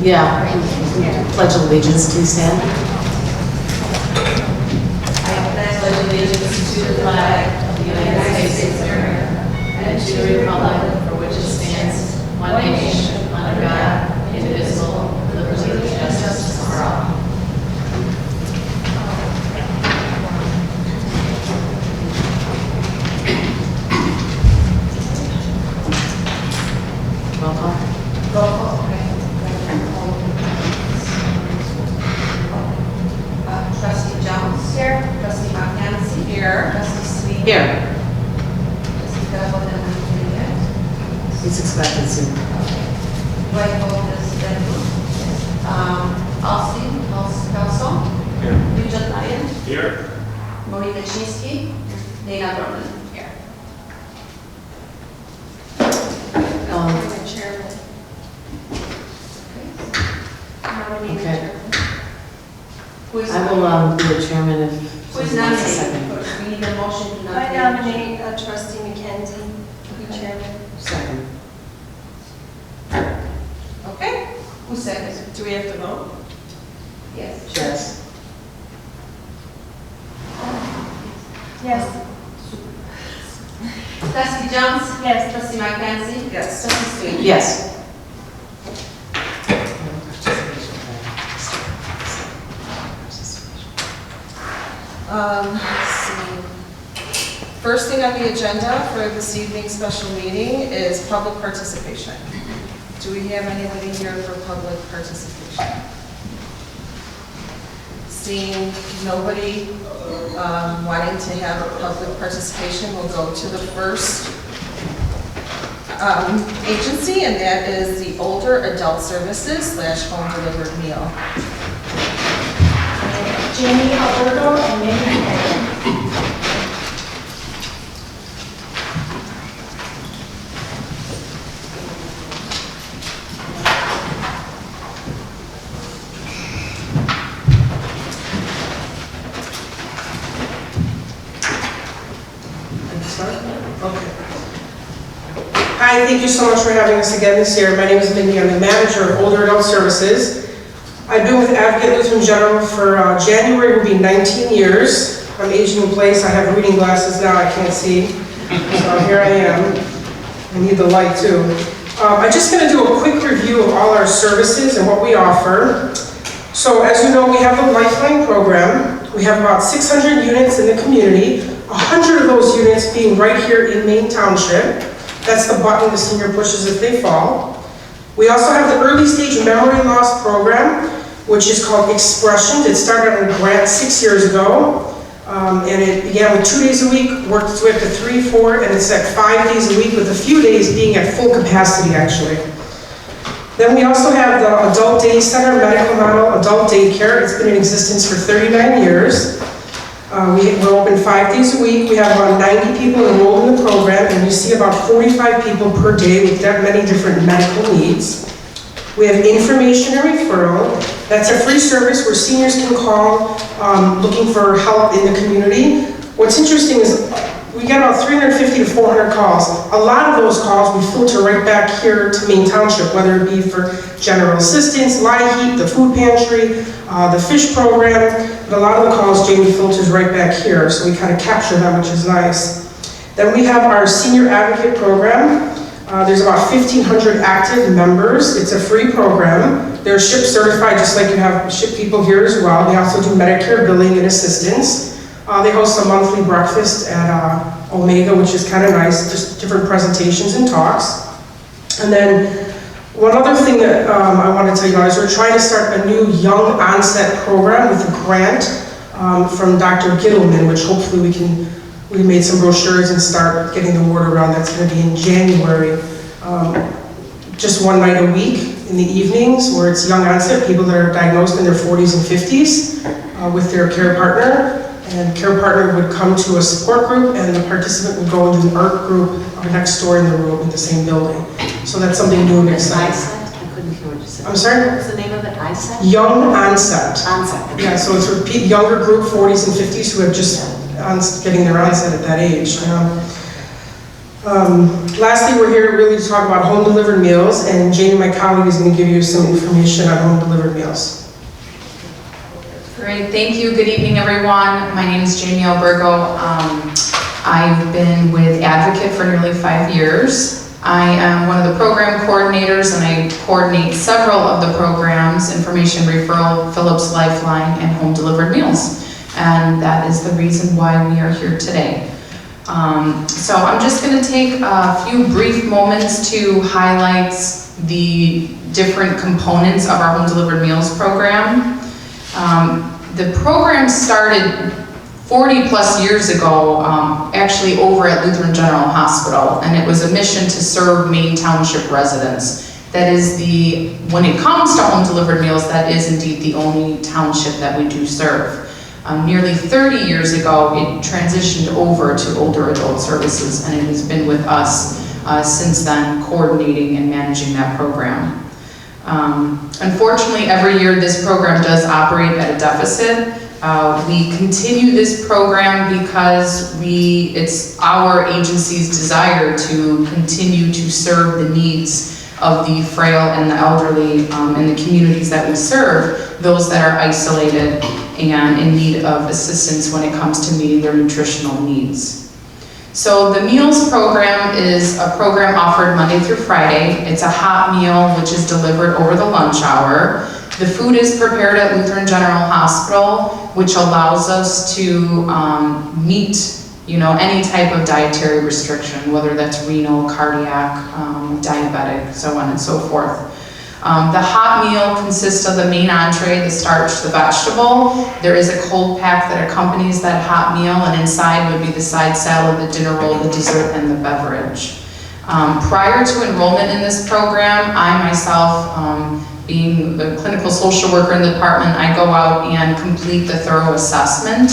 Yeah. Pledge allegiance, please stand. I pledge allegiance to the flag of the United States of America and to the republic for which it stands, one nation, under God, indivisible, with liberty and justice for all. Roll call. Roll call. Trustee Jones. Here. Trustee Martinez. Here. Trustee Sweet. Here. Trustee Garbo and Martinez. He's expected soon. White vote is Denver. Austin, Kelso. Here. Nugent Lyon. Here. Maureen Kaczynski. Dana Berman. Here. Chairman. Nominating Okay. chairman. Who is I will be the chairman if. Who is someone wants a nominating? second. We need a motion to I nominate. nominate Trustee McKenzie to be chairman. Second. Okay. Who seconds? Do we have to vote? Yes. Yes. Yes. Trustee Jones? Yes. Trustee Mackenzie? Yes. Trustee Sweet? Yes. Let's see. First thing on the agenda for this evening's special meeting is public participation. Do we have anybody here for public participation? Seeing nobody wanting to have public participation, we'll go to the first agency, and that is the Older Adult Services / Home Delivered Meal. Jamie Alberto and Maine Township. Hi, thank you so much for having us again this year. My name is Mindy. I'm the manager of Older Adult Services. I've been with Advocate Lutheran General for January will be 19 years. I'm aging in place. I have reading glasses now. I can't see. So here I am. I need the light too. I'm just going to do a quick review of all our services and what we offer. So as you know, we have the Lifeline program. We have about 600 units in the community, 100 of those units being right here in Maine Township. That's the button the senior pushes if they fall. We also have the early stage memory loss program, which is called Expressions. It started on a grant 6 years ago, and it began with 2 days a week, worked its way up to 3, 4, and it's at 5 days a week, with a few days being at full capacity actually. Then we also have the Adult Day Center Medical Model Adult Daycare. It's been in existence for 39 years. We're open 5 days a week. We have about 90 people enrolled in the program, and we see about 45 people per day with that many different medical needs. We have information and referral. That's a free service where seniors can call looking for help in the community. What's interesting is we get about 350 to 400 calls. A lot of those calls we filter right back here to Maine Township, whether it be for general assistance, LIHEAP, the food pantry, the fish program. But a lot of the calls Jamie filters right back here, so we kind of capture them, which is nice. Then we have our senior advocate program. There's about 1,500 active members. It's a free program. They're SHIP certified, just like you have SHIP people here as well. They also do Medicare billing and assistance. They host a monthly breakfast at Omega, which is kind of nice, just different presentations and talks. And then one other thing that I want to tell you about is we're trying to start a new young onset program with a grant from Dr. Gittleman, which hopefully we made some brochures and start getting the word around. That's going to be in January. Just one night a week in the evenings where it's young onset, people that are diagnosed in their 40s and 50s with their care partner. And care partner would come to a support group, and the participant would go into an art group next door in the room in the same building. So that's something new and exciting. I couldn't hear what you said. I'm sorry? What's the name of it? ISET? Young onset. Onset. Yeah, so it's for younger group, 40s and 50s, who have just getting their onset at that age. Lastly, we're here really to talk about home delivered meals, and Jane, my colleague, is going to give you some information on home delivered meals. Great, thank you. Good evening, everyone. My name is Jamie Albergo. I've been with Advocate for nearly 5 years. I am one of the program coordinators, and I coordinate several of the programs: Information Referral, Phillips Lifeline, and Home Delivered Meals. And that is the reason why we are here today. So I'm just going to take a few brief moments to highlight the different components of our Home Delivered Meals program. The program started 40 plus years ago, actually over at Lutheran General Hospital, and it was a mission to serve Maine Township residents. That is when it comes to home delivered meals, that is indeed the only township that we do serve. Nearly 30 years ago, it transitioned over to older adult services, and it has been with us since then, coordinating and managing that program. Unfortunately, every year this program does operate at a deficit. We continue this program because it's our agency's desire to continue to serve the needs of the frail and the elderly in the communities that we serve, those that are isolated and in need of assistance when it comes to meeting their nutritional needs. So the Meals program is a program offered Monday through Friday. It's a hot meal which is delivered over the lunch hour. The food is prepared at Lutheran General Hospital, which allows us to meet any type of dietary restriction, whether that's renal, cardiac, diabetic, so on and so forth. The hot meal consists of the main entree, the starch, the vegetable. There is a cold pack that accompanies that hot meal, and inside would be the side salad, the dinner roll, the dessert, and the beverage. Prior to enrollment in this program, I myself, being the clinical social worker in the department, I go out and complete the thorough assessment.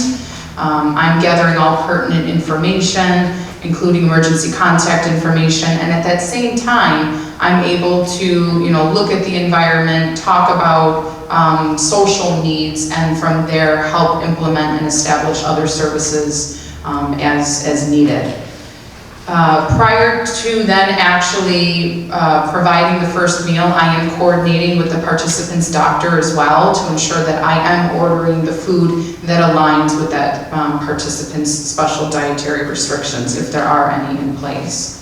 I'm gathering all pertinent information, including emergency contact information, and at that same time, I'm able to, look at the environment, talk about social needs, and from there help implement and establish other services as needed. Prior to then actually providing the first meal, I am coordinating with the participant's doctor as well to ensure that I am ordering the food that aligns with that participant's special dietary restrictions, if there are any in place.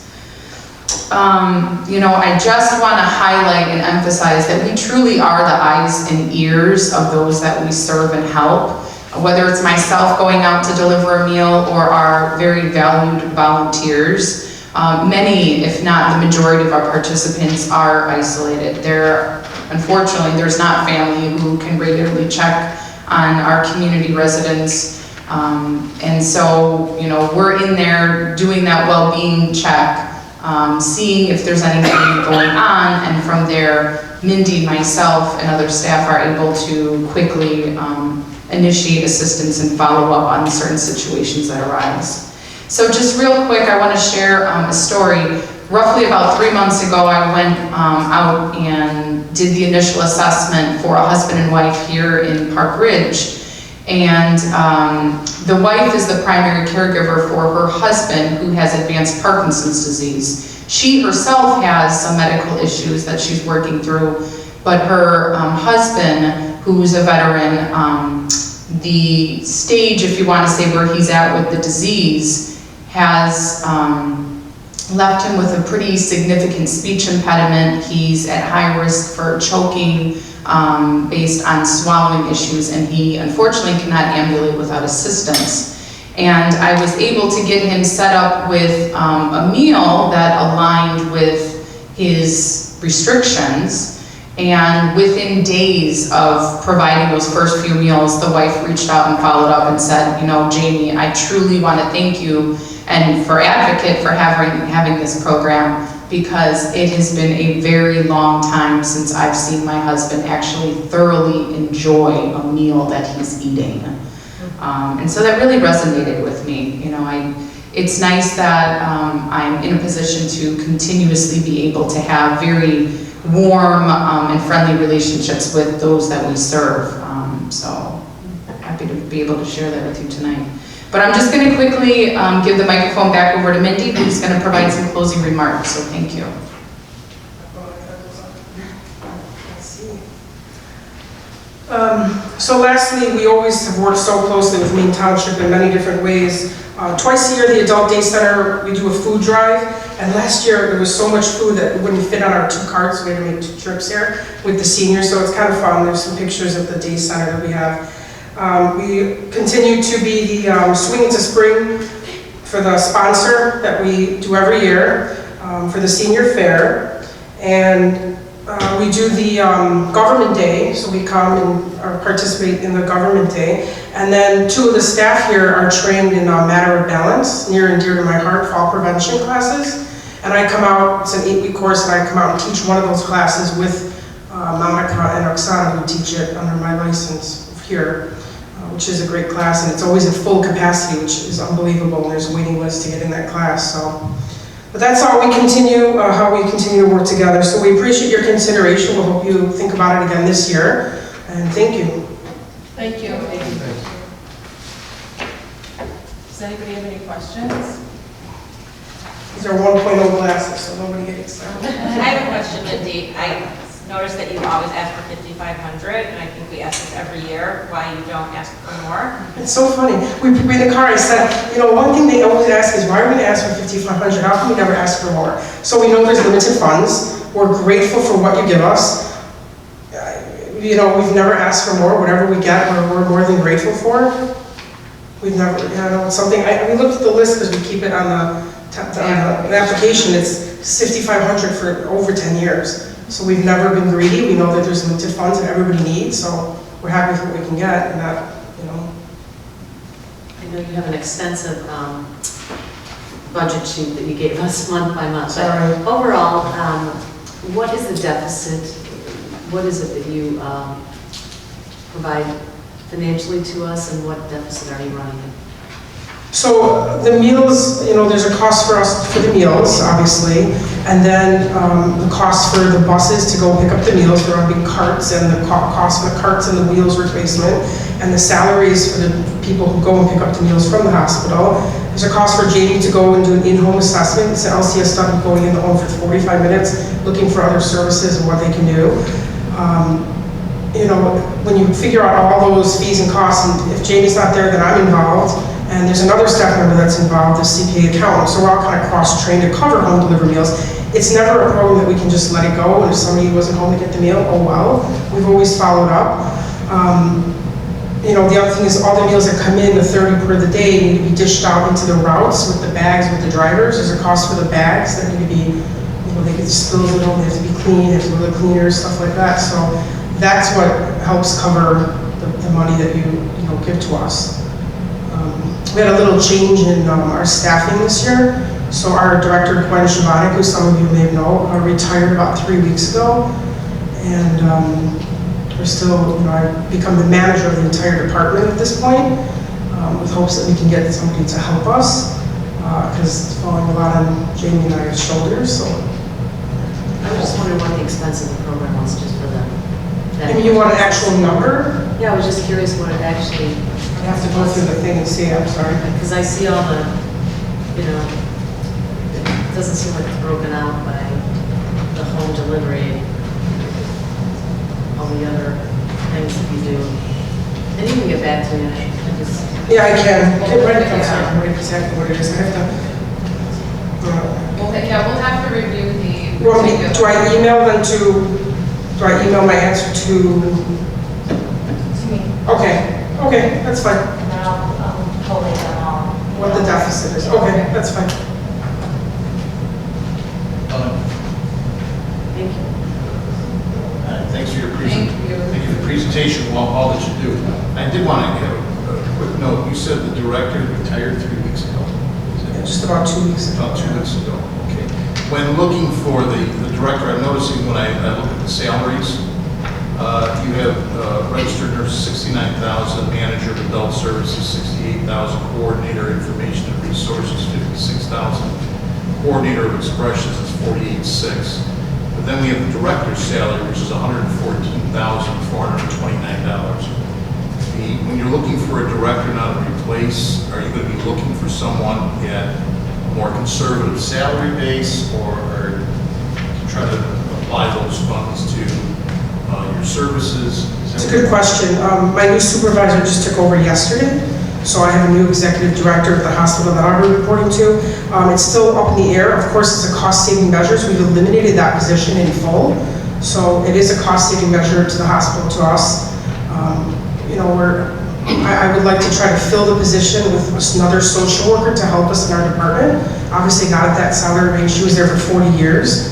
I just want to highlight and emphasize that we truly are the eyes and ears of those that we serve and help. Whether it's myself going out to deliver a meal or our very valued volunteers, many, if not the majority of our participants are isolated. Unfortunately, there's not family who can regularly check on our community residents. And so, we're in there doing that well-being check, seeing if there's anything going on, and from there, Mindy, myself, and other staff are able to quickly initiate assistance and follow up on certain situations that arise. So just real quick, I want to share a story. Roughly about 3 months ago, I went out and did the initial assessment for a husband and wife here in Park Ridge. And the wife is the primary caregiver for her husband, who has advanced Parkinson's disease. She herself has some medical issues that she's working through, but her husband, who's a veteran, the stage, if you want to say, where he's at with the disease has left him with a pretty significant speech impediment. He's at high risk for choking based on swallowing issues, and he unfortunately cannot ambulate without assistance. And I was able to get him set up with a meal that aligned with his restrictions. And within days of providing those first few meals, the wife reached out and followed up and said, Jamie, I truly want to thank you and for Advocate for having this program, because it has been a very long time since I've seen my husband actually thoroughly enjoy a meal that he's eating. And so that really resonated with me. It's nice that I'm in a position to continuously be able to have very warm and friendly relationships with those that we serve. So happy to be able to share that with you tonight. But I'm just gonna quickly give the microphone back over to Mindy, who's gonna provide some closing remarks, so thank you. So lastly, we always have worked so closely with Maine Township in many different ways. Twice a year, the Adult Day Center, we do a food drive, and last year there was so much food that it wouldn't fit on our 2 carts, so we had to make 2 trips here with the seniors, so it's kind of fun. There's some pictures of the Day Center that we have. We continue to be the Swing Into Spring for the sponsor that we do every year for the senior fair, and we do the government day, so we come and participate in the government day. And then 2 of the staff here are trained in Matter of Balance, near and dear to my heart, fall prevention classes. And I come out, it's an 8-week course, and I come out and teach one of those classes with Monica and Oksana, who teach it under my license here, which is a great class. And it's always at full capacity, which is unbelievable. And there's a waiting list to get in that class. So. But that's how we continue, to work together. So we appreciate your consideration. We hope you think about it again this year. And thank you. Thank you. Does anybody have any questions? These are 1.0 glasses, so nobody get excited. I have a question, Mindy. I noticed that you always ask for 5,500, and I think we ask this every year, why you don't ask for more. It's so funny. We in the car, I said, one thing they always ask is, why are we going to ask for 5,500? How come we never ask for more? So we know there's limited funds. We're grateful for what you give us. We've never asked for more. Whatever we get, we're more than grateful for. We've never, it's something, we looked at the list because we keep it on the application. It's 5,500 for over 10 years. So we've never been greedy. We know that there's limited funds that everybody needs, so we're happy with what we can get, and that, I know you have an extensive budget sheet that you gave us month by month. But Sorry. overall, what is the deficit? What is it that you provide financially to us, and what deficit are you running? So the meals, there's a cost for us for the meals, obviously, and then the cost for the buses to go pick up the meals. There are big carts, and the cost for the carts and the wheels replacement, and the salaries for the people who go and pick up the meals from the hospital. There's a cost for Jamie to go and do an in-home assessment. It's an LCS study, going in the home for 45 minutes, looking for other services and what they can do. When you figure out all those fees and costs, and if Jamie's not there, then I'm involved. And there's another staff member that's involved, the CPA accountant. So we're all kind of cross-trained to cover home delivered meals. It's never a program that we can just let it go, and if somebody wasn't home to get the meal, oh well. We've always followed up. The other thing is all the meals that come in, the 30 per the day, need to be dished out into the routes with the bags with the drivers. There's a cost for the bags that need to be, they get spills at home, they have to be clean, they have to go to the cleaners, stuff like that. So that's what helps cover the money that you give to us. We had a little change in our staffing this year. So our director, Gwen Shabanic, who some of you may know, retired about 3 weeks ago. And we're still, I've become the manager of the entire department at this point, with hopes that we can get somebody to help us, because it's falling a lot on Jamie and I's shoulders. So I was just wondering what the expense of the program was, just for the. I mean, you want an actual number? Yeah, I was just curious what it actually. I have to go through the thing and see, I'm sorry. Because I see all the, it doesn't seem like it's broken out by the home delivery, all the other things that you do. And you can get back to me, I just. Yeah, I can. Get right up, I'm sorry, I'm ready exactly what it is. I have to. We'll have to review the. Well, do I email them do I email my answer to? Okay, that's fine. And then I'll collate them all. What the deficit is. Okay, that's fine. Thank you. Thanks for your presentation, all that you do. I did want to give a quick note. You said the director retired 3 weeks ago. Yeah, just about 2 weeks ago. About 2 weeks ago, okay. When looking for the director, I'm noticing when I look at the salaries, you have registered nurse 69,000, manager of adult services 68,000, coordinator information and resources 56,000, coordinator of expressions is 48,600. But then we have the director's salary, which is $114,429. when you're looking for a director now to replace, are you going to be looking for someone at a more conservative salary base, or are you trying to apply those funds to your services? It's a good question. My new supervisor just took over yesterday, so I have a new executive director at the hospital that I'll be reporting to. It's still up in the air. Of course, it's a cost-saving measures. We've eliminated that position in full, so it is a cost-saving measure to the hospital, to us. You know, I would like to try to fill the position with another social worker to help us in our department. Obviously not at that salary range. She was there for 40 years.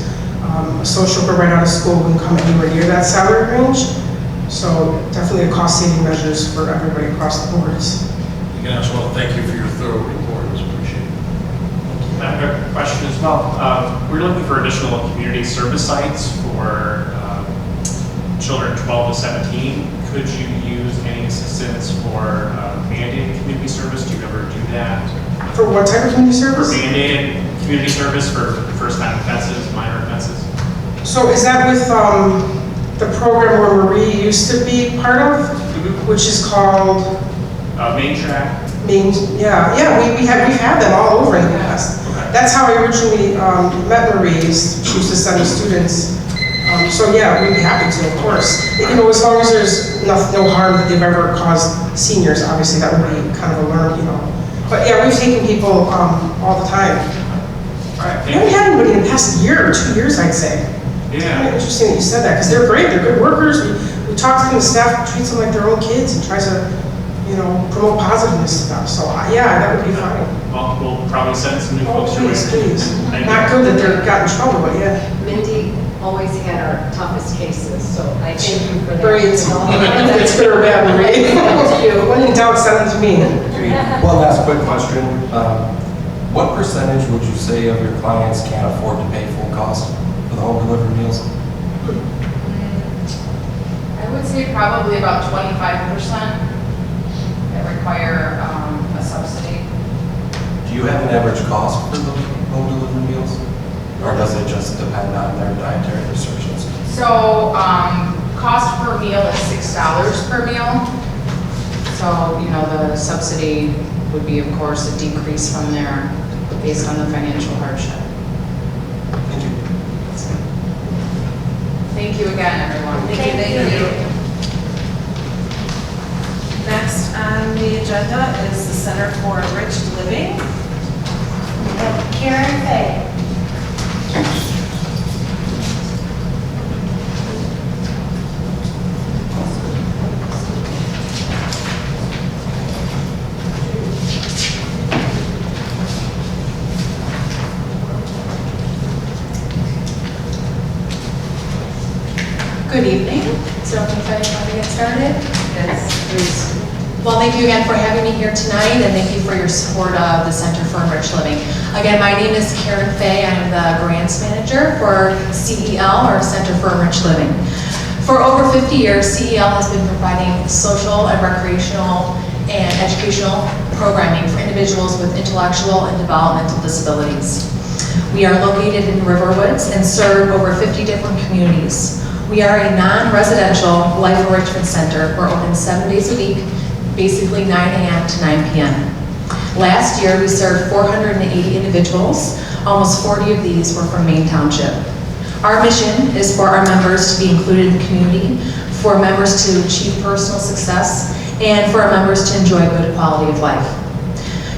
A social worker right out of school wouldn't come anywhere near that salary range. So definitely a cost-saving measures for everybody across the boards. Again, I just want to thank you for your thorough report. It's appreciated. I have a question as well. We're looking for additional community service sites for children 12 to 17. Could you use any assistance for mandated community service? Do you ever do that? For what type of community For service? mandated community service for first-time offenses, minor offenses? So is that with the program where Marie used to be part of, which is called Main track? Maine? Yeah, we've had them all over in the past. Okay. That's how I originally met Marie. She used to send the students. So yeah, we'd be happy to, of course. You know, as long as there's no harm that they've ever caused seniors, obviously that would be kind of a learn, you know. But yeah, we've taken people all the time. All right, We haven't had anybody in the past year or 2 years, I'd say. It's kind of interesting that you said that, because they're great, they're good workers. We talk to them, the staff treats them like their own kids and tries to, you know, promote positiveness stuff. So yeah, that would be fine. Well, we'll probably send some new Oh, folks your way. please. Thank you. Not good that they're got in trouble, but yeah. Mindy always had our toughest cases, so I thank you for that. Great. It's good or bad, Marie. When in doubt, send them to me. One last quick question. What percentage would you say of your clients can't afford to pay full cost for the home delivered meals? I would say probably about 25% that require a subsidy. Do you have an average cost for the home delivered meals? Or does it just depend on their dietary restrictions? So, cost per meal is $6 per meal. So, you know, the subsidy would be, of course, a decrease from there based on the financial hardship. Thank you. Thank you again, everyone. Thank you. Next on the agenda is the Center for Enriched Living. We have Karen Fay. Good evening. So if I want to get started? Yes, please. Well, thank you again for having me here tonight, and thank you for your support of the Center for Enriched Living. Again, my name is Karen Fay. I am the grants manager for CEL, or Center for Enriched Living. For over 50 years, CEL has been providing social and recreational and educational programming for individuals with intellectual and developmental disabilities. We are located in Riverwoods and serve over 50 different communities. We are a non-residential life enrichment center. We're open 7 days a week, basically 9 a.m. to 9 p.m. Last year, we served 480 individuals. Almost 40 of these were from Maine Township. Our mission is for our members to be included in the community, for members to achieve personal success, and for our members to enjoy good quality of life.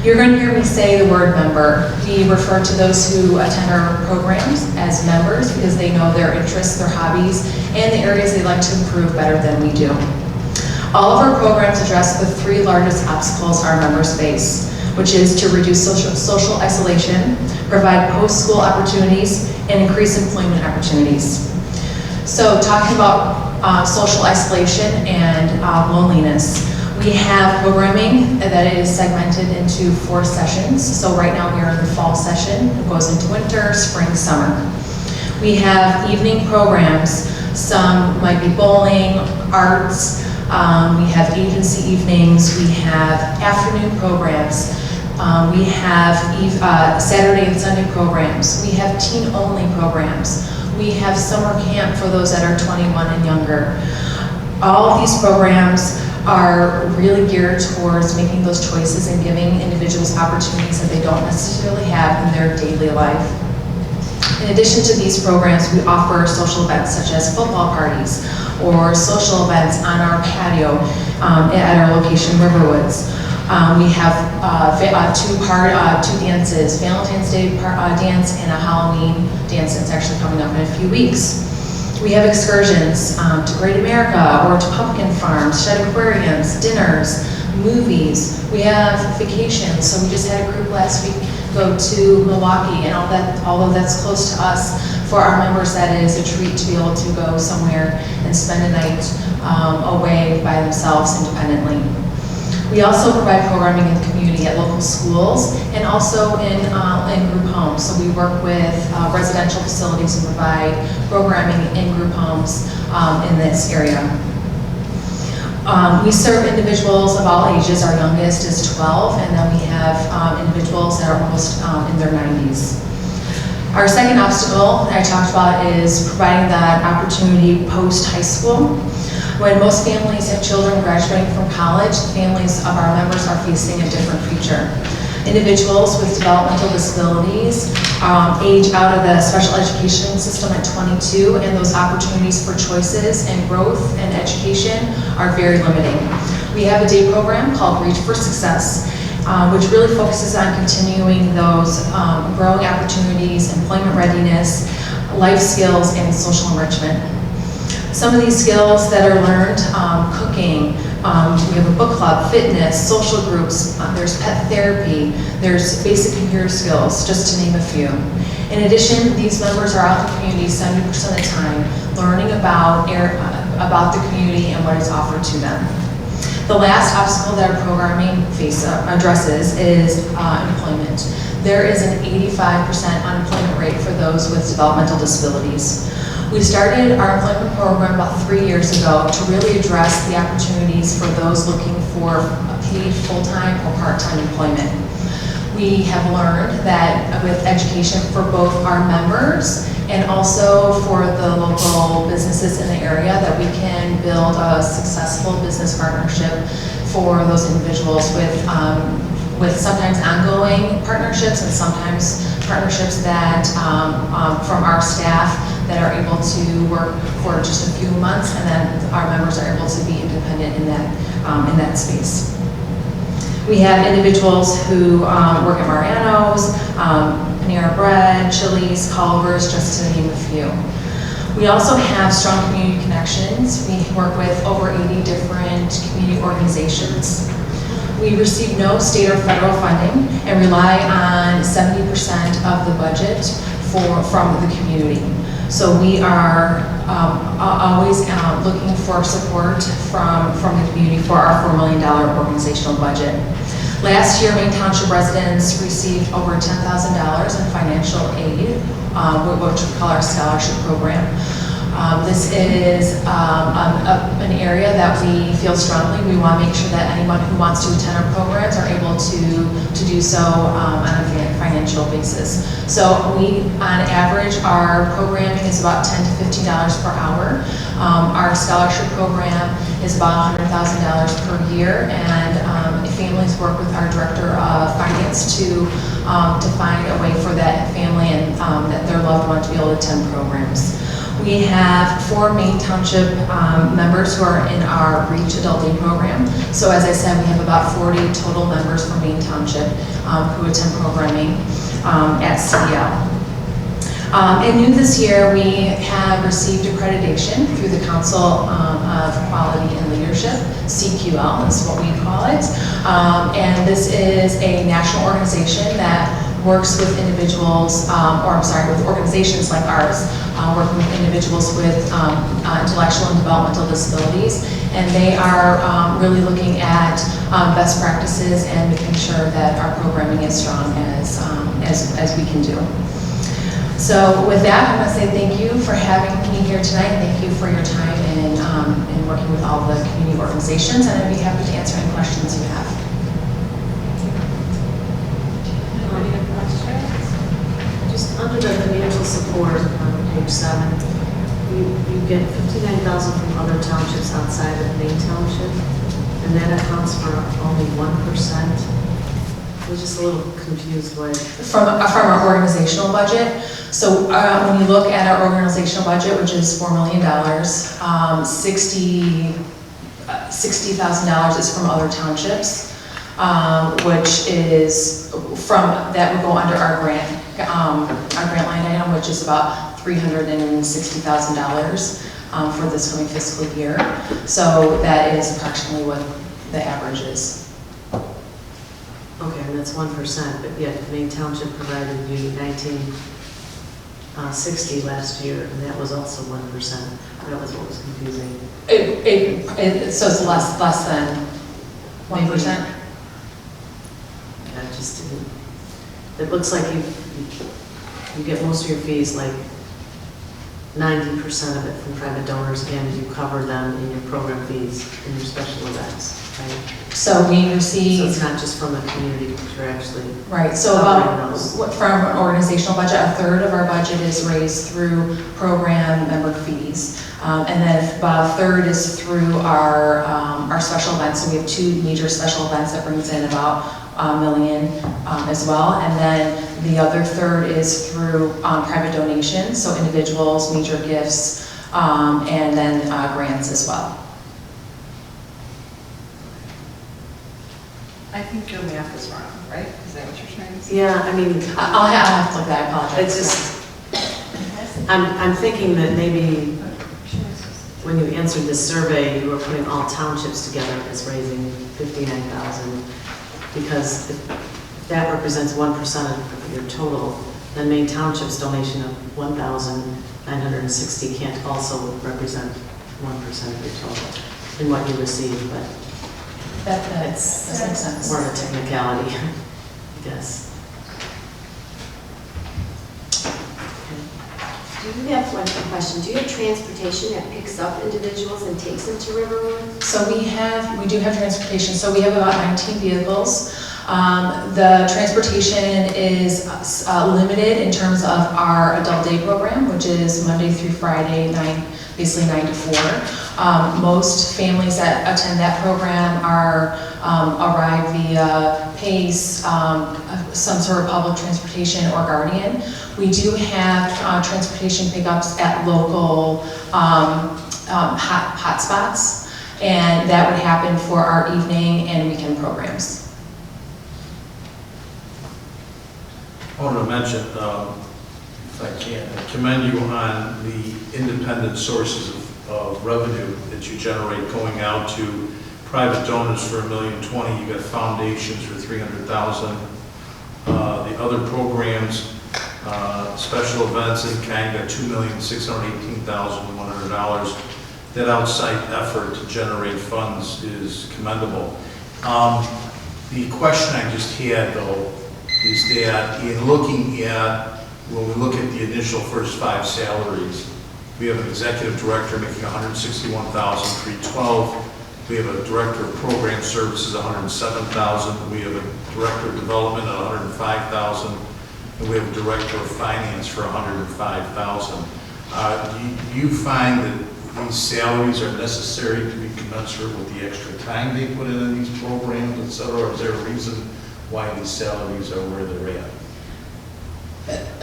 You're going to hear me say the word member. We refer to those who attend our programs as members because they know their interests, their hobbies, and the areas they like to improve better than we do. All of our programs address the 3 largest obstacles our members face, which is to reduce social isolation, provide post-school opportunities, and increase employment opportunities. So talking about social isolation and loneliness, we have programming that is segmented into 4 sessions. So right now we are in the fall session. It goes into winter, spring, summer. We have evening programs. Some might be bowling, arts. We have agency evenings. We have afternoon programs. We have Saturday and Sunday programs. We have teen-only programs. We have summer camp for those that are 21 and younger. All of these programs are really geared towards making those choices and giving individuals opportunities that they don't necessarily have in their daily life. In addition to these programs, we offer social events such as football parties or social events on our patio at our location, Riverwoods. We have two dances, Valentine's Day dance and a Halloween dance that's actually coming up in a few weeks. We have excursions to Great America or to pumpkin farms, shed aquariums, dinners, movies. We have vacations. So we just had a group last week go to Milwaukee, and although that's close to us, for our members that is a treat to be able to go somewhere and spend a night away by themselves independently. We also provide programming in the community at local schools and also in group homes. So we work with residential facilities and provide programming in group homes in this area. We serve individuals of all ages. Our youngest is 12, and then we have individuals that are almost in their 90s. Our second obstacle that I talked about is providing that opportunity post-high school. When most families have children graduating from college, the families of our members are facing a different future. Individuals with developmental disabilities age out of the special education system at 22, and those opportunities for choices and growth and education are very limiting. We have a day program called Reach for Success, which really focuses on continuing those growing opportunities, employment readiness, life skills, and social enrichment. Some of these skills that are learned, cooking, we have a book club, fitness, social groups, there's pet therapy, there's basic computer skills, just to name a few. In addition, these members are out in the community 70% of the time, learning about the community and what is offered to them. The last obstacle that our programming addresses is employment. There is an 85% unemployment rate for those with developmental disabilities. We started our employment program about 3 years ago to really address the opportunities for those looking for paid full-time or part-time employment. We have learned that with education for both our members and also for the local businesses in the area, that we can build a successful business partnership for those individuals with sometimes ongoing partnerships and sometimes partnerships that from our staff that are able to work for just a few months, and then our members are able to be independent in that space. We have individuals who work at Mariano's, Panera Bread, Chili's, Culver's, just to name a few. We also have strong community connections. We work with over 80 different community organizations. We receive no state or federal funding and rely on 70% of the budget from the community. So we are always looking for support from the community for our $4 million organizational budget. Last year, Maine Township residents received over $10,000 in financial aid, which we call our scholarship program. This is an area that we feel strongly. We want to make sure that anyone who wants to attend our programs are able to do so on a financial basis. So we, on average, our programming is about $10 to $15 per hour. Our scholarship program is about $100,000 per year, and families work with our director of finance to find a way for that family and that their loved one to be able to attend programs. We have 4 Maine Township members who are in our Reach Adult Day program. So as I said, we have about 40 total members from Maine Township who attend programming at CDL. And new this year, we have received accreditation through the Council of Quality and Leadership, CQL is what we call it. And this is a national organization that works with individuals, with organizations like ours, working with individuals with intellectual and developmental disabilities. And they are really looking at best practices and making sure that our programming is strong as we can do. So with that, I'm going to say thank you for having me here tonight. Thank you for your time in working with all the community organizations, and I'd be happy to answer any questions you have. Just under the financial support on page 7, you get $59,000 from other townships outside of Maine Township. And that accounts for only 1%. I was just a little confused why. From our organizational budget. So when you look at our organizational budget, which is $4 million, $60,000 is from other townships, which is that would go under our grant line item, which is about $360,000 for this coming fiscal year. So that is approximately what the average is. Okay, and that's 1%, but yet Maine Township provided you 1960 last year, and that was also 1%. That was what was confusing. So it's less than 1%? I just didn't, it looks like you get most of your fees, like 90% of it from private donors, and you cover them in your program fees in your special events, right? So we So receive, it's not just from the community, but you're actually right, so about, from an organizational budget, a third of our budget is raised through program member fees. And then about a third is through our special events. So we have 2 major special events that brings in about $1 million as well. And then the other third is through private donations, so individuals, major gifts, and then grants as well. I think your math is wrong, right? Is that what you're trying to say? Yeah, I mean, I'll have to look at that, I apologize. it's just, I'm thinking that maybe when you answered this survey, you were putting all townships together as raising 59,000, because if that represents 1% of your total, then Maine Township's donation of 1,960 can't also represent 1% of your total in what you receive, but That makes sense. more of a technicality, I guess. Do you have one question? Do you have transportation that picks up individuals and takes them to Riverwood? So we do have transportation. So we have about 19 vehicles. The transportation is limited in terms of our adult day program, which is Monday through Friday, basically 9 to 4. Most families that attend that program arrive via PACE, some sort of public transportation, or Guardian. We do have transportation pickups at local hotspots, and that would happen for our evening and weekend programs. I wanted to mention, if I can, commend you on the independent sources of revenue that you generate going out to private donors for $1,020,000. You got foundations for $300,000. The other programs, special events in kind, got $2,618,100. That outside effort to generate funds is commendable. The question I just had though is that in looking at, when we look at the initial first 5 salaries, we have an executive director making $161,312. We have a director of program services, $107,000. We have a director of development at $105,000, and we have a director of finance for $105,000. Do you find that these salaries are necessary to be commensurate with the extra time they put in these programs, et cetera? Or is there a reason why these salaries are where they're at?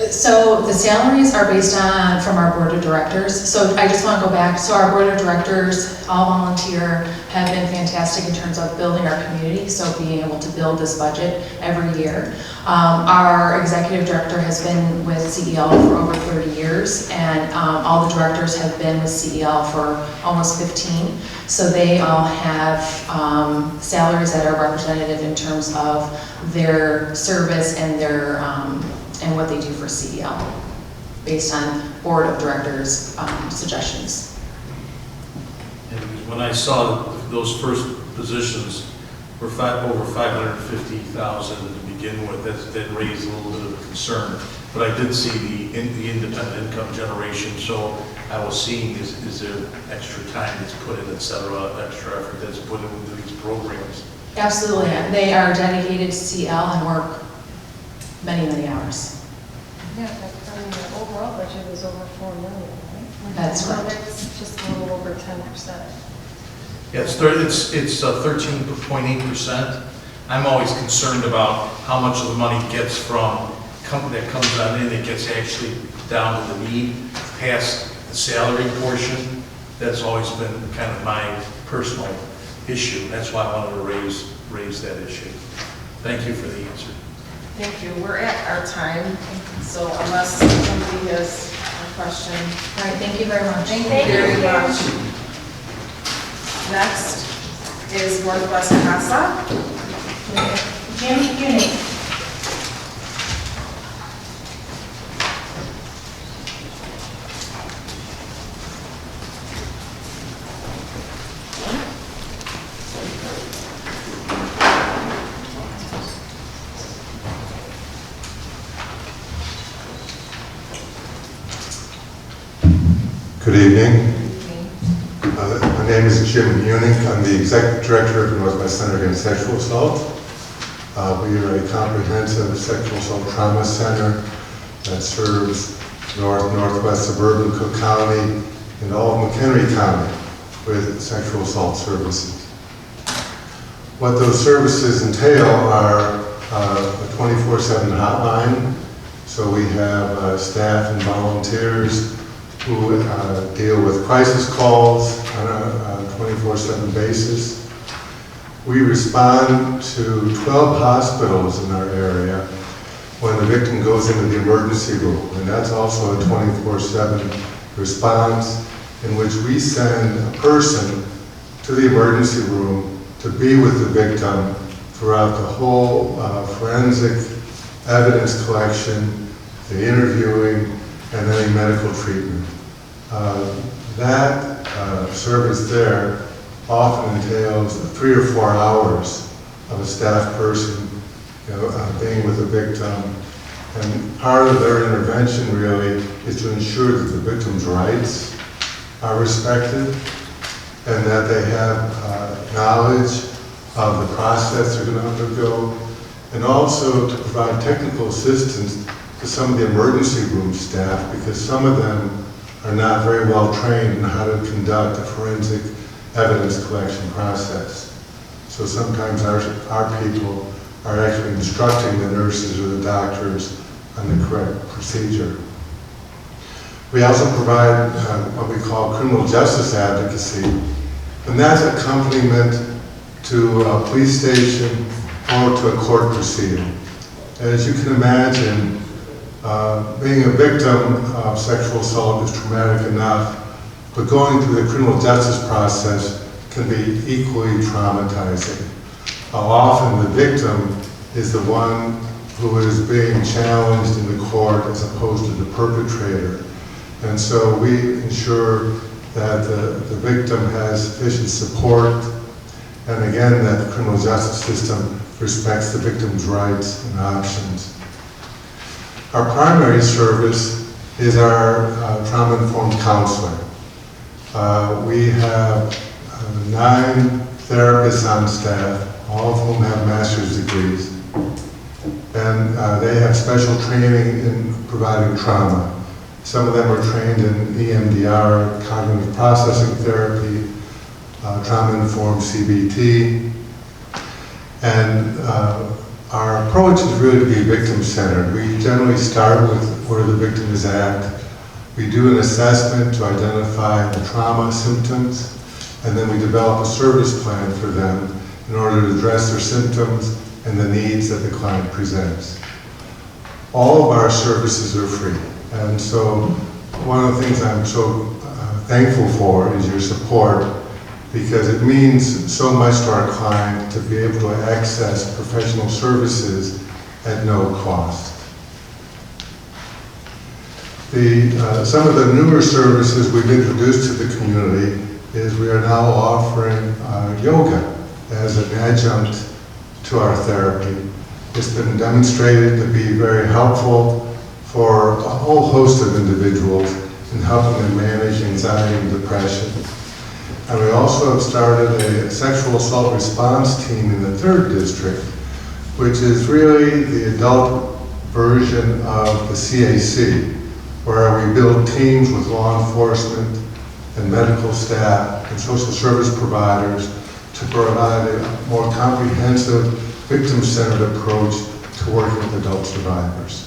So the salaries are based on, from our board of directors. So I just want to go back. So our board of directors, all volunteer, have been fantastic in terms of building our community. So being able to build this budget every year. Our executive director has been with CEL for over 30 years, and all the directors have been with CEL for almost 15. So they all have salaries that are representative in terms of their service and their and what they do for CEL, based on board of directors' suggestions. And when I saw those first positions were over $550,000 to begin with, that raised a little bit of concern. But I did see the independent income generation, so I was seeing is there extra time that's put in, et cetera, extra effort that's put into these programs. Absolutely, they are dedicated to CEL and work many, many hours. Yeah, but the overall budget was over $4 million, right? That's So right. that's just a little over 10%. Yeah, it's 13.8%. I'm always concerned about how much of the money gets from company that comes on in, it gets actually down to the need, past the salary portion. That's always been kind of my personal issue. That's why I wanted to raise that issue. Thank you for the answer. Thank you. We're at our time, so unless somebody has a question. All right, thank you very much. Thank you very much. Next is Northwest Casa. Jamie Cuny. Good evening. My name is Jim Munich. I'm the Executive Director of the Northwest Center Against Sexual Assault. We are a comprehensive sexual assault trauma center that serves northwest suburban Cook County and all of McHenry County with sexual assault services. What those services entail are a 24/7 hotline. So we have staff and volunteers who deal with crisis calls on a 24/7 basis. We respond to 12 hospitals in our area when the victim goes into the emergency room, and that's also a 24/7 response in which we send a person to the emergency room to be with the victim throughout the whole forensic evidence collection, the interviewing, and any medical treatment. That service there often entails 3 or 4 hours of a staff person being with the victim. And part of their intervention really is to ensure that the victim's rights are respected and that they have knowledge of the process they're going to undergo, and also to provide technical assistance to some of the emergency room staff, because some of them are not very well trained in how to conduct a forensic evidence collection process. So sometimes our people are actually instructing the nurses or the doctors on the correct procedure. We also provide what we call criminal justice advocacy, and that's accompaniment to a police station or to a court proceeding. As you can imagine, being a victim of sexual assault is traumatic enough, but going through the criminal justice process can be equally traumatizing. Often the victim is the one who is being challenged in the court as opposed to the perpetrator. And so we ensure that the victim has sufficient support, and again, that the criminal justice system respects the victim's rights and options. Our primary service is our trauma-informed counseling. We have 9 therapists on staff, all of whom have master's degrees, and they have special training in providing trauma. Some of them are trained in EMDR, cognitive processing therapy, trauma-informed CBT, and our approach is really to be victim-centered. We generally start with where the victim is at. We do an assessment to identify the trauma symptoms, and then we develop a service plan for them in order to address their symptoms and the needs that the client presents. All of our services are free, and so one of the things I'm so thankful for is your support, because it means so much to our client to be able to access professional services at no cost. Some of the newer services we've introduced to the community is we are now offering yoga as an adjunct to our therapy. It's been demonstrated to be very helpful for a whole host of individuals in helping them manage anxiety and depression. And we also have started a sexual assault response team in the 3rd District, which is really the adult version of the CAC, where we build teams with law enforcement and medical staff and social service providers to provide a more comprehensive, victim-centered approach to working with adult survivors.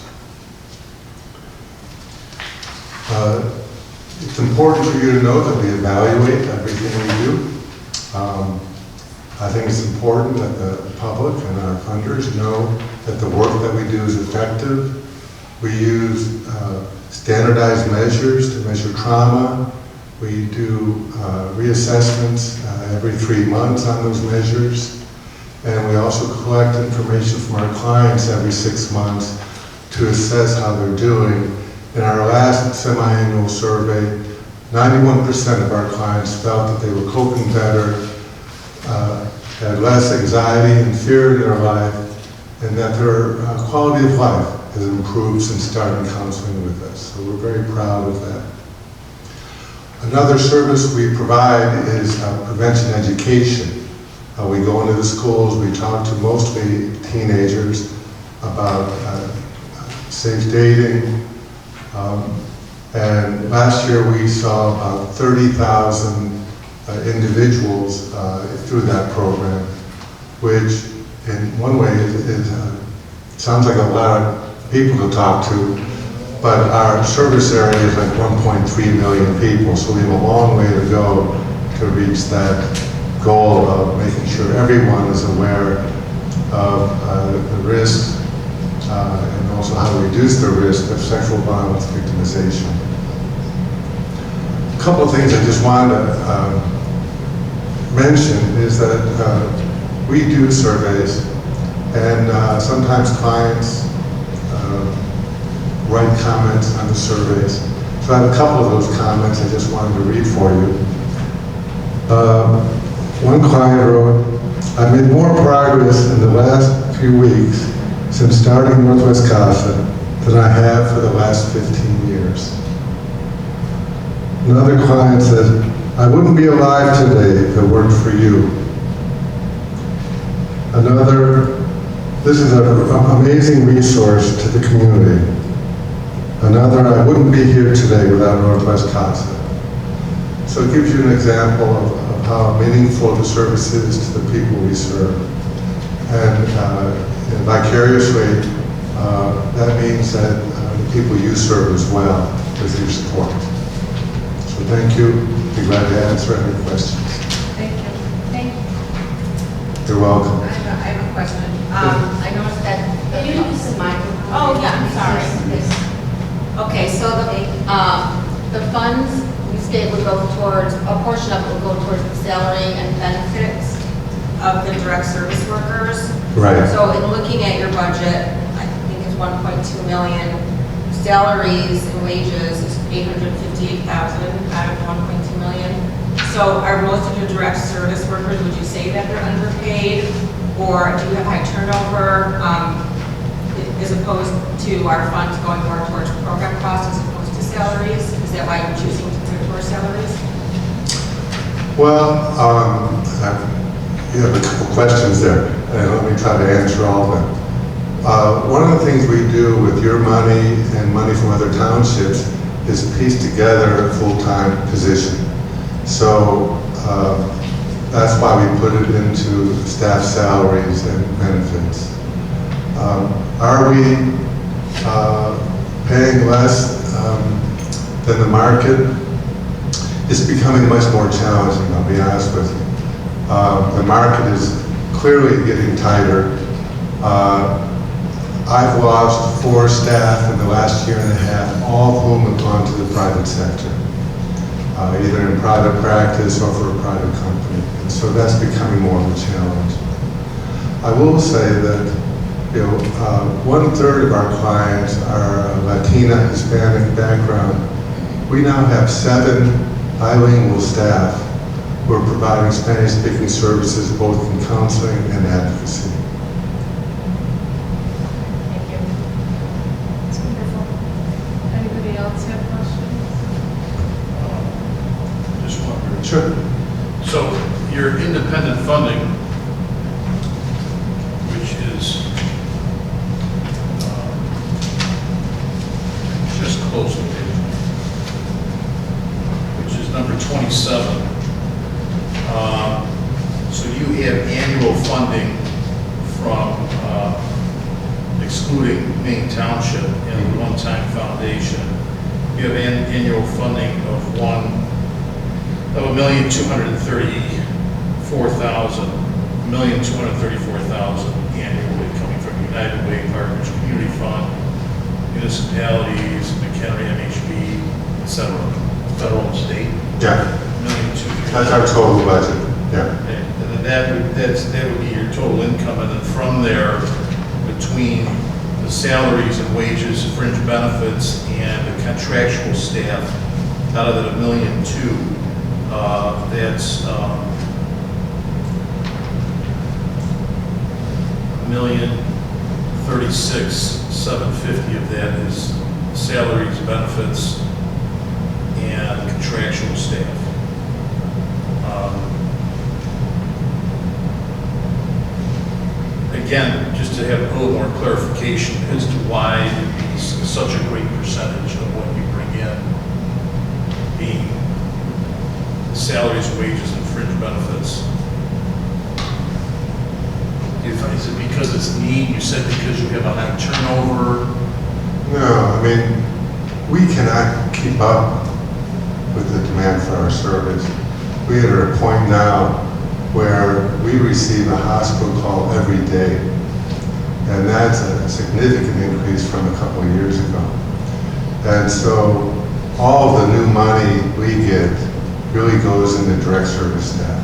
It's important for you to know that we evaluate everything we do. I think it's important that the public and our funders know that the work that we do is effective. We use standardized measures to measure trauma. We do reassessments every 3 months on those measures. And we also collect information from our clients every 6 months to assess how they're doing. In our last semi-annual survey, 91% of our clients felt that they were coping better, had less anxiety and fear in their life, and that their quality of life has improved since starting counseling with us. So we're very proud of that. Another service we provide is prevention education. We go into the schools, we talk to mostly teenagers about safe dating. And last year we saw about 30,000 individuals through that program, which in one way sounds like a lot of people to talk to, but our service area is like 1.3 million people, so we have a long way to go to reach that goal of making sure everyone is aware of the risks and also how to reduce the risk of sexual violence victimization. A couple of things I just wanted to mention is that we do surveys, and sometimes clients write comments on the surveys. So I have a couple of those comments I just wanted to read for you. One client wrote, "I've made more progress in the last few weeks since starting Northwest CASA than I have for the last 15 years. Another client said, "I wouldn't be alive today if it weren't for you." Another, "This is an amazing resource to the community." Another, "I wouldn't be here today without Northwest CASA." So it gives you an example of how meaningful the service is to the people we serve. And vicariously, that means that the people you serve as well with your support. So thank you. Be glad to answer any questions. Thank you. Thank you. You're welcome. I have a question. I noticed that. Can you use the microphone? Oh, yeah, I'm sorry. Okay, so the funds you state would go towards, a portion of it will go towards the salary and benefits of the direct service workers. Right. So in looking at your budget, I think it's 1.2 million. Salaries and wages is 858,000 out of 1.2 million. So are most of your direct service workers, would you say that they're underpaid? Or do you have high turnover, as opposed to our funds going more towards program costs as opposed to salaries? Is that why you're choosing to put towards salaries? Well, you have a couple questions there, and let me try to answer all of them. One of the things we do with your money and money from other townships is piece together a full-time position. So that's why we put it into staff salaries and benefits. Are we paying less than the market? It's becoming much more challenging, I'll be honest with you. The market is clearly getting tighter. I've lost 4 staff in the last year and a half, all of whom have gone to the private sector, either in private practice or for a private company. And so that's becoming more of a challenge. I will say that 1/3 of our clients are Latina, Hispanic background. We now have 7 bilingual staff who are providing Spanish-speaking services both in counseling and advocacy. Thank you. That's wonderful. Anybody else have questions? Just wondering. Sure. So your independent funding, which is just close to page, which is number 27. So you have annual funding from, excluding Maine Township and the one-time foundation. You have annual funding of $1,234,000 annually coming from United Way Partners Community Fund, municipalities, McHenry, MHB, etc. Federal and state. Yeah, $1,234,000. that's our total budget, yeah. Okay, and then that would be your total income, and then from there, between the salaries and wages, fringe benefits, and the contractual staff, out of that $1.2 million, that's $1,036,750 of that is salaries, benefits, and contractual staff. Again, just to have a little more clarification as to why it would be such a great percentage of what you bring in being salaries, wages, and fringe benefits. Is it because it's need? You said because you have a high turnover? No, I mean, we cannot keep up with the demand for our service. We are at a point now where we receive a hospital call every day. And that's a significant increase from a couple of years ago. And so all of the new money we get really goes into direct service staff.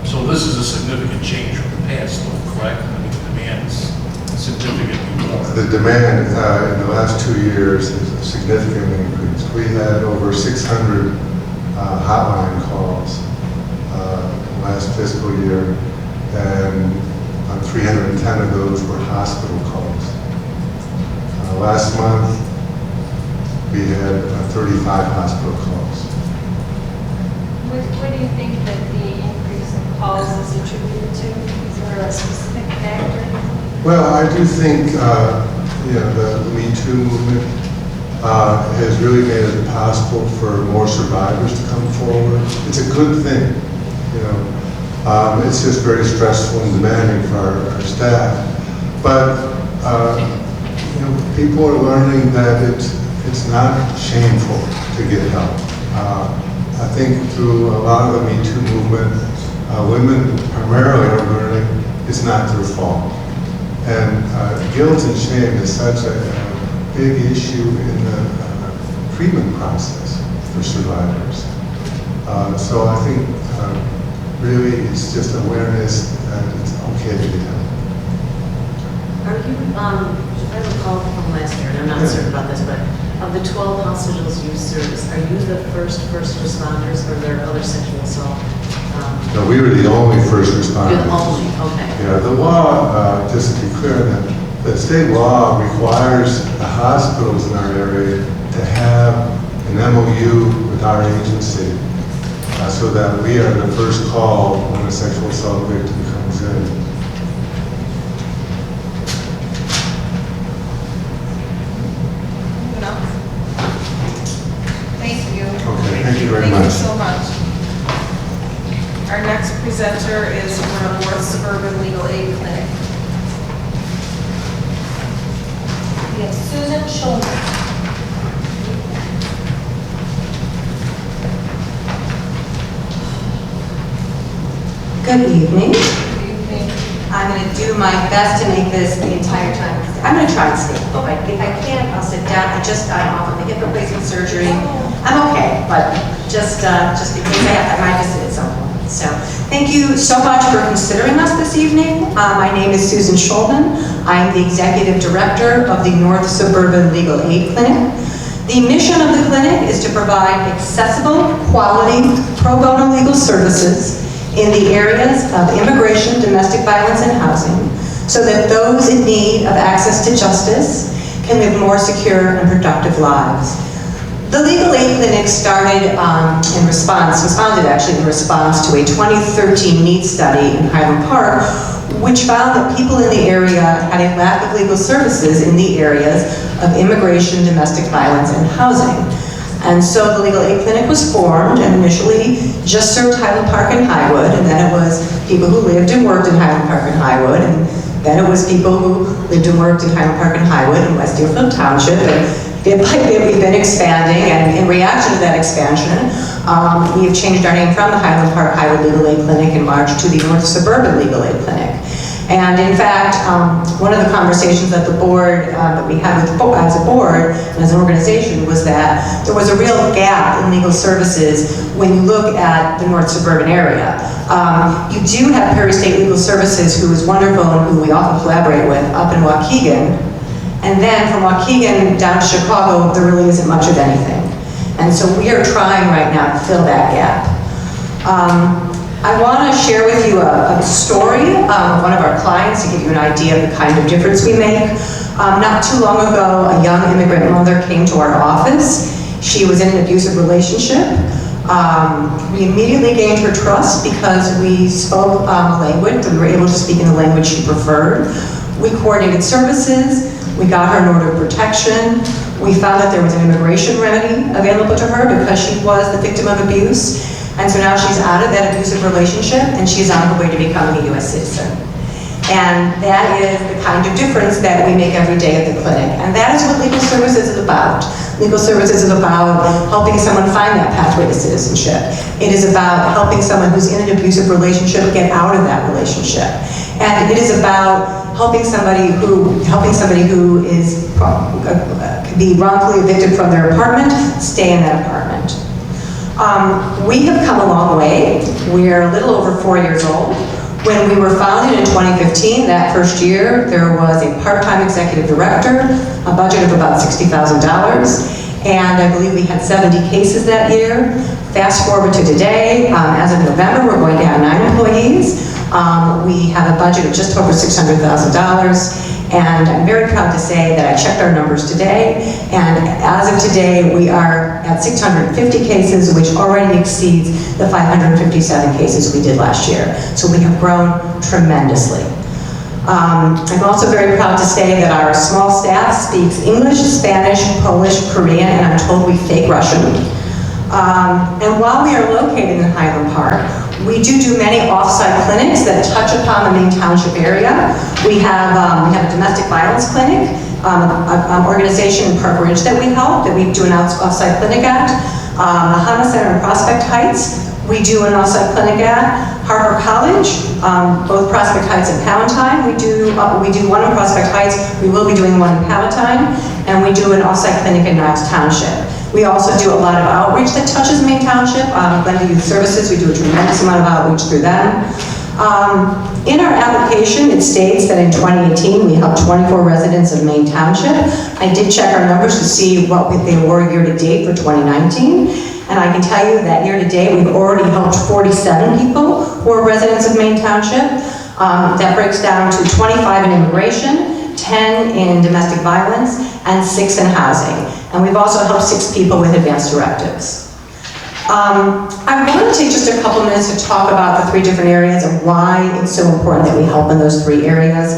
So this is a significant change from the past, though, correct? I mean, the demand is significantly more. The demand in the last 2 years is significantly increased. We had over 600 hotline calls last fiscal year, and 310 of those were hospital calls. Last month, we had 35 hospital calls. What do you think that the increase in calls is attributed to? Is there a specific factor? Well, I do think the Me Too movement has really made it possible for more survivors to come forward. It's a good thing, It's just very stressful and demanding for our staff. But people are learning that it's not shameful to get help. I think through a lot of the Me Too movement, women primarily are learning it's not their fault. And guilt and shame is such a big issue in the treatment process for survivors. So I think really it's just awareness that it's okay to get help. Are you, if I recall from last year, and I'm not certain about this, but of the 12 hospitals you service, are you the first responders, or are there other sexual assault? No, we were the only first responders. You're the only, okay. Yeah, the law, just to be clear, the state law requires the hospitals in our area to have an MOU with our agency so that we are the first call when a sexual assault victim comes in. Thank you. Okay, thank you very much. Thank you so much. Our next presenter is from North Suburban Legal Aid Clinic. We have Susan Schulman. Good evening. I'm going to do my best to make this the entire time. I'm going to try and stay. If I can't, I'll sit down. I'm off of the hip replacement surgery. I'm okay, but just in case I might just sit at some point. So thank you so much for considering us this evening. My name is Susan Schulman. I'm the Executive Director of the North Suburban Legal Aid Clinic. The mission of the clinic is to provide accessible, quality, pro bono legal services in the areas of immigration, domestic violence, and housing, so that those in need of access to justice can live more secure and productive lives. The Legal Aid Clinic responded in response to a 2013 needs study in Highland Park, which found that people in the area had a lack of legal services in the areas of immigration, domestic violence, and housing. And so the Legal Aid Clinic was formed and initially just served Highland Park and Highwood, and then it was people who lived and worked in Highland Park and Highwood, and then it was people who lived and worked in Highland Park and Highwood and West Deerfield Township, and bit by bit we've been expanding, and in reaction to that expansion, we have changed our name from the Highland Park Highwood Legal Aid Clinic in March to the North Suburban Legal Aid Clinic. And in fact, one of the conversations that the board, that we had with, as a board and as an organization, was that there was a real gap in legal services when you look at the North Suburban area. You do have Perry State Legal Services, who is wonderful and who we often collaborate with, up in Waukegan. And then from Waukegan down to Chicago, there really isn't much of anything. And so we are trying right now to fill that gap. I want to share with you a story of one of our clients to give you an idea of the kind of difference we make. Not too long ago, a young immigrant mother came to our office. She was in an abusive relationship. We immediately gained her trust because we spoke a language, we were able to speak in the language she preferred. We coordinated services. We got her an order of protection. We found that there was an immigration remedy available to her because she was the victim of abuse. And so now she's out of that abusive relationship and she's on her way to becoming a U.S. citizen. And that is the kind of difference that we make every day at the clinic. And that is what legal services is about. Legal services is about helping someone find that pathway to citizenship. It is about helping someone who's in an abusive relationship get out of that relationship. And it is about helping somebody who is could be wrongfully evicted from their apartment, stay in that apartment. We have come a long way. We're a little over 4 years old. When we were founded in 2015, that first year, there was a part-time executive director, a budget of about $60,000, and I believe we had 70 cases that year. Fast forward to today, as of November, we're going to have 9 employees. We have a budget of just over $600,000. And I'm very proud to say that I checked our numbers today, and as of today, we are at 650 cases, which already exceeds the 557 cases we did last year. So we have grown tremendously. I'm also very proud to say that our small staff speaks English, Spanish, Polish, Korean, and I'm told we fake Russian. And while we are located in Highland Park, we do many off-site clinics that touch upon the Maine Township area. We have a domestic violence clinic, an organization in Park Ridge that we help, that we do an off-site clinic at. The Hana Center in Prospect Heights, we do an off-site clinic at. Harper College, both Prospect Heights and Palatine. We do one in Prospect Heights, we will be doing one in Palatine, and we do an off-site clinic in Niles Township. We also do a lot of outreach that touches Maine Township. Glendale Youth Services, we do a tremendous amount of outreach through them. In our application, it states that in 2018, we helped 24 residents of Maine Township. I did check our numbers to see what they were year-to-date for 2019. And I can tell you that year-to-date, we've already helped 47 people who are residents of Maine Township. That breaks down to 25 in immigration, 10 in domestic violence, and 6 in housing. And we've also helped 6 people with advanced directives. I want to take just a couple minutes to talk about the 3 different areas and why it's so important that we help in those 3 areas.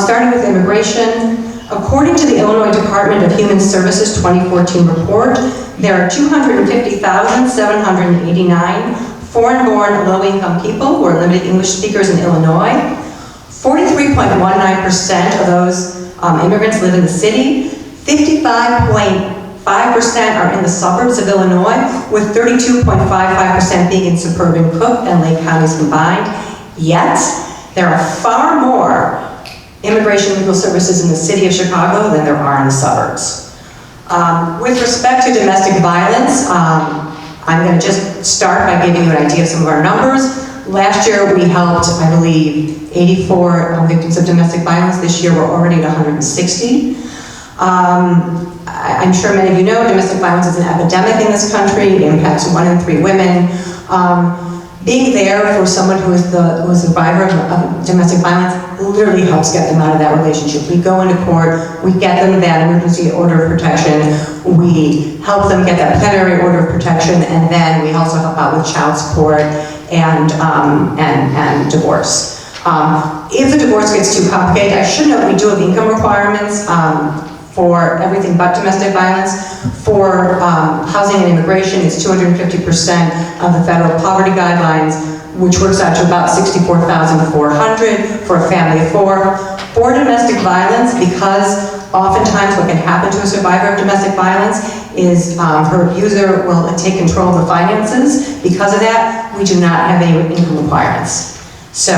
Starting with immigration, according to the Illinois Department of Human Services 2014 report, there are 250,789 foreign-born low-income people who are limited English speakers in Illinois. 43.19% of those immigrants live in the city. 55.5% are in the suburbs of Illinois, with 32.55% being in suburban Cook and Lake counties combined. Yet, there are far more immigration legal services in the city of Chicago than there are in the suburbs. With respect to domestic violence, I'm going to just start by giving you an idea of some of our numbers. Last year, we helped, I believe, 84 victims of domestic violence. This year, we're already at 160. I'm sure many of you know domestic violence is an epidemic in this country. It impacts 1 in 3 women. Being there for someone who is a survivor of domestic violence literally helps get them out of that relationship. We go into court, we get them that emergency order of protection, we help them get that plenary order of protection, and then we also help out with child support and divorce. If the divorce gets too complicated, I should note we do have income requirements for everything but domestic violence. For housing and immigration, it's 250% of the federal poverty guidelines, which works out to about $64,400 for a family of 4. For domestic violence, because oftentimes what can happen to a survivor of domestic violence is her abuser will take control of the finances. Because of that, we do not have any income requirements. So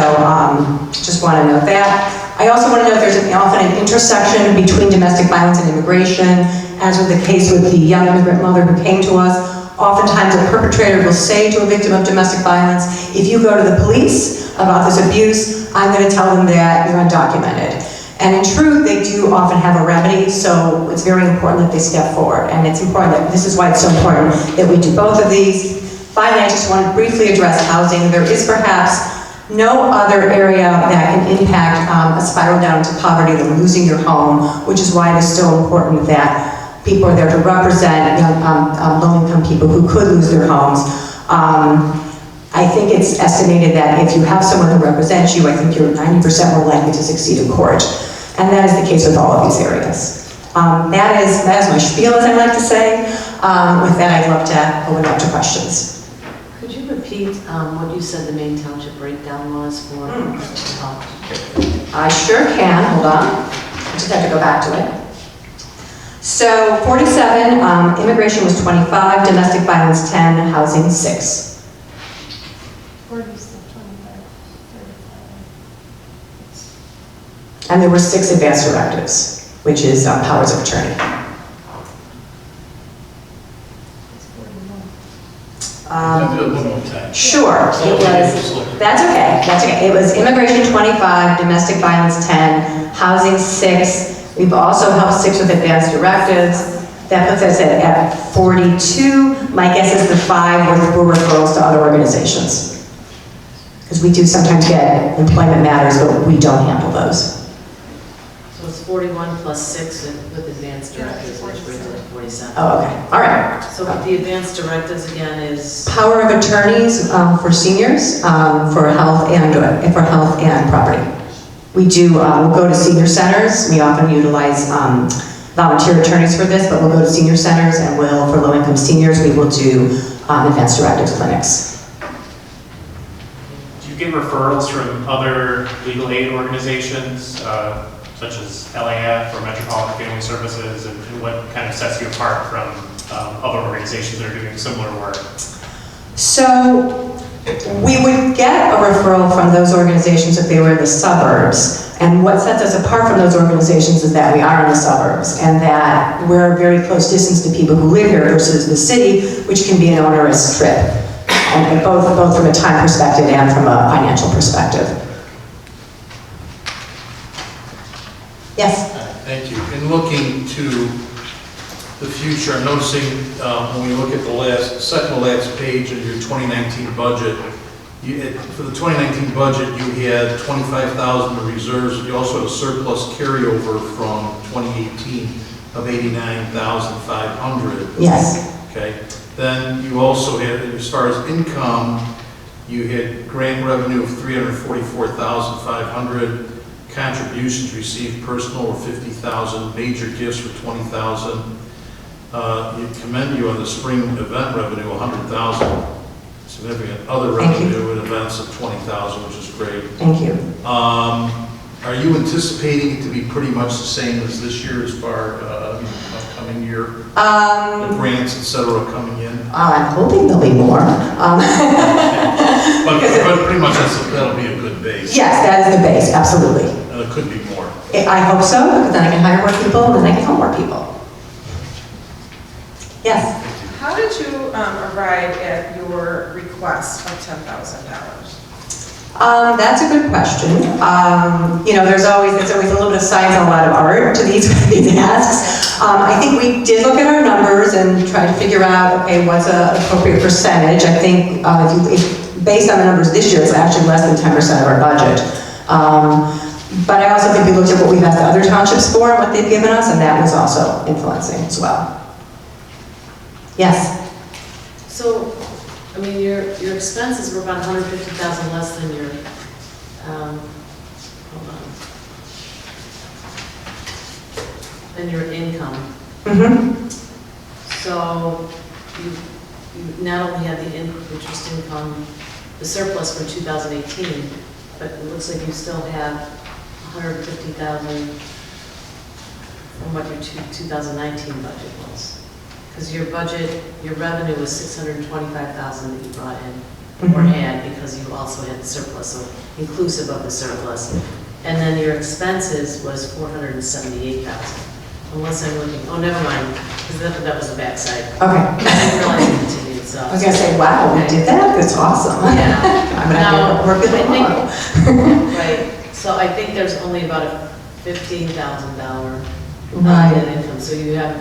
just want to note that. I also want to note there's often an intersection between domestic violence and immigration, as was the case with the young immigrant mother who came to us. Oftentimes a perpetrator will say to a victim of domestic violence, if you go to the police about this abuse, I'm going to tell them that you're undocumented. And in truth, they do often have a remedy, so it's very important that they step forward. And it's important that, this is why it's so important that we do both of these. Finally, I just want to briefly address housing. There is perhaps no other area that can impact a spiral down into poverty than losing your home, which is why it is so important that people are there to represent young, low-income people who could lose their homes. I think it's estimated that if you have someone who represents you, I think you're 90% more likely to succeed in court. And that is the case with all of these areas. That is my spiel, as I like to say. With that, I'd love to open up to questions. Could you repeat what you said the Maine Township breakdown was for? I sure can, hold on. I just have to go back to it. So 47, immigration was 25, domestic violence 10, housing 6. 47, 25, 35. And there were 6 advanced directives, which is powers of attorney. Sure, it was, that's okay. It was immigration 25, domestic violence 10, housing 6. We've also helped 6 with advanced directives. That puts us at 42. My guess is the 5 were referrals to other organizations. Because we do sometimes get employment matters, but we don't handle those. So it's 41 plus 6 with advanced directives, which brings it to 47. Oh, okay, all right. So the advanced directives again is? Power of attorneys for seniors, for health and property. We do, we'll go to senior centers. We often utilize volunteer attorneys for this, but we'll go to senior centers and for low-income seniors, we will do advanced directives clinics. Do you get referrals from other legal aid organizations, such as LAF or Metropolitan Family Services, and what kind of sets you apart from other organizations that are doing similar work? So we would get a referral from those organizations if they were in the suburbs. And what sets us apart from those organizations is that we are in the suburbs and that we're a very close distance to people who live here versus the city, which can be an onerous trip. And both from a time perspective and from a financial perspective. Yes? Thank you. In looking to the future, I'm noticing when we look at the second to last page of your 2019 budget, for the 2019 budget, you had 25,000 in reserves. You also had a surplus carryover from 2018 of 89,500. Yes. Okay. Then you also had, as far as income, you had grant revenue of 344,500. Contributions received personal were 50,000. Major gifts were 20,000. You commend you on the spring event revenue, 100,000. Significant other revenue and events of 20,000, which is great. Thank you. Are you anticipating it to be pretty much the same as this year as far upcoming year? The grants, et cetera, coming in? I'm hoping there'll be more. But pretty much that'll be a good base. Yes, that is the base, absolutely. And it could be more. I hope so, because then I can hire more people, and then I can help more people. Yes? How did you arrive at your request of $10,000? That's a good question. You know, there's always a little bit of science and a lot of art to these asks. I think we did look at our numbers and try to figure out, okay, what's an appropriate percentage. I think based on the numbers this year, it's actually less than 10% of our budget. But I also think we looked at what we've asked other townships for and what they've given us, and that was also influencing as well. Yes? So, I mean, your expenses were about 150,000 less than your hold on. And your income. So you not only had the interest income, the surplus for 2018, but it looks like you still have 150,000 from what your 2019 budget was. Because your budget, your revenue was 625,000 that you brought in or had, because you also had the surplus, so inclusive of the surplus. And then your expenses was 478,000. Unless I'm looking, oh, never mind, because that was the backside. Okay. I didn't realize it continued, so. I was gonna say, wow, we did that? That's awesome. Yeah. I'm gonna work it along. Right, so I think there's only about a $15,000 Right. net income, so you have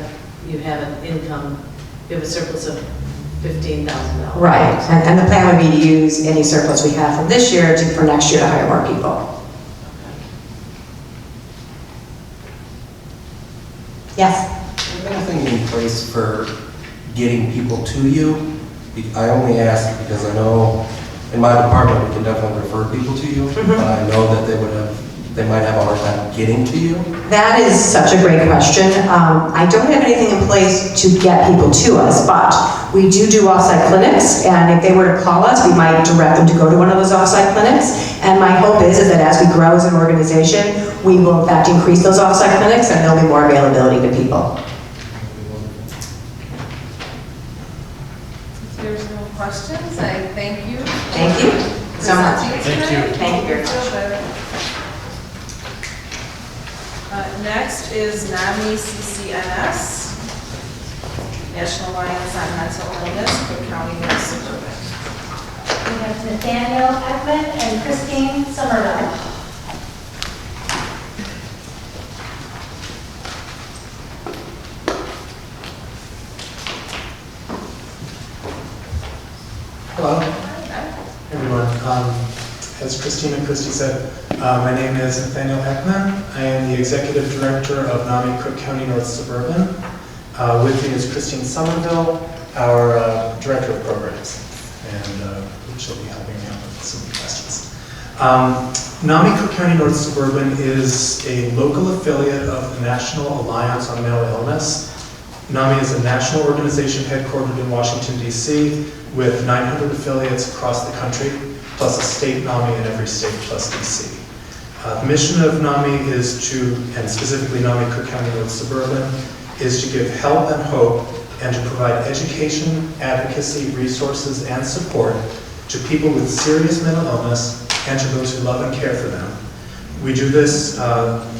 an income, you have a surplus of $15,000. Right, and the plan would be to use any surplus we have from this year for next year to hire more people. Yes? Is there anything in place for getting people to you? I only ask because I know in my department we can definitely refer people to you, but I know that they might have a hard time getting to you. That is such a great question. I don't have anything in place to get people to us, but we do off-site clinics, and if they were to call us, we might direct them to go to one of those off-site clinics. And my hope is that as we grow as an organization, we will in fact increase those off-site clinics, and there'll be more availability to people. If there's no questions, I thank you. Thank you so much. Thank you. Thank you very much. Next is NAMI CCNS, National Alliance on Mental Illness, Cook County, North Suburban. We have Nathaniel Ekman and Christine Somerville. Hello, everyone. As Christine and Christy said, my name is Nathaniel Ekman. I am the Executive Director of NAMI Cook County North Suburban. With me is Christine Somerville, our Director of Programs, and she'll be helping me out with some questions. NAMI Cook County North Suburban is a local affiliate of the National Alliance on Mental Illness. NAMI is a national organization headquartered in Washington, D.C., with 900 affiliates across the country, plus a state NAMI in every state plus DC. The mission of NAMI is to, and specifically NAMI Cook County North Suburban, is to give help and hope and to provide education, advocacy, resources, and support to people with serious mental illness and to those who love and care for them. We do this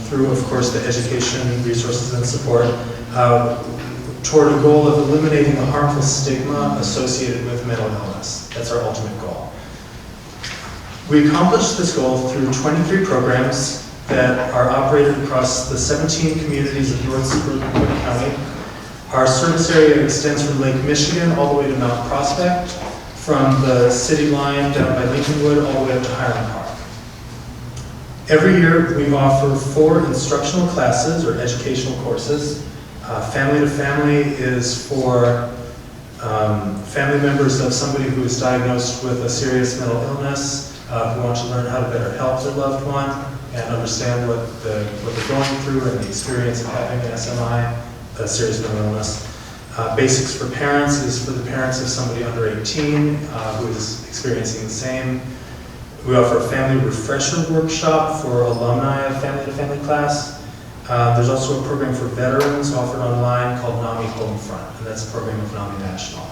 through, of course, the education, resources, and support toward a goal of eliminating the harmful stigma associated with mental illness. That's our ultimate goal. We accomplish this goal through 23 programs that are operated across the 17 communities of North Suburban Cook County. Our service area extends from Lake Michigan all the way to Mount Prospect, from the city line down by Lincolnwood all the way up to Highland Park. Every year we offer 4 instructional classes or educational courses. Family to Family is for family members of somebody who is diagnosed with a serious mental illness, who want to learn how to better help their loved one and understand what they're going through and the experience of having an SMI, a serious mental illness. Basics for Parents is for the parents of somebody under 18 who is experiencing the same. We offer a family refresher workshop for alumni of Family to Family class. There's also a program for veterans offered online called NAMI Homefront, and that's a program of NAMI National.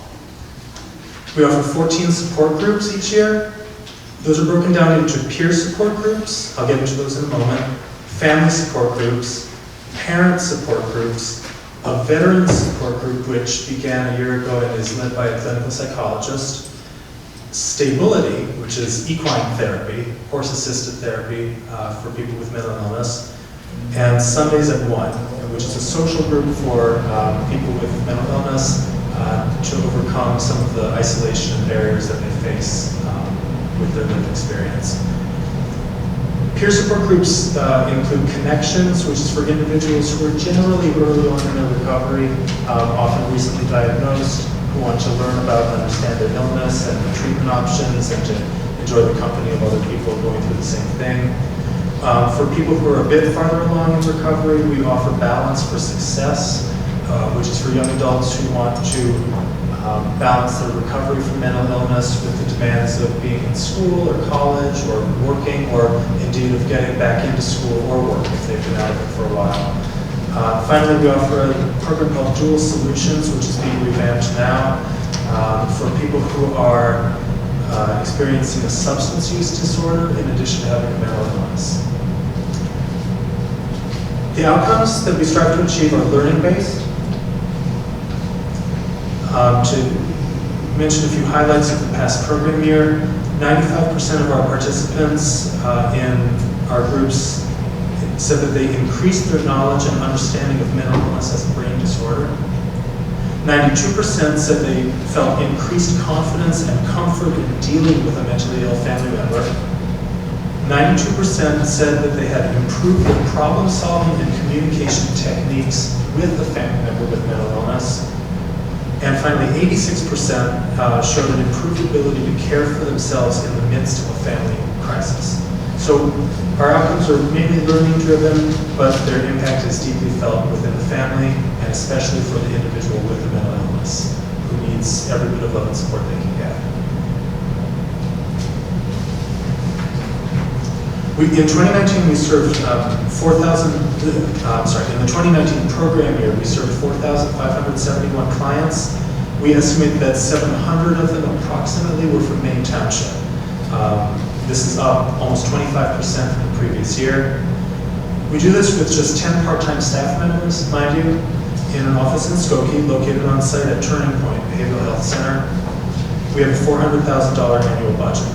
We offer 14 support groups each year. Those are broken down into peer support groups, I'll get into those in a moment, family support groups, parent support groups, a veteran support group which began a year ago and is led by a clinical psychologist, stability, which is equine therapy, horse-assisted therapy for people with mental illness, and Sundays at 1, which is a social group for people with mental illness to overcome some of the isolation and barriers that they face with their lived experience. Peer support groups include Connections, which is for individuals who are generally early on in their recovery, often recently diagnosed, who want to learn about and understand their illness and the treatment options and to enjoy the company of other people going through the same thing. For people who are a bit farther along in recovery, we offer Balance for Success, which is for young adults who want to balance their recovery from mental illness with the demands of being in school or college or working, or indeed of getting back into school or work if they've been out of it for a while. Finally, we offer a program called Dual Solutions, which is being revamped now for people who are experiencing a substance use disorder in addition to having a mental illness. The outcomes that we strive to achieve are learning-based. To mention a few highlights of the past program year, 95% of our participants in our groups said that they increased their knowledge and understanding of mental illness as a brain disorder. 92% said they felt increased confidence and comfort in dealing with a mentally ill family member. 92% said that they had improved their problem-solving and communication techniques with a family member with mental illness. And finally, 86% showed an improved ability to care for themselves in the midst of a family crisis. So our outcomes are mainly learning-driven, but their impact is deeply felt within the family, and especially for the individual with a mental illness, who needs every bit of love and support they can get. In 2019, we served in the 2019 program year, we served 4,571 clients. We estimate that 700 of them approximately were from Maine Township. This is up almost 25% from the previous year. We do this with just 10 part-time staff members, mind you, in an office in Skokie, located on site at Turning Point Behavioral Health Center. We have a $400,000 annual budget.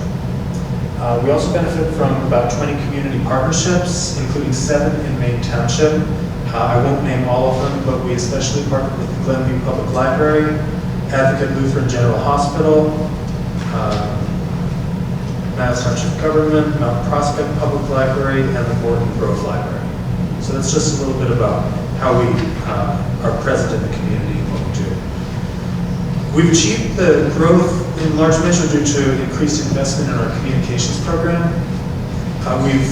We also benefit from about 20 community partnerships, including 7 in Maine Township. I won't name all of them, but we especially partner with the Glenview Public Library, Advocate Lutheran General Hospital, Maine Township Government, Mount Prospect Public Library, and the Morton Grove Library. So that's just a little bit about how we are present in the community and what we do. We've achieved the growth in large measure due to increased investment in our communications program. We've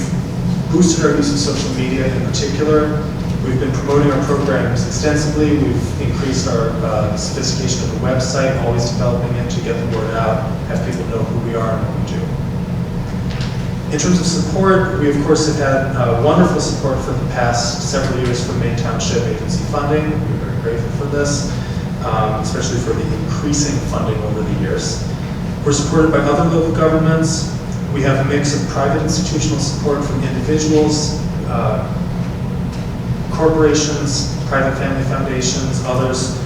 boosted our use of social media in particular. We've been promoting our programs extensively. We've increased our sophistication of the website, always developing it to get the word out, have people know who we are and what we do. In terms of support, we of course have had wonderful support for the past several years from Maine Township agency funding. We're very grateful for this. Especially for the increasing funding over the years. We're supported by other local governments. We have a mix of private institutional support from individuals, corporations, private family foundations, others,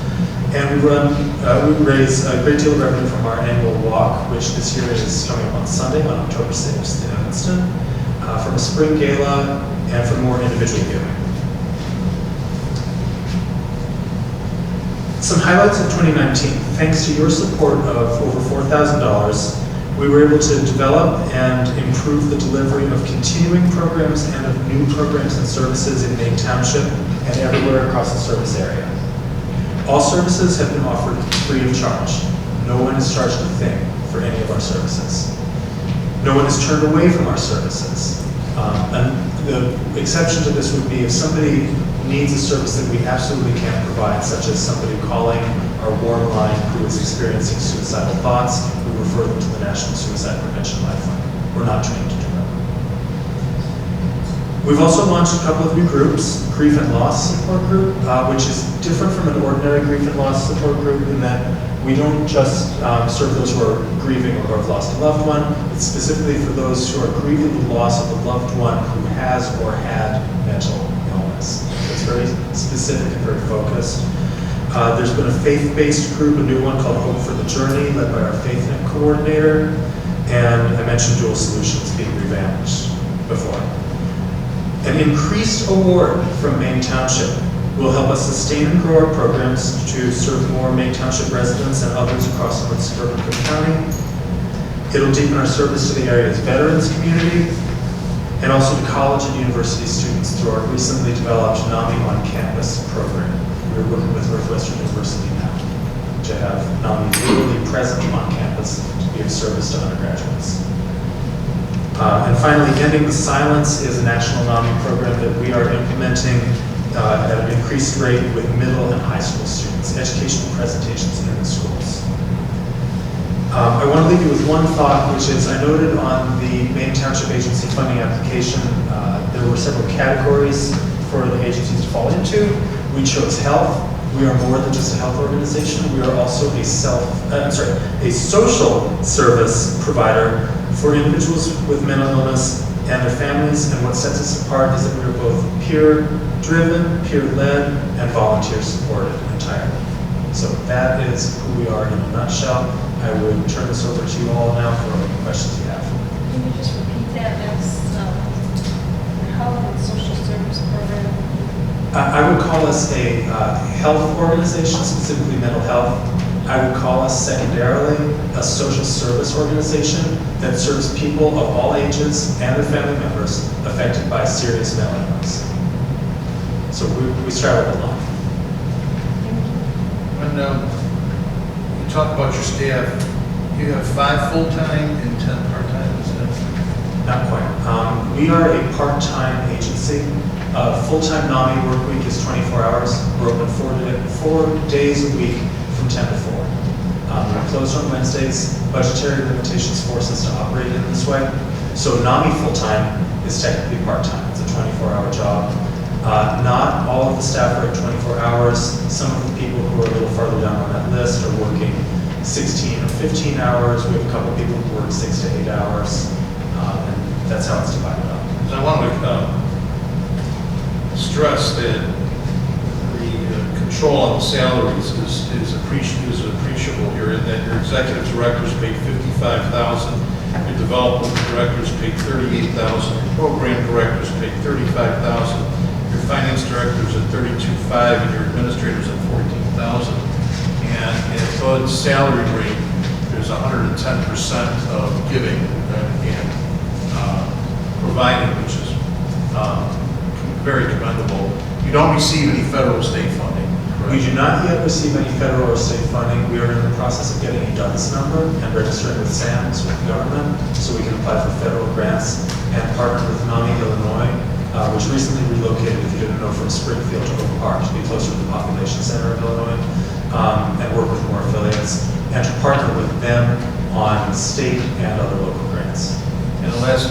and we raise a great deal of revenue from our annual walk, which this year is coming up on Sunday, on October 6th in Evanston, from a spring gala, and from more individual giving. Some highlights of 2019. Thanks to your support of over $4,000, we were able to develop and improve the delivery of continuing programs and of new programs and services in Maine Township and everywhere across the service area. All services have been offered free of charge. No one is charged a thing for any of our services. No one is turned away from our services. And the exception to this would be if somebody needs a service that we absolutely can't provide, such as somebody calling our warm line who is experiencing suicidal thoughts, we refer them to the National Suicide Prevention Lifeline. We're not trained to do that. We've also launched a couple of new groups, Grief and Loss Support Group, which is different from an ordinary grief and loss support group in that we don't just serve those who are grieving or who have lost a loved one. It's specifically for those who are grieving the loss of a loved one who has or had mental illness. It's very specific and very focused. There's been a faith-based group, a new one called Hope for the Journey, led by our FaithNet coordinator, and I mentioned Dual Solutions being revamped before. An increased award from Maine Township will help us sustain and grow our programs to serve more Maine Township residents and others across North Suburban Cook County. It'll deepen our service to the area's veterans community and also to college and university students through our recently developed NAMI on Campus program. We're working with Northwestern University now to have NAMI literally present on campus to be of service to undergraduates. And finally, Ending the Silence is a national NAMI program that we are implementing at an increased rate with middle and high school students, educational presentations in the schools. I want to leave you with one thought, which is I noted on the Maine Township agency funding application, there were several categories for the agencies to fall into. We chose health. We are more than just a health organization. We are also a social service provider for individuals with mental illness and their families. And what sets us apart is that we are both peer-driven, peer-led, and volunteer-supported entirely. So that is who we are in a nutshell. I would turn this over to you all now for any questions you have. Can you just repeat that? That's health and social service program. I would call us a health organization, specifically mental health. I would call us secondarily a social service organization that serves people of all ages and their family members affected by serious mental illness. So we straddle the line. When you talk about your staff, you have 5 full-time and 10 part-time, isn't it? Not quite. We are a part-time agency. Full-time NAMI work week is 24 hours. We're open 4 days a week from 10 to 4. We're closed on Wednesdays. Budgetary limitations force us to operate in this way. So NAMI full-time is technically part-time. It's a 24-hour job. Not all of the staff are at 24 hours. Some of the people who are a little farther down on that list are working 16 or 15 hours. We have a couple of people who work 6 to 8 hours. And that's how it's divided up. I want to stress that the control on the salaries is appreciable here, in that your executive directors paid $55,000, your development directors paid $38,000, your program directors paid $35,000, your finance directors at $32,500, and your administrators at $14,000. And at Bud's salary rate, there's 110% of giving and providing, which is very commendable. You don't receive any federal or state funding, correct? We do not yet receive any federal or state funding. We are in the process of getting a DUNS number and registering with SAMS, with the government, so we can apply for federal grants and partner with NAMI Illinois, which recently relocated, if you didn't know, from Springfield to Oak Park to be closer to the population center of Illinois, and work with more affiliates, and to partner with them on state and other local grants. And the last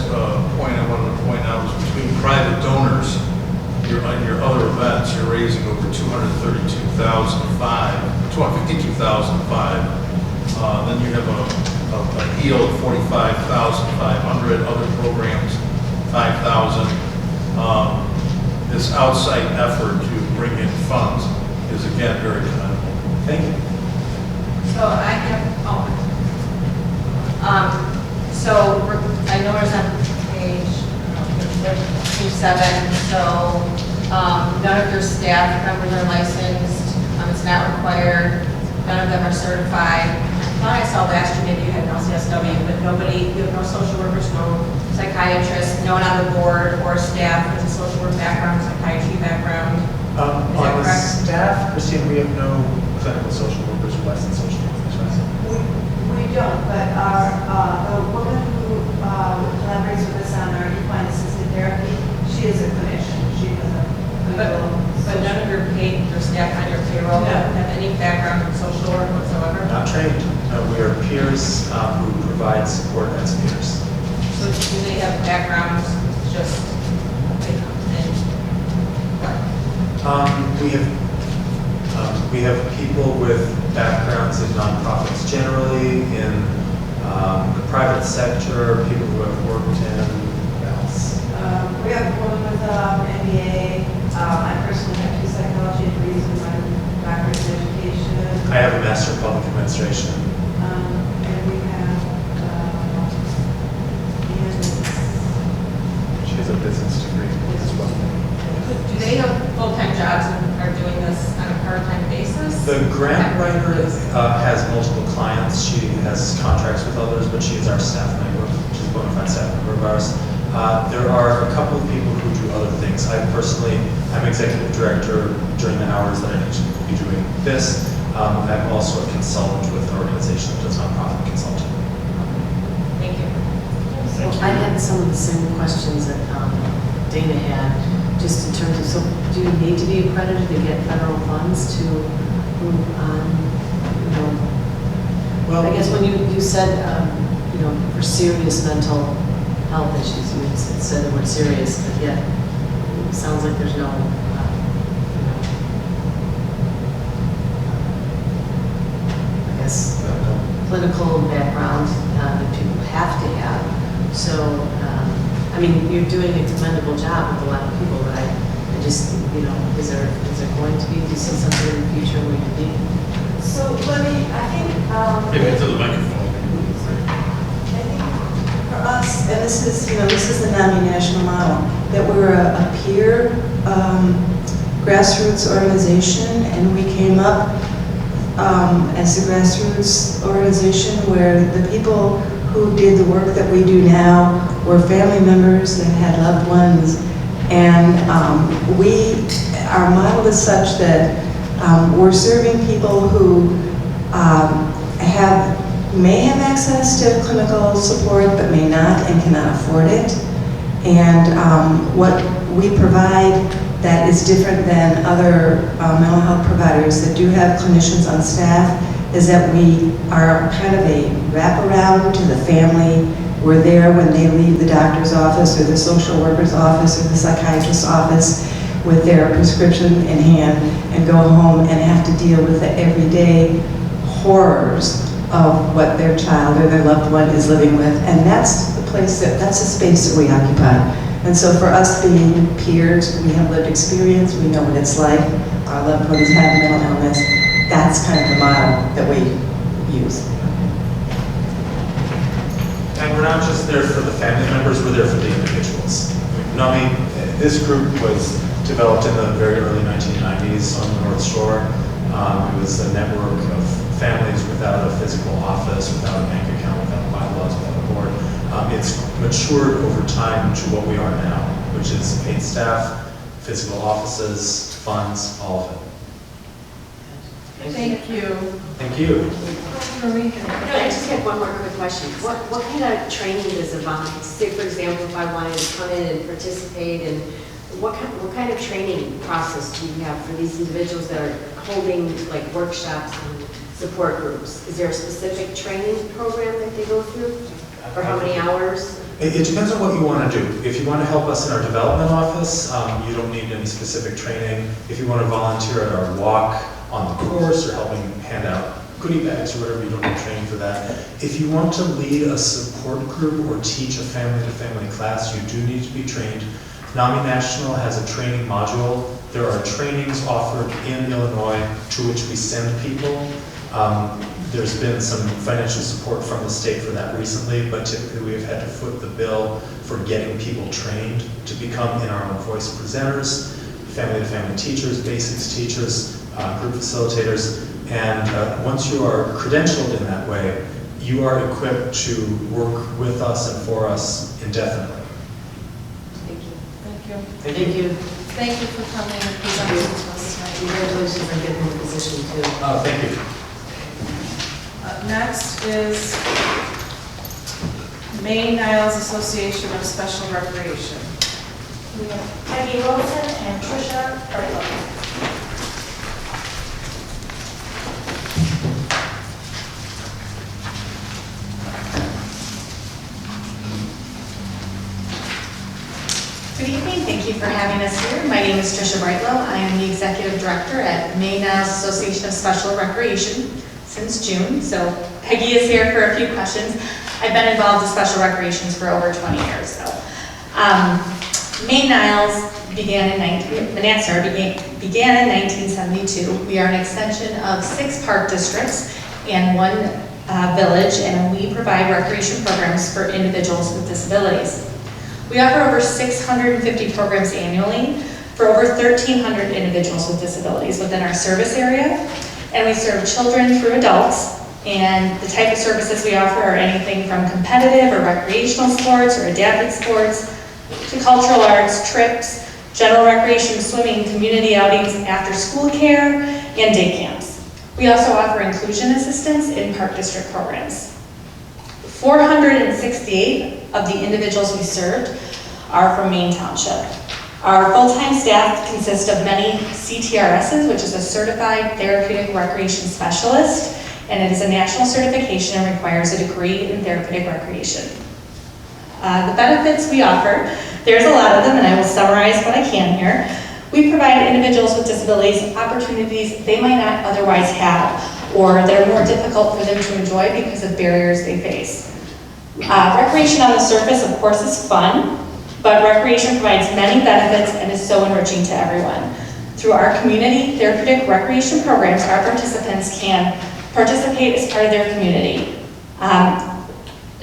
point I wanted to point out is between private donors, your other events, you're raising over $252,500. Then you have a HEAL of $45,500, other programs, $5,000. This outside effort to bring in funds is again very commendable. Thank you. So I have, so I noticed on page 7, so none of your staff members are licensed, it's not required, none of them are certified. I thought I saw last year maybe you had an LCSW, but nobody, you have no social workers, no psychiatrists, no one on the board or staff with a social work background, psychiatry background. Is that On the correct? staff, Christine, we have no clinical social workers or licensed social workers, right? We don't, but the woman who collaborates with us on our equine assisted therapy, she is a clinician. She has a clinical. But none of your staff on your payroll have any background in social work whatsoever? Not trained. We are peers who provide support as peers. So do they have backgrounds just in what? We have people with backgrounds in nonprofits generally, in the private sector, people who have worked in what else? We have a woman with MBA. I personally have 2 psychology degrees and my doctorate in education. I have a Master of Public Administration. And we have, She has a business degree as well. Do they have full-time jobs and are doing this on a part-time basis? The grant writer has multiple clients. She has contracts with others, but she is our staff member. She's a bona fide staff member of ours. There are a couple of people who do other things. I'm executive director during the hours that I need to be doing this. I'm also a consultant with an organization that does nonprofit consulting. Thank you. Well, I had some of the same questions that Dana had, just in terms of, so do you need to be accredited to get federal funds to move on? You know, Well, I guess when you said, you know, for serious mental health issues, you had said the word serious, but yet it sounds like there's no, you know, I guess, clinical background that people have to have. So, I mean, you're doing a commendable job with a lot of people, but I just, you know, is there going to be, do you see something in the future where you need? So let me, I think, Maybe into the microphone. I think for us, and this is, you know, this is the NAMI national model, that we're a peer grassroots organization, and we came up as a grassroots organization where the people who did the work that we do now were family members that had loved ones, and our model is such that we're serving people who may have access to clinical support but may not and cannot afford it. And what we provide that is different than other mental health providers that do have clinicians on staff is that we are kind of a wraparound to the family. We're there when they leave the doctor's office or the social worker's office or the psychiatrist's office with their prescription in hand and go home and have to deal with the everyday horrors of what their child or their loved one is living with. And that's the place, that's the space that we occupy. And so for us being peers, we have lived experience, we know what it's like. Our loved ones have mental illness. That's kind of the model that we use. And we're not just there for the family members, we're there for the individuals. NAMI, this group was developed in the very early 1990s on the North Shore. It was a network of families without a physical office, without a bank account, without bylaws, without a board. It's matured over time to what we are now, which is paid staff, physical offices, funds, all of it. Thank you. Thank you. Marie? I just have one more quick question. What kind of training does a volunteer, say for example, if I wanted to come in and participate, and what kind of training process do you have for these individuals that are holding like workshops and support groups? Is there a specific training program that they go through? For how many hours? It depends on what you want to do. If you want to help us in our development office, you don't need any specific training. If you want to volunteer at our walk on the course or helping hand out goodie bags or whatever, you don't need training for that. If you want to lead a support group or teach a family-to-family class, you do need to be trained. NAMI National has a training module. There are trainings offered in Illinois to which we send people. There's been some financial support from the state for that recently, but typically we have had to foot the bill for getting people trained to become in our own voice presenters, family-to-family teachers, basics teachers, group facilitators, and once you are credentialed in that way, you are equipped to work with us and for us indefinitely. Thank you. Thank you. Thank you for coming and presenting to us tonight. Congratulations on getting the position too. Oh, thank you. Next is Maine Niles Association of Special Recreation. We have Peggy Wilson and Tricia Bartlett. Good evening, thank you for having us here. My name is Tricia Brightlow. I am the Executive Director at Maine Niles Association of Special Recreation since June, so Peggy is here for a few questions. I've been involved in special recreations for over 20 years. So, Maine Niles began in 1972. We are an extension of 6 park districts and 1 village, and we provide recreation programs for individuals with disabilities. We offer over 650 programs annually for over 1,300 individuals with disabilities within our service area, and we serve children through adults. And the type of services we offer are anything from competitive or recreational sports or adapted sports to cultural arts, trips, general recreation, swimming, community outings, after-school care, and day camps. We also offer inclusion assistance in park district programs. 468 of the individuals we served are from Maine Township. Our full-time staff consist of many CTRSs, which is a Certified Therapeutic Recreation Specialist, and it is a national certification and requires a degree in therapeutic recreation. The benefits we offer, there's a lot of them, and I will summarize what I can here. We provide individuals with disabilities opportunities they might not otherwise have, or that are more difficult for them to enjoy because of barriers they face. Recreation on the surface, of course, is fun, but recreation provides many benefits and is so enriching to everyone. Through our community therapeutic recreation programs, our participants can participate as part of their community,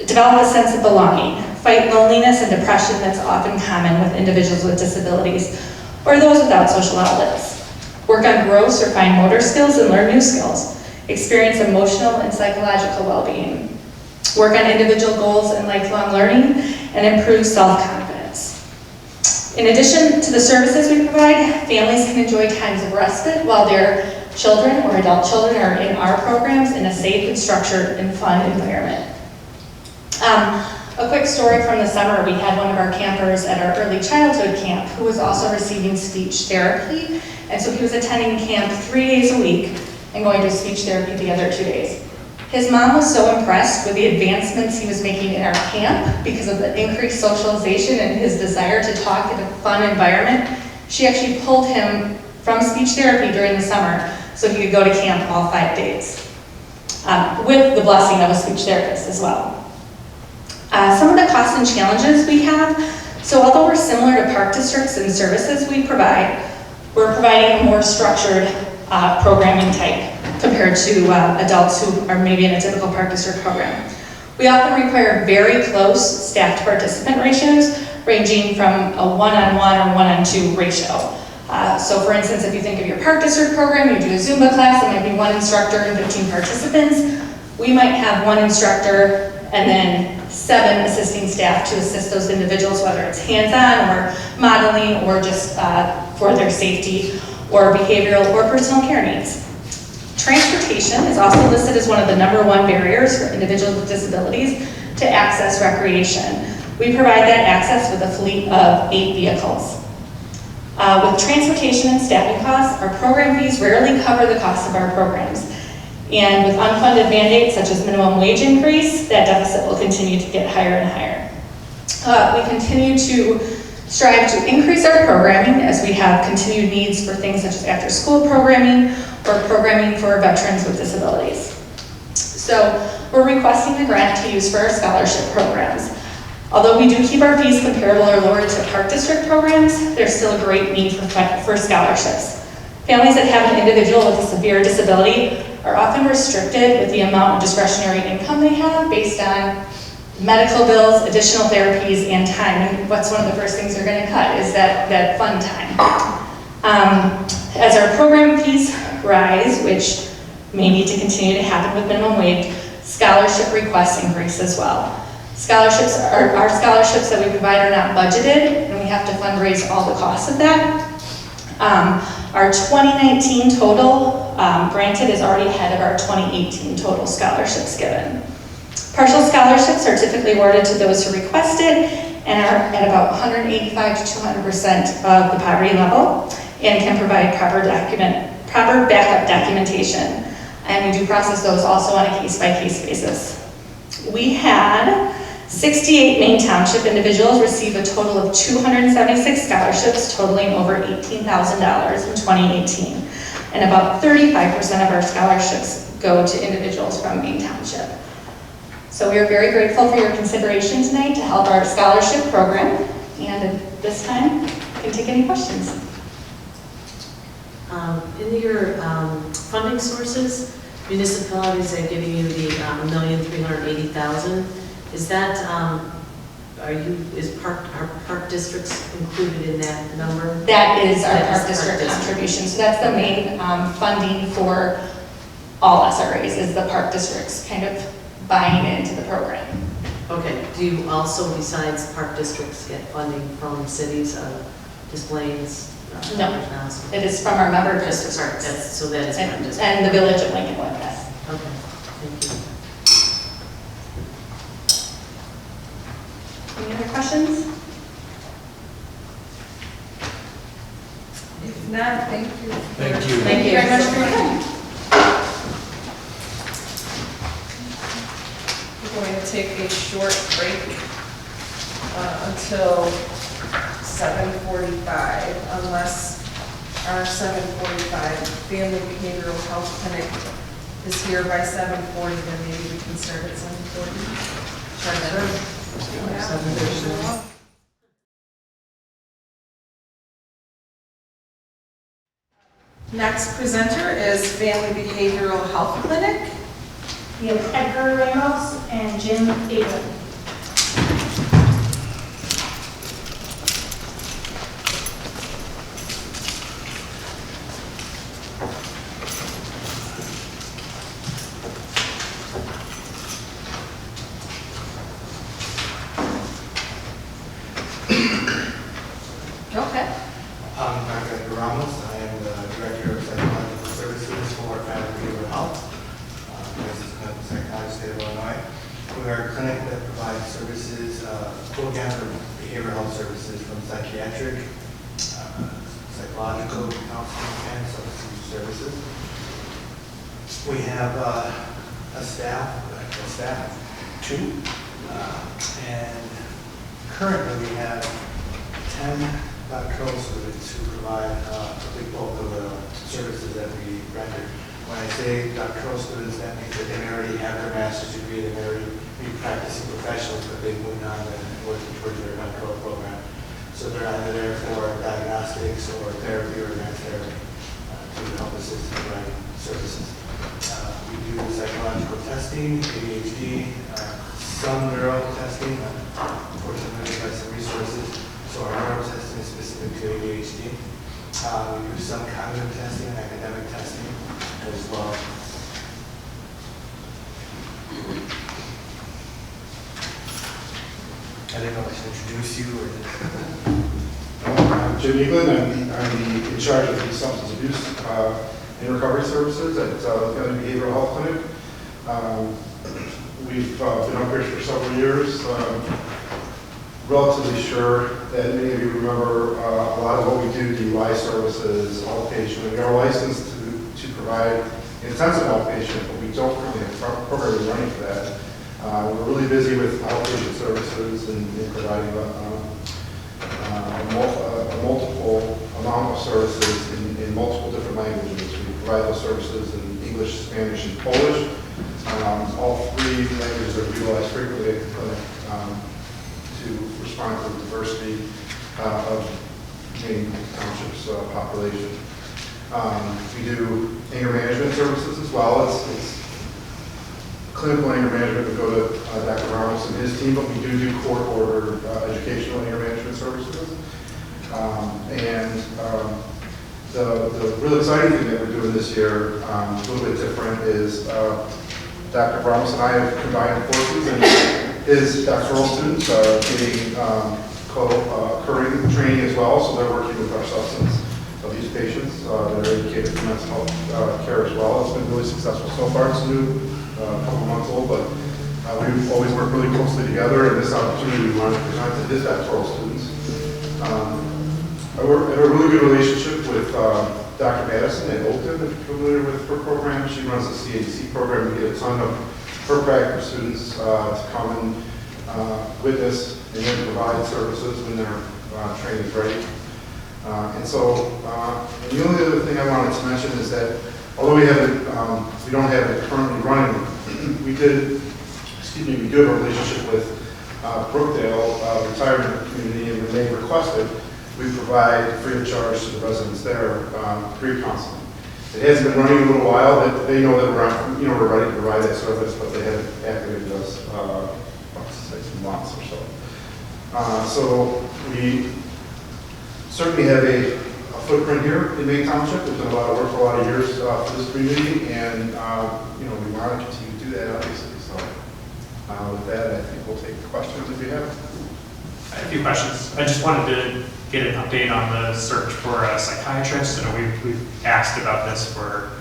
develop a sense of belonging, fight loneliness and depression that's often common with individuals with disabilities or those without social outlets, work on gross or fine motor skills and learn new skills, experience emotional and psychological well-being, work on individual goals and lifelong learning, and improve self-confidence. In addition to the services we provide, families can enjoy times of respite while their children or adult children are in our programs in a safe and structured and fun environment. A quick story from the summer, we had one of our campers at our early childhood camp who was also receiving speech therapy, and so he was attending camp 3 days a week and going to speech therapy the other 2 days. His mom was so impressed with the advancements he was making in our camp because of the increased socialization and his desire to talk in a fun environment. She actually pulled him from speech therapy during the summer so he could go to camp all 5 days, with the blessing of a speech therapist as well. Some of the costs and challenges we have, so although we're similar to park districts and services we provide, we're providing a more structured programming type compared to adults who are maybe in a typical park district program. We often require very close staff to participant ratios, ranging from a one-on-one or one-on-two ratio. So for instance, if you think of your park district program, you do a Zumba class, it might be 1 instructor and 15 participants. We might have 1 instructor and then 7 assisting staff to assist those individuals, whether it's hands-on or modeling or just for their safety or behavioral or personal care needs. Transportation is also listed as one of the #1 barriers for individuals with disabilities to access recreation. We provide that access with a fleet of 8 vehicles. With transportation and staffing costs, our program fees rarely cover the cost of our programs. And with unfunded mandates such as minimum wage increase, that deficit will continue to get higher and higher. We continue to strive to increase our programming as we have continued needs for things such as after-school programming or programming for veterans with disabilities. So we're requesting the grant to use for our scholarship programs. Although we do keep our fees comparable or lower to park district programs, there's still a great need for scholarships. Families that have an individual with a severe disability are often restricted with the amount of discretionary income they have based on medical bills, additional therapies, and time. And what's one of the first things they're going to cut is that fun time. As our program fees rise, which may need to continue to happen with minimum wage, scholarship requests increase as well. Our scholarships that we provide are not budgeted, and we have to fundraise all the costs of that. Our 2019 total granted is already ahead of our 2018 total scholarships given. Partial scholarships are typically awarded to those who request it and are at about 185 to 200% of the poverty level and can provide proper backup documentation. And we do process those also on a case-by-case basis. We had 68 Maine Township individuals receive a total of 276 scholarships totaling over $18,000 in 2018. And about 35% of our scholarships go to individuals from Maine Township. So we are very grateful for your consideration tonight to help our scholarship program. And at this time, I can take any questions. In your funding sources, municipalities are giving you the $1,380,000. Is that, are park districts included in that number? That is our park district contribution. So that's the main funding for all SRAs, is the park districts kind of buying into the program. Okay. Do you also, besides park districts, get funding from cities, Des Plaines? No, it is from our member districts. So that is park districts. And the village of Lincolnwood, yes. Okay, thank you. questions? If not, thank you. Thank you. Thank you very much for your time. We're going to take a short break until 7:45, unless our 7:45 Family Behavioral Health Clinic is here by 7:40, then maybe we can start at 7:40. Try that. Next presenter is Family Behavioral Health Clinic. We have Edgar Ramos and Jim Abel. Okay. I'm Dr. Edgar Ramos. I am the Director of Psychological Services for Family Behavioral Health. This is a psychologist state of Illinois. We are a clinic that provides services, full gamut of behavioral health services from psychiatric, psychological, counseling, and substance services. We have a staff, two, and currently we have 10 doctoral students who provide a big bulk of the services that we render. When I say doctoral students, that means that they already have their master's degree, they may already be practicing professionals, but they've moved on and working towards their doctoral program. So they're either there for diagnostics or therapy or advanced therapy to help assist in providing services. We do psychological testing, ADHD, some neuro testing, unfortunately we have some resources. So our neuro testing is specific to ADHD. We do some cognitive testing and academic testing as well. I didn't know I should introduce you or I'm Jim Eaglin. I'm in charge of the substance abuse and recovery services at Family Behavioral Health Clinic. We've been up here for several years. Relatively sure that many of you remember a lot of what we do, DUI services, outpatient. We are licensed to provide intensive outpatient, but we don't currently have programs running for that. We're really busy with outpatient services and providing a multiple amount of services in multiple different languages. We provide those services in English, Spanish, and Polish. All three languages are utilized frequently at the clinic to respond to the diversity of Maine Township's population. We do anger management services as well. It's clinical anger management would go to Dr. Ramos and his team, but we do court-ordered educational anger management services. The really exciting thing that we're doing this year, a little bit different, is Dr. Ramos and I have combined forces, and his doctoral students are getting co-occurring training as well, so they're working with our substance abuse patients that are educated for mental health care as well. It's been really successful so far. It's new, a couple months old, but we've always worked really closely together, and this opportunity we wanted to present to his doctoral students. I have a really good relationship with Dr. Madison at Oakton. If you're familiar with her program, she runs the CAC program. We get a ton of her practice students to come and witness and then provide services when their training is ready. And the only other thing I wanted to mention is that although we don't have it currently running, we do have a relationship with Brookdale Retirement Community, and when they requested, we provide free of charge to the residents there, free counseling. It hasn't been running a little while. They know that we're ready to provide that service, but they haven't activated us 6 months or so. So we certainly have a footprint here in Maine Township. We've done a lot of work for a lot of years for this community, and we want to continue to do that, obviously. So with that, I think we'll take questions if you have. I have a few questions. I just wanted to get an update on the search for a psychiatrist. I know we've asked about this for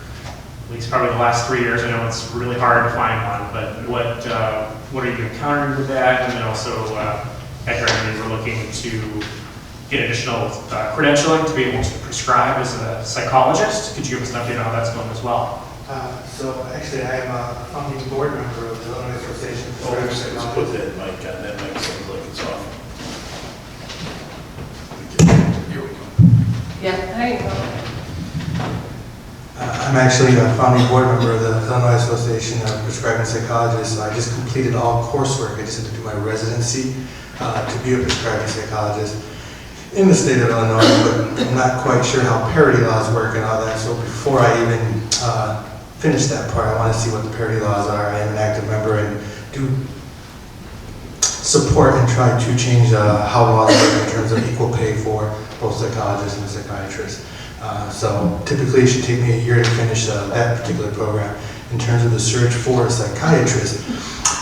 at least probably the last 3 years. I know it's really hard to find one, but what are you encountering with that? And then also, at Gregory, we're looking to get additional credentialing to be able to prescribe as a psychologist. Could you give us an update on how that's going as well? So actually, I am a founding board member of the Illinois Association of Oh, Prescribing let's Psychologists. put that mic on, that mic sounds like it's off. Here we go. Yeah, there you go. I'm actually a founding board member of the Illinois Association of Prescribing Psychologists. I just completed all coursework. I just had to do my residency to be a prescribing psychologist in the state of Illinois, but I'm not quite sure how parity laws work and all that. So before I even finish that part, I want to see what the parity laws are. I am an active member and do support and try to change how laws work in terms of equal pay for both psychologists and psychiatrists. So typically it should take me a year to finish that particular program. In terms of the search for a psychiatrist,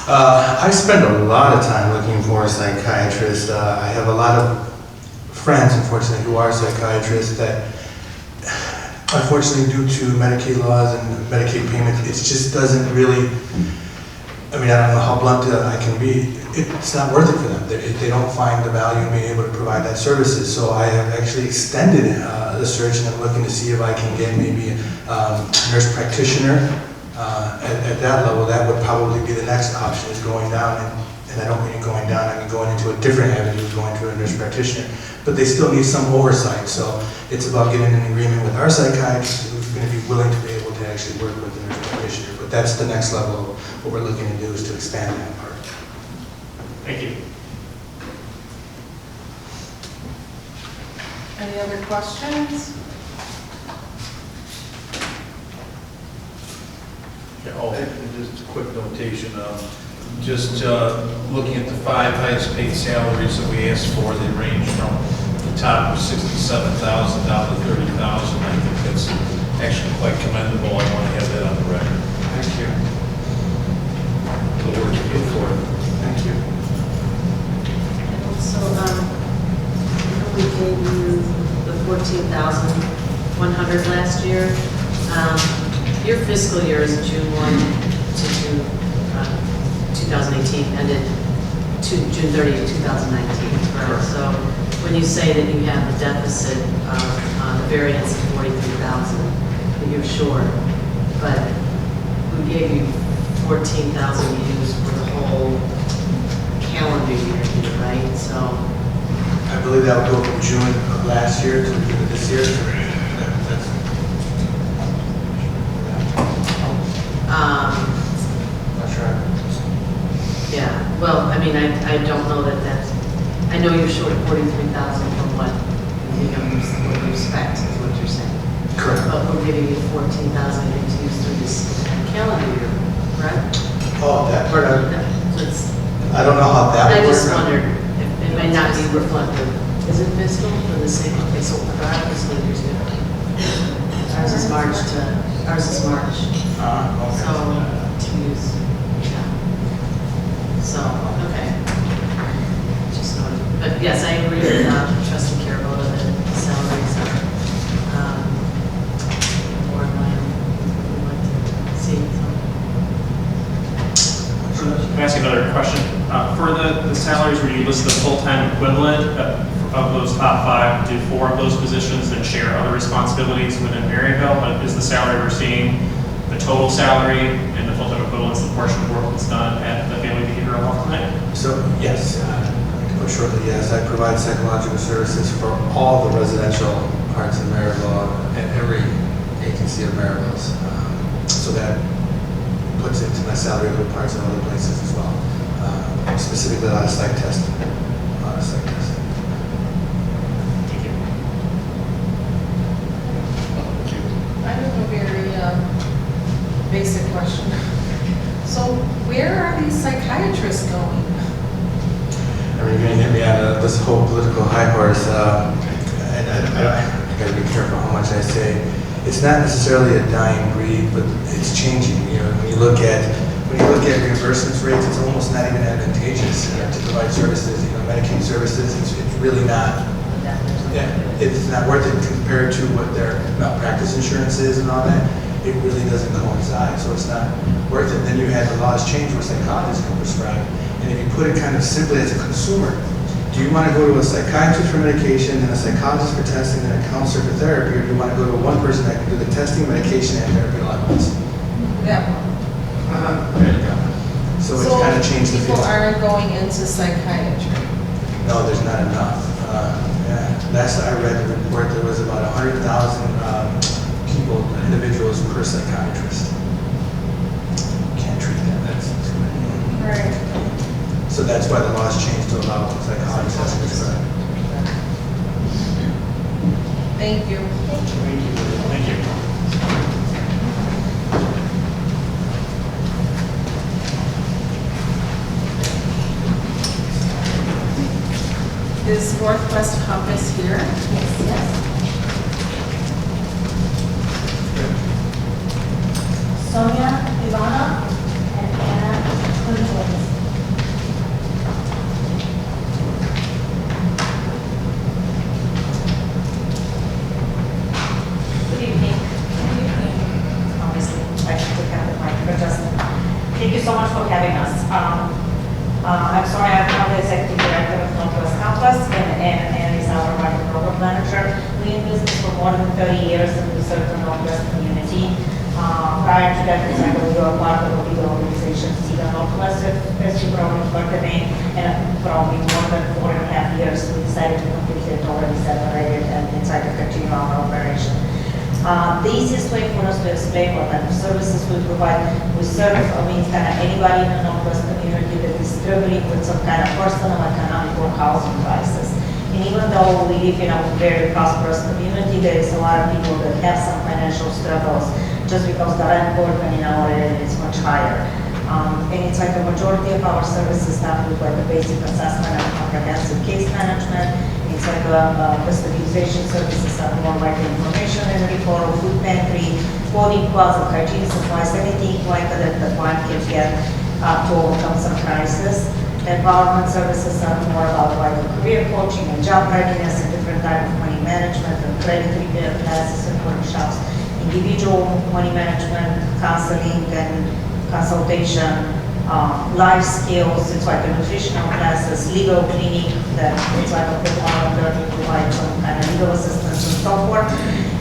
I spend a lot of time looking for a psychiatrist. I have a lot of friends, unfortunately, who are psychiatrists that, unfortunately, due to Medicaid laws and Medicaid payments, it just doesn't really, I mean, I don't know how blunt I can be. It's not worth it for them. They don't find the value in being able to provide that services. So I have actually extended the search, and I'm looking to see if I can get maybe a nurse practitioner at that level. That would probably be the next option, is going down, and I don't mean going down, I mean going into a different avenue, going to a nurse practitioner. But they still need some oversight. So it's about getting an agreement with our psychiatrist who's going to be willing to be able to actually work with the nurse practitioner. But that's the next level. What we're looking to do is to expand that part. Thank you. Any other questions? Yeah, oh, and just a quick notation, just looking at the 5 highest paid salaries that we asked for, they range from the top of $67,000 down to $30,000. I think that's actually quite commendable. I want to have that on the record. Thank you. The work you did for it. Thank you. So, we gave you the 14,100 last year. Your fiscal year is June 1 to June 2018, ended June 30, 2019, correct? So when you say that you have a deficit of the variance of 43,000, you're short, but we gave you 14,000 used for the whole calendar year, right? So I believe that would go from June of last year to June of this year. Not sure. yeah, well, I mean, I don't know that that's, I know you're short 43,000 from what, what you expect, is what you're saying. Correct. But we're giving you 14,000 to use through this calendar year, correct? Oh, that part, So it's, I don't know how that I would just work. wondered if it may not be reflective. Is it fiscal for the same, okay, so our fiscal year's different. Ours is March to, ours is March. Okay. So, to use, yeah. So, okay. Just noted. But yes, I agree with trustee Carabota that the salaries are more in line with what we'd like to see. Can I ask you another question? For the salaries where you list the full-time equivalent of those top 5, do 4 of those positions then share other responsibilities within Maryville? Is the salary we're seeing the total salary and the full-time equivalent is the portion of work that's done at the Family Behavioral Health Clinic? So, yes, to put shortly, yes, I provide psychological services for all the residential parts of Maryville and every agency of Maryville's. So that puts into my salary other parts and other places as well. Specifically, a lot of psych testing. A lot of psych testing. Thank you. I have a very basic question. So where are these psychiatrists going? I mean, you're going to get me out of this whole political high horse. And I got to be careful how much I say. It's not necessarily a dying breed, but it's changing. You know, when you look at reimbursements rates, it's almost not even advantageous to provide services. You know, Medicaid services, it's really not. Yeah, it's not worth it compared to what their malpractice insurance is and all that. It really doesn't coincide, so it's not worth it. Then you had the laws change where psychologists can prescribe, and if you put it kind of simply as a consumer, do you want to go to a psychiatrist for medication, then a psychologist for testing, then a counselor for therapy, or do you want to go to one person that can do the testing, medication, and therapy all at once? Yeah. There you go. So it's kind of changed the people field. aren't going into psychiatry. No, there's not enough. Last I read the report, there was about 100,000 people, individuals per psychiatrist. Can't treat that, that's too many. Right. So that's why the laws changed to allow psychologists. Thank you. Thank you. Is Northwest Compass here? Yes. Sonia, Ivana, and Anna Quintois. Good evening. Obviously, I should take out the mic, but just thank you so much for having us. I'm sorry, I'm not the executive director of Northwest Campus, and is our market program manager. We in business for more than 30 years, and we serve the Northwest community. Prior to that, we were part of a bigger organization, Cedar Northwest, as you probably heard the name, and probably more than 4.5 years, we decided to completely already separated and decided to continue our operation. The easiest way for us to explain what kind of services we provide, we serve, kind of anybody in the Northwest community that is struggling with some kind of personal, economic, or housing crisis. And even though we live in a very prosperous community, there is a lot of people that have some financial struggles just because the rent burden in our area is much higher. And it's like the majority of our services start with like a basic assessment and comprehensive case management. It's like the stabilization services are more like information and referral, food pantry, clothing closet, hygiene supplies, anything like that the client can get to overcome some crisis. Empowerment services are more about like career coaching and job readiness and different type of money management and credit repair classes and workshops, individual money management, counseling and consultation, life skills, it's like a nutritional classes, legal clinic, that it's like a provider to provide some kind of legal assistance and so forth.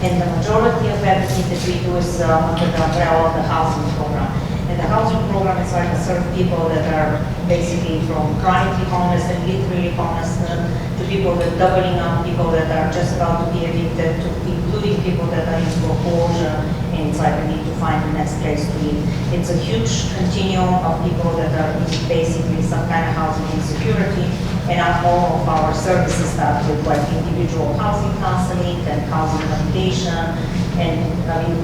And the majority of everything that we do is under the umbrella of the housing program. And the housing program is like to serve people that are basically from chronically homeless and literally homeless to people that doubling up, people that are just about to be evicted, to including people that are in foreclosure, and it's like we need to find the next place to live. It's a huge continuum of people that are in basically some kind of housing insecurity, and all of our services start with like individual housing counseling and housing validation, and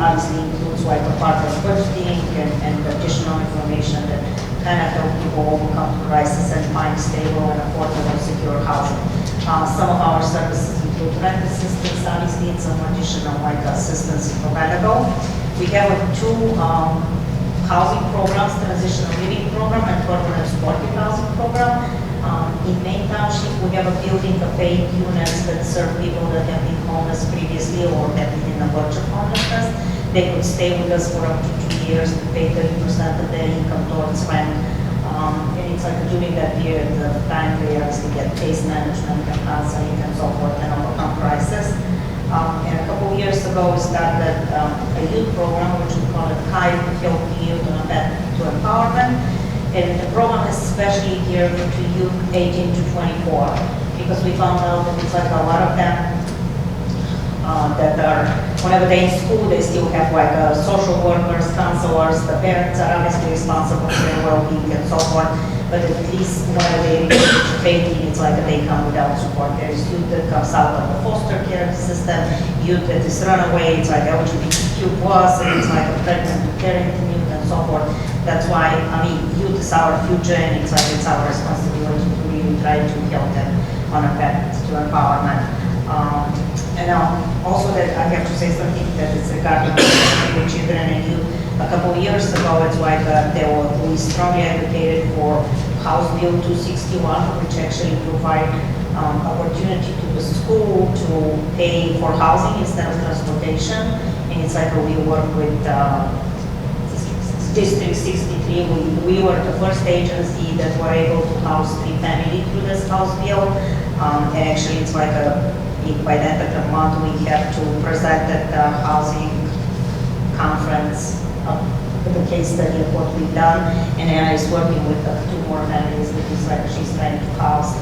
obviously includes like a part of budgeting and additional information that kind of help people overcome crisis and find stable and affordable, secure housing. Some of our services include rent assistance, obviously, and some additional like assistance if available. We have two housing programs, transitional living program and permanent supportive housing program. In Maine Township, we have a building of 8 units that serve people that have been homeless previously or have been in the verge of homelessness. They could stay with us for up to 2 years to pay 30% of their income towards rent. And it's like during that period of time, they actually get case management and counseling and so forth and overcome crisis. And a couple of years ago, we started a youth program, which we call it KIDE, Help Youth on a Path to Empowerment. And the program is especially geared to youth 18 to 24, because we found out that it's like a lot of them that are, whenever they're in school, they still have like social workers, counselors, the parents are obviously responsible for their well-being and so forth, but at least whenever they reach 18, it's like they come without support. There is youth that comes out of the foster care system, youth that is run away, it's like LGBTQ+, and it's like a pregnant caring youth and so forth. That's why, youth is our future, and it's like it's our responsibility to really try to help them on a path to empowerment. And also that I have to say something that is regarding children and youth. A couple of years ago, it's like we strongly advocated for House Bill 261, which actually provide opportunity to the school to pay for housing instead of transportation. And it's like we work with District 63, we were the first agency that were able to house 3 families through this House bill. And actually, it's like by the end of the month, we have to present at the housing conference with a case study of what we've done. And Anna is working with 2 more families that she's trying to house.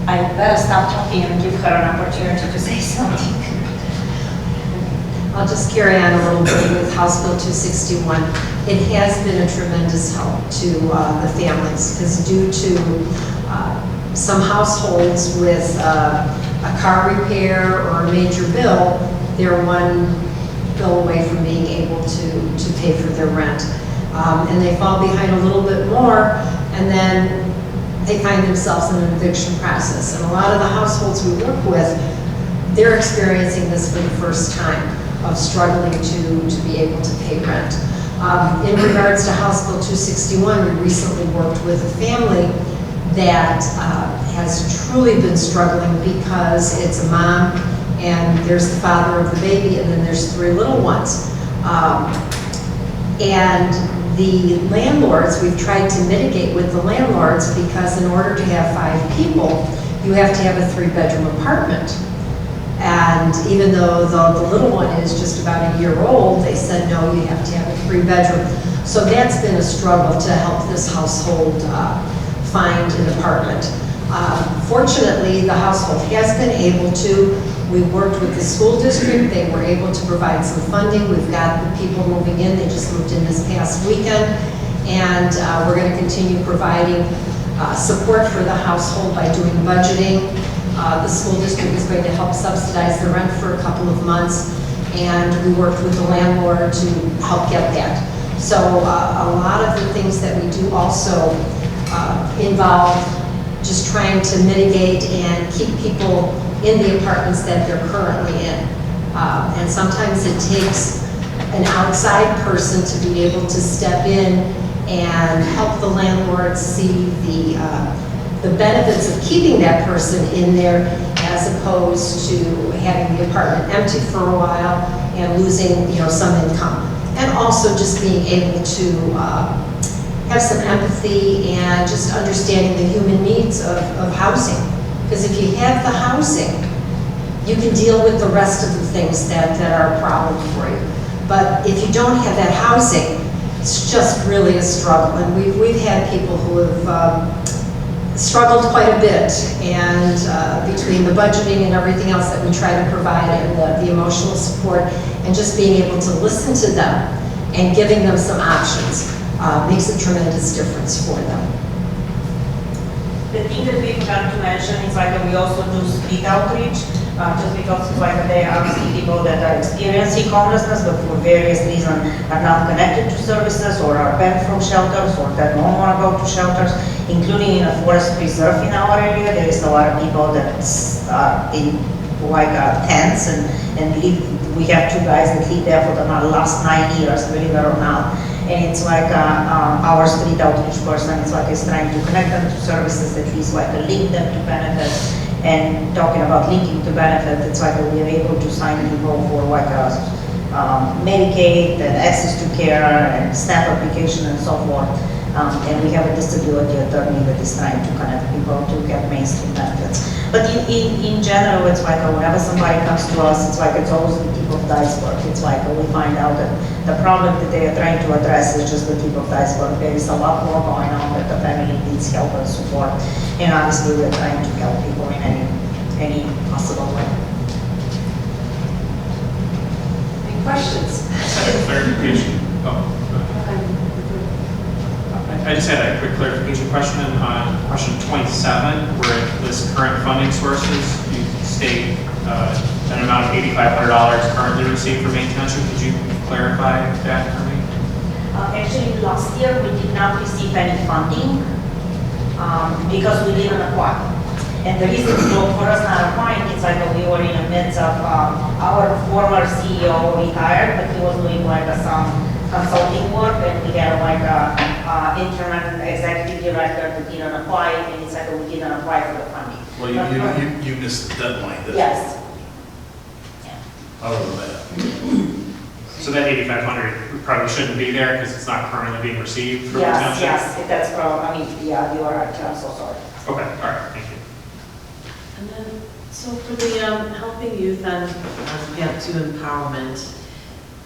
I better stop talking and give her an opportunity to say something. I'll just carry on a little bit with House Bill 261. It has been a tremendous help to the families, because due to some households with a car repair or a major bill, they're one bill away from being able to pay for their rent. And they fall behind a little bit more, and then they find themselves in an eviction process. And a lot of the households we work with, they're experiencing this for the first time, of struggling to be able to pay rent. In regards to House Bill 261, we recently worked with a family that has truly been struggling because it's a mom and there's the father of the baby and then there's 3 little ones. And the landlords, we've tried to mitigate with the landlords, because in order to have 5 people, you have to have a 3-bedroom apartment. And even though the little one is just about a year old, they said, no, you have to have a 3-bedroom. So that's been a struggle to help this household find an apartment. Fortunately, the household has been able to. We worked with the school district. They were able to provide some funding. We've got the people moving in. They just moved in this past weekend. And we're going to continue providing support for the household by doing budgeting. The school district is going to help subsidize the rent for a couple of months, and we worked with the landlord to help get that. So a lot of the things that we do also involve just trying to mitigate and keep people in the apartments that they're currently in. And sometimes it takes an outside person to be able to step in and help the landlord see the benefits of keeping that person in there, as opposed to having the apartment empty for a while and losing, some income. And also just being able to have some empathy and just understanding the human needs of housing. Because if you have the housing, you can deal with the rest of the things that are a problem for you. But if you don't have that housing, it's just really a struggle. And we've had people who have struggled quite a bit, and between the budgeting and everything else that we try to provide, and the emotional support, and just being able to listen to them and giving them some options makes a tremendous difference for them. The thing that we forgot to mention is like we also do street outreach, just because it's like there are people that are experiencing homelessness but for various reasons are not connected to services or are banned from shelters or that don't want to go to shelters, including in a forest preserve in our area. There is a lot of people that are in like tents and live. We have 2 guys that live there for the last 9 years, believe it or not. And it's like our street outreach person is trying to connect them to services, at least link them to benefits. And talking about linking to benefit, it's like we are able to sign people for Medicaid and access to care and SNAP application and so forth. And we have a disability attorney that is trying to connect people to get mainstream benefits. But in general, it's like whenever somebody comes to us, it's always the tip of the iceberg. It's like we find out that the problem that they are trying to address is just the tip of the iceberg. There is a lot more going on that the family needs help and support. And obviously we're trying to help people in any possible way. Any questions? Clarification. I just had a quick clarification question on question 27, where it lists current funding sources. You state an amount of $8,500 currently received from Maine Township. Could you clarify that for me? Actually, last year we did not receive any funding because we didn't apply. And the reason for us not applying is we were in the midst of our former CEO retired, but he was doing some consulting work, and we had interim executive director that didn't apply, and it's we didn't apply for the funding. Well, you missed the deadline. Yes. Other than that. So that 8,500 probably shouldn't be there because it's not currently being received from the Yes, township? yes, that's problem, I mean, yeah, you are right, I'm so sorry. Okay, all right, thank you. And then, so for the helping youth and get to empowerment,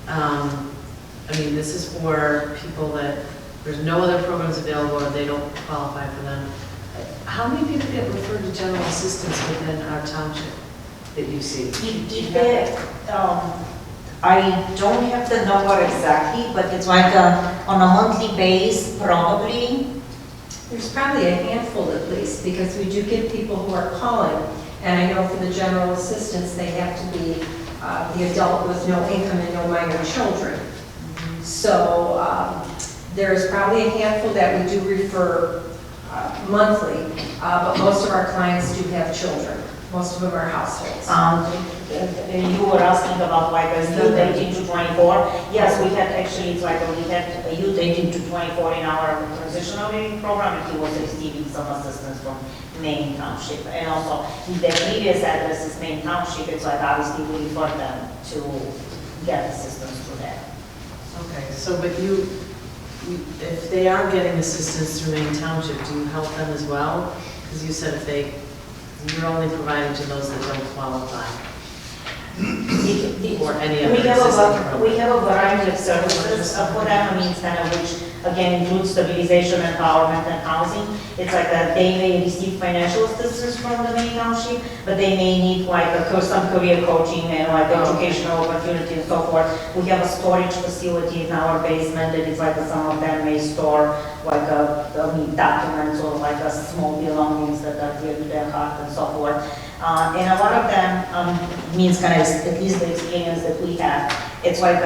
I mean, this is for people that there's no other programs available or they don't qualify for them. How many people get referred to general assistance within our township that you see? I don't have the number exactly, but it's like on a monthly base, probably. There's probably a handful at least, because we do get people who are calling, and I know for the general assistance, they have to be the adult with no income and no minor children. So there's probably a handful that we do refer monthly, but most of our clients do have children. Most of them are households. You were asking about like a youth 18 to 24. Yes, we had actually, it's like we had a youth 18 to 24 in our transitional living program, and he was receiving some assistance from Maine Township. And also, the previous address is Maine Township, it's like obviously we refer them to get assistance through that. Okay, so but you, if they are getting assistance through Maine Township, do you help them as well? Because you said if you're only providing to those that don't qualify. Or any other existing program. We have a variety of services for them, I mean, it's kind of which again includes stabilization, empowerment, and housing. It's like that they may receive financial assistance from the Maine Township, but they may need like some career coaching and like educational opportunity and so forth. We have a storage facility in our basement that is like some of them may store like documents or like small belongings that are dear to their heart and so forth. And a lot of them means kind of, at least the experience that we have, it's like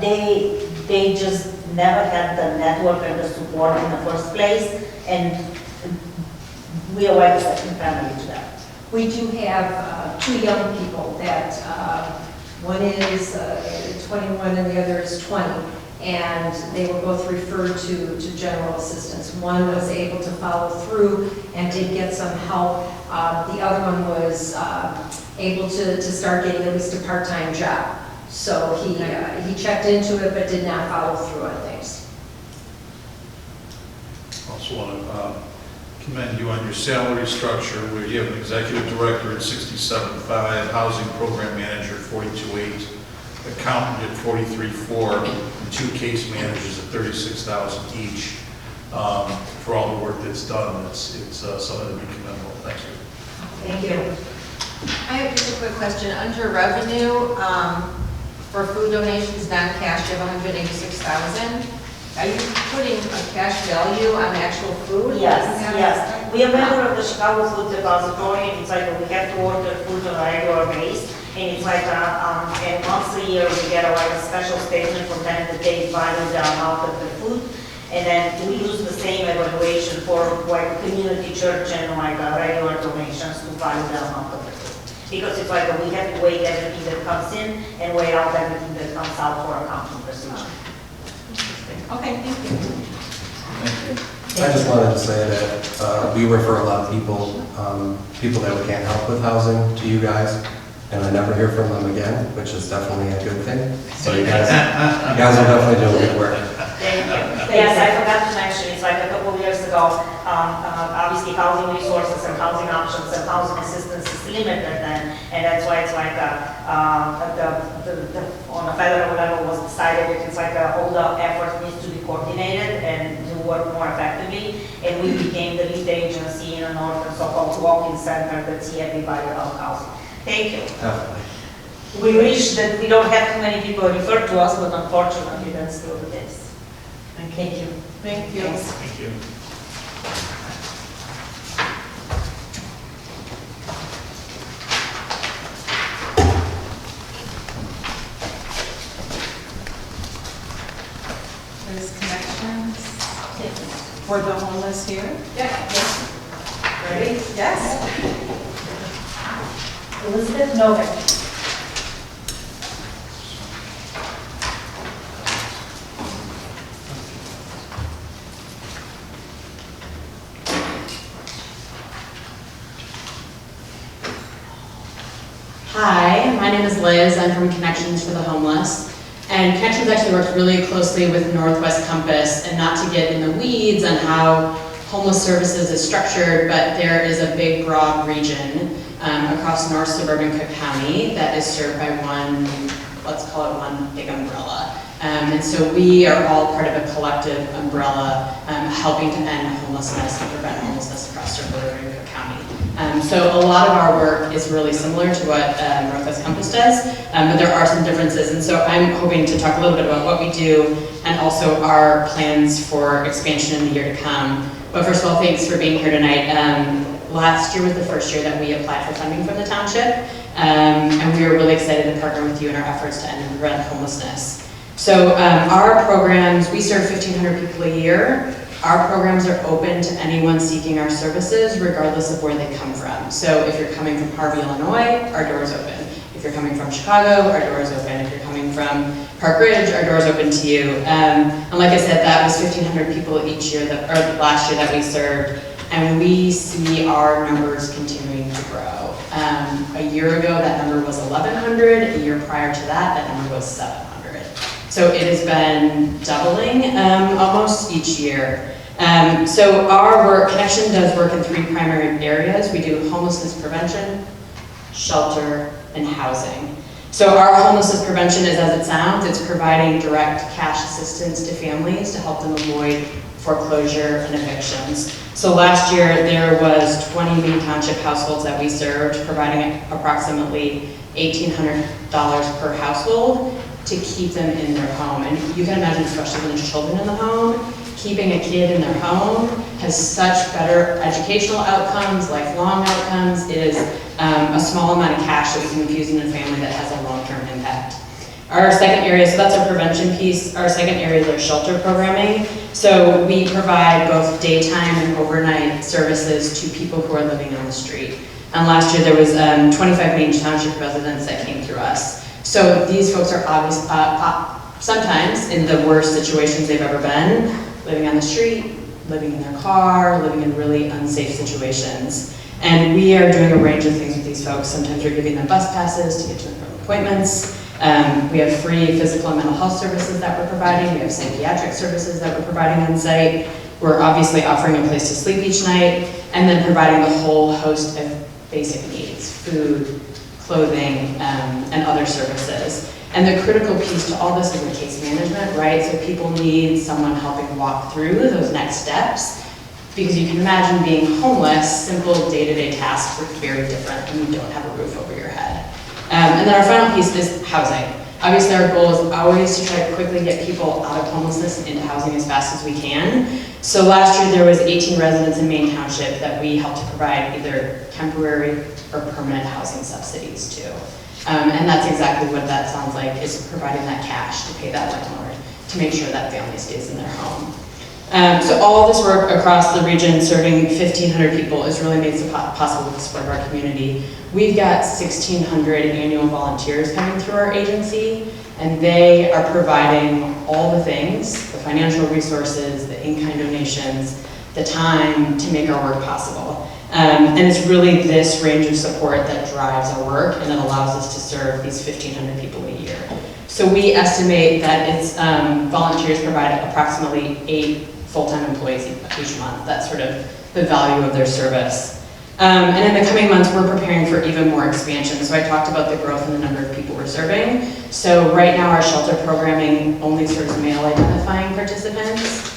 they just never had the network and the support in the first place, and we are like a second family to them. We do have two young people that, one is 21 and the other is 20, and they were both referred to general assistance. One was able to follow through and did get some help. The other one was able to start getting at least a part-time job. So he checked into it but did not follow through on things. Also want to commend you on your salary structure, where you have an executive director at 67.5, housing program manager at 42.8, accountant at 43.4, and 2 case managers at 36,000 each. For all the work that's done, it's something to be commendable. Thank you. Thank you. I have just a quick question. Under revenue, for food donations, non-cash, you have $186,000. Are you putting a cash value on actual food? Yes, yes. We are member of the Chicago Food Depository, and it's like we have to order food on a regular basis. And it's like, and once a year we get like a special statement from them that they value the amount of the food. And then we use the same evaluation for like community church and like regular donations to value the amount of the food. Because it's like we have to weigh everything that comes in and weigh out everything that comes out for accounting procedure. Okay, thank you. I just wanted to say that we refer a lot of people that we can't help with housing to you guys, and I never hear from them again, which is definitely a good thing. So you guys are definitely doing good work. Thank you. Yes, I forgot to mention, it's like a couple of years ago, obviously housing resources and housing options and housing assistance is limited then, and that's why it's like on a federal level was decided that it's like all the effort needs to be coordinated and to work more effectively, and we became the lead agency in the north and so-called walk-in center that see everybody about housing. Thank you. Definitely. We wish that we don't have too many people refer to us, but unfortunately that's still the case. Thank you. Thank you. Thank you. There's connections for the homeless here. Yes. Ready? Yes. Elizabeth Novak. Hi, my name is Liz. I'm from Connections for the Homeless. And Connections actually works really closely with Northwest Compass, and not to get in the weeds on how homeless services is structured, but there is a big, broad region across North Suburban Cook County that is served by one, let's call it one big umbrella. And so we are all part of a collective umbrella helping to end homelessness and prevent homelessness across Suburban Cook County. So a lot of our work is really similar to what Northwest Compass does, but there are some differences. And so I'm hoping to talk a little bit about what we do and also our plans for expansion in the year to come. But first of all, thanks for being here tonight. Last year was the first year that we applied for funding from the township, and we are really excited to partner with you in our efforts to end and prevent homelessness. So our programs, we serve 1,500 people a year. Our programs are open to anyone seeking our services, regardless of where they come from. So if you're coming from Harvey, Illinois, our door is open. If you're coming from Chicago, our door is open. If you're coming from Park Ridge, our door is open to you. And like I said, that was 1,500 people each year, or last year that we served. And we see our numbers continuing to grow. A year ago, that number was 1,100. A year prior to that, that number was 700. So it has been doubling almost each year. So our work, Connection does work in 3 primary areas. We do homelessness prevention, shelter, and housing. So our homelessness prevention is as it sounds. It's providing direct cash assistance to families to help them avoid foreclosure and evictions. So last year there was 20 Maine Township households that we served, providing approximately $1,800 per household to keep them in their home. And you can imagine, especially when there's children in the home, keeping a kid in their home has such better educational outcomes, lifelong outcomes. It is a small amount of cash that we can infuse in a family that has a long-term impact. Our second area, so that's our prevention piece. Our second area is our shelter programming. So we provide both daytime and overnight services to people who are living on the street. And last year there was 25 Maine Township residents that came through us. So these folks are obviously, sometimes in the worst situations they've ever been, living on the street, living in their car, living in really unsafe situations. And we are doing a range of things with these folks. Sometimes we're giving them bus passes to get to and from appointments. We have free physical and mental health services that we're providing. We have psychiatric services that we're providing on site. We're obviously offering a place to sleep each night, and then providing a whole host of basic needs, food, clothing, and other services. And the critical piece to all this is the case management, right? So people need someone helping walk through those next steps, because you can imagine being homeless, simple day-to-day tasks are very different when you don't have a roof over your head. And then our final piece is housing. Obviously our goal is always to try to quickly get people out of homelessness and into housing as fast as we can. So last year there was 18 residents in Maine Township that we helped to provide either temporary or permanent housing subsidies to. And that's exactly what that sounds like, is providing that cash to pay that landlord to make sure that family stays in their home. So all this work across the region serving 1,500 people is really made possible with the support of our community. We've got 1,600 annual volunteers coming through our agency, and they are providing all the things, the financial resources, the in-kind donations, the time to make our work possible. And it's really this range of support that drives our work and that allows us to serve these 1,500 people a year. So we estimate that it's volunteers provide approximately 8 full-time employees each month. That's sort of the value of their service. And in the coming months, we're preparing for even more expansion. So I talked about the growth in the number of people we're serving. So right now, our shelter programming only serves male identifying participants.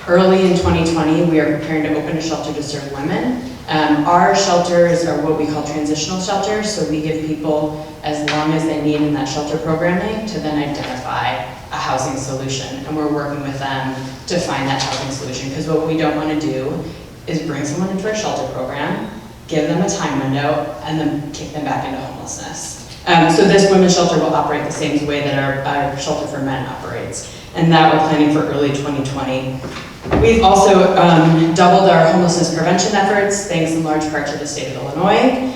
Early in 2020, we are preparing to open a shelter to serve women. Our shelters are what we call transitional shelters, so we give people as long as they need in that shelter programming to then identify a housing solution. And we're working with them to find that housing solution, because what we don't want to do is bring someone into our shelter program, give them a time window, and then kick them back into homelessness. So this women's shelter will operate the same way that our shelter for men operates, and that we're planning for early 2020. We've also doubled our homelessness prevention efforts, thanks in large part to the state of Illinois.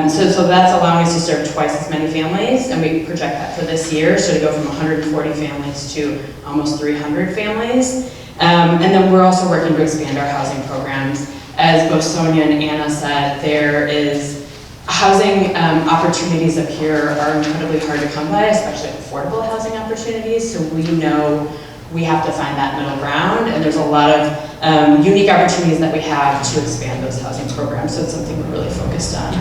So that's allowing us to serve twice as many families, and we project that for this year, so to go from 140 families to almost 300 families. And then we're also working to expand our housing programs. As both Sonia and Anna said, there is Housing opportunities up here are incredibly hard to come by, especially affordable housing opportunities. So we know we have to find that middle ground, and there's a lot of unique opportunities that we have to expand those housing programs. So it's something we're really focused on.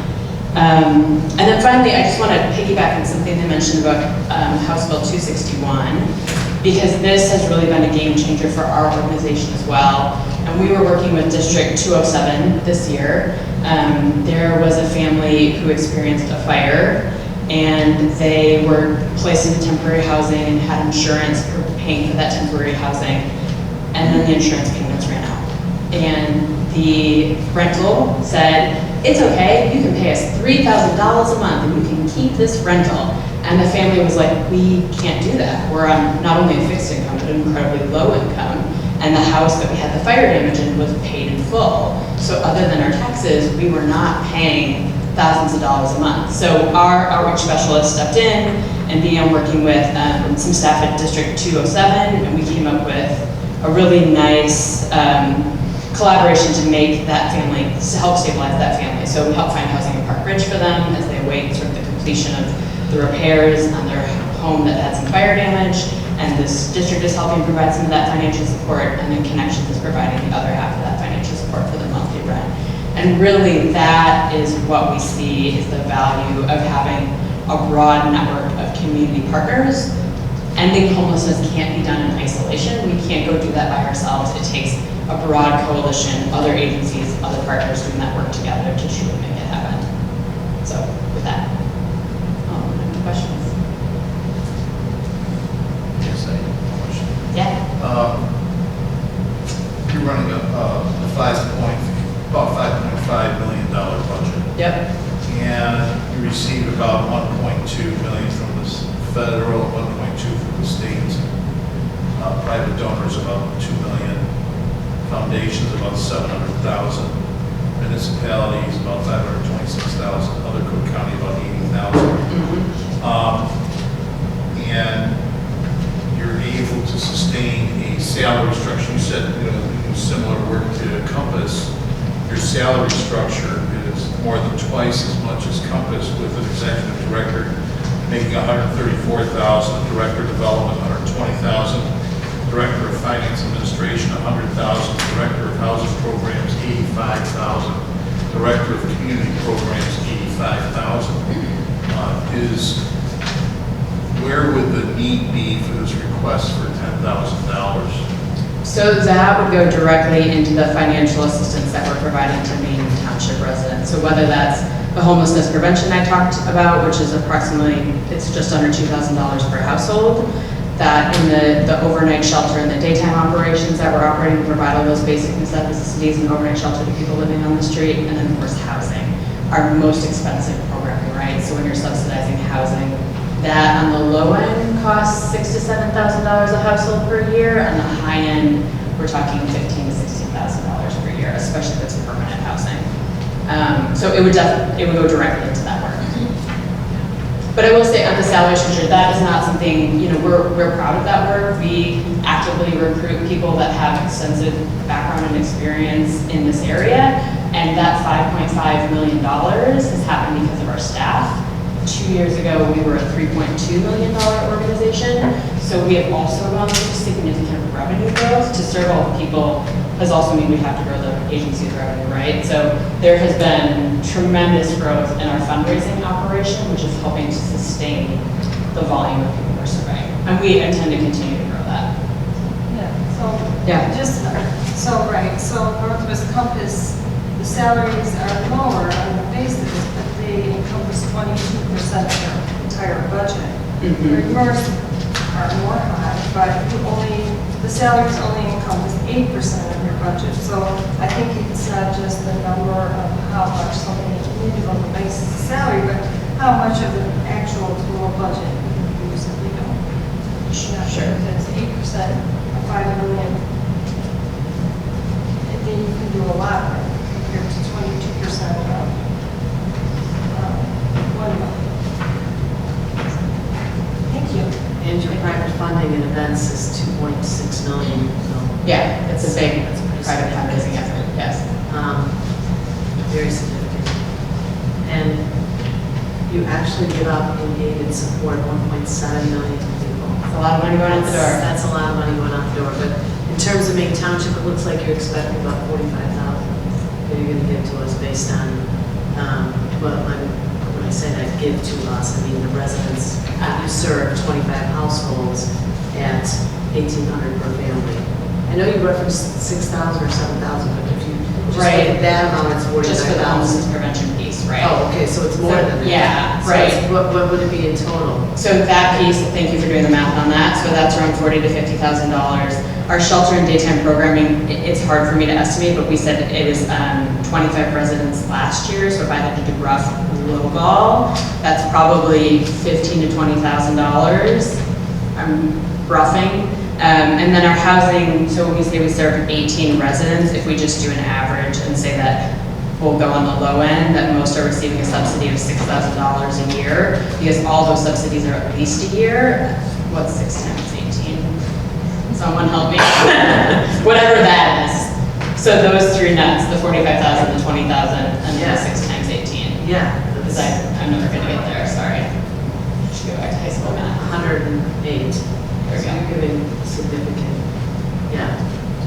And then finally, I just want to piggyback on something they mentioned about House Bill 261, because this has really been a game changer for our organization as well. And we were working with District 207 this year. There was a family who experienced a fire, and they were placed into temporary housing and had insurance for paying for that temporary housing, and then the insurance payments ran out. And the rental said, it's okay, you can pay us $3,000 a month and you can keep this rental. And the family was like, we can't do that. We're on not only a fixed income, but an incredibly low income. And the house that we had the fire damage in was paid in full. So other than our taxes, we were not paying thousands of dollars a month. So our outreach specialist stepped in and began working with some staff at District 207, and we came up with a really nice collaboration to make that family, to help stabilize that family. So we helped find housing in Park Ridge for them as they await sort of the completion of the repairs on their home that had some fire damage. And this district is helping provide some of that financial support, and then Connections is providing the other half of that financial support for the monthly rent. And really that is what we see is the value of having a broad network of community partners. Ending homelessness can't be done in isolation. We can't go do that by ourselves. It takes a broad coalition, other agencies, other partners doing that work together to truly make it happen. So with that, any questions? Yes, I have a question. Yeah. You're running about $5.5 million budget. Yep. And you receive about 1.2 million from the federal, 1.2 from the state, private donors about 2 million, foundations about 700,000, municipalities about 526,000, other Cook County about 80,000. And you're able to sustain a salary structure. You said, you do similar work to Compass. Your salary structure is more than twice as much as Compass, with an executive director making $134,000, director of development $120,000, director of finance administration $100,000, director of housing programs $85,000, director of community programs $85,000. Where would the need be for this request for $10,000? So that would go directly into the financial assistance that we're providing to Maine Township residents. So whether that's the homelessness prevention I talked about, which is approximately, it's just under $2,000 per household, that in the overnight shelter and the daytime operations that we're operating to provide all those basic necessities and overnight shelter to people living on the street, and then of course housing, our most expensive programming, right? So when you're subsidizing housing, that on the low end costs $6,000 to $7,000 a household per year. On the high end, we're talking $15,000 to $16,000 per year, especially if it's permanent housing. So it would go directly into that work. But I will say on the salary structure, that is not something, we're proud of that work. We actively recruit people that have extensive background and experience in this area, and that $5.5 million has happened because of our staff. 2 years ago, we were a $3.2 million organization, so we have also gone through significant revenue growth. To serve all the people has also meant we have to grow the agency's revenue, right? So there has been tremendous growth in our fundraising operation, which is helping to sustain the volume of people we're serving. And we intend to continue to grow that. So Northwest Compass, the salaries are lower on the base of this, but they encompass 22% of their entire budget. Yours are more high, but the salaries only encompass 8% of your budget. So I think it's not just the number of how much something is needed on the basis of salary, but how much of the actual total budget you use if we don't. Sure. If it's 8% of 5 million, then you can do a lot compared to 22% of 1 million. Thank you. And your private funding in events is 2.6 million. So yeah, it's a big private fundraising effort, yes. Very significant. And actually give out in aid and support 1.7 million to people. That's a lot of money going out the door. That's a lot of money going out the door, but in terms of Maine Township, it looks like you're expecting about 45,000 that you're gonna give to us based on, well, when I say that, give to us, I mean the residents, you serve 25 households at 1,800 per family. I know you referenced 6,000 or 7,000, but if you just look at that amount, it's 49,000. Just for the homelessness prevention piece, right? Oh, okay, so it's more than that. Yeah, So right. what would it be in total? So that piece, thank you for doing the math on that, so that's around $40,000 to $50,000. Our shelter and daytime programming, it's hard for me to estimate, but we said it was 25 residents last year, so if I had to do rough lowball, that's probably $15,000 to $20,000. I'm roughing. And then our housing, so when we say we serve 18 residents, if we just do an average and say that we'll go on the low end, that most are receiving a subsidy of $6,000 a year, because all those subsidies are at least a year. What's 6 times 18? Someone help me. Whatever that is. So those three nuts, the 45,000, the 20,000, and then the 6 times 18. Yeah. Because I'm never gonna get there, sorry. Should go back to high school math. 108. There we So go. you're giving significant, yeah.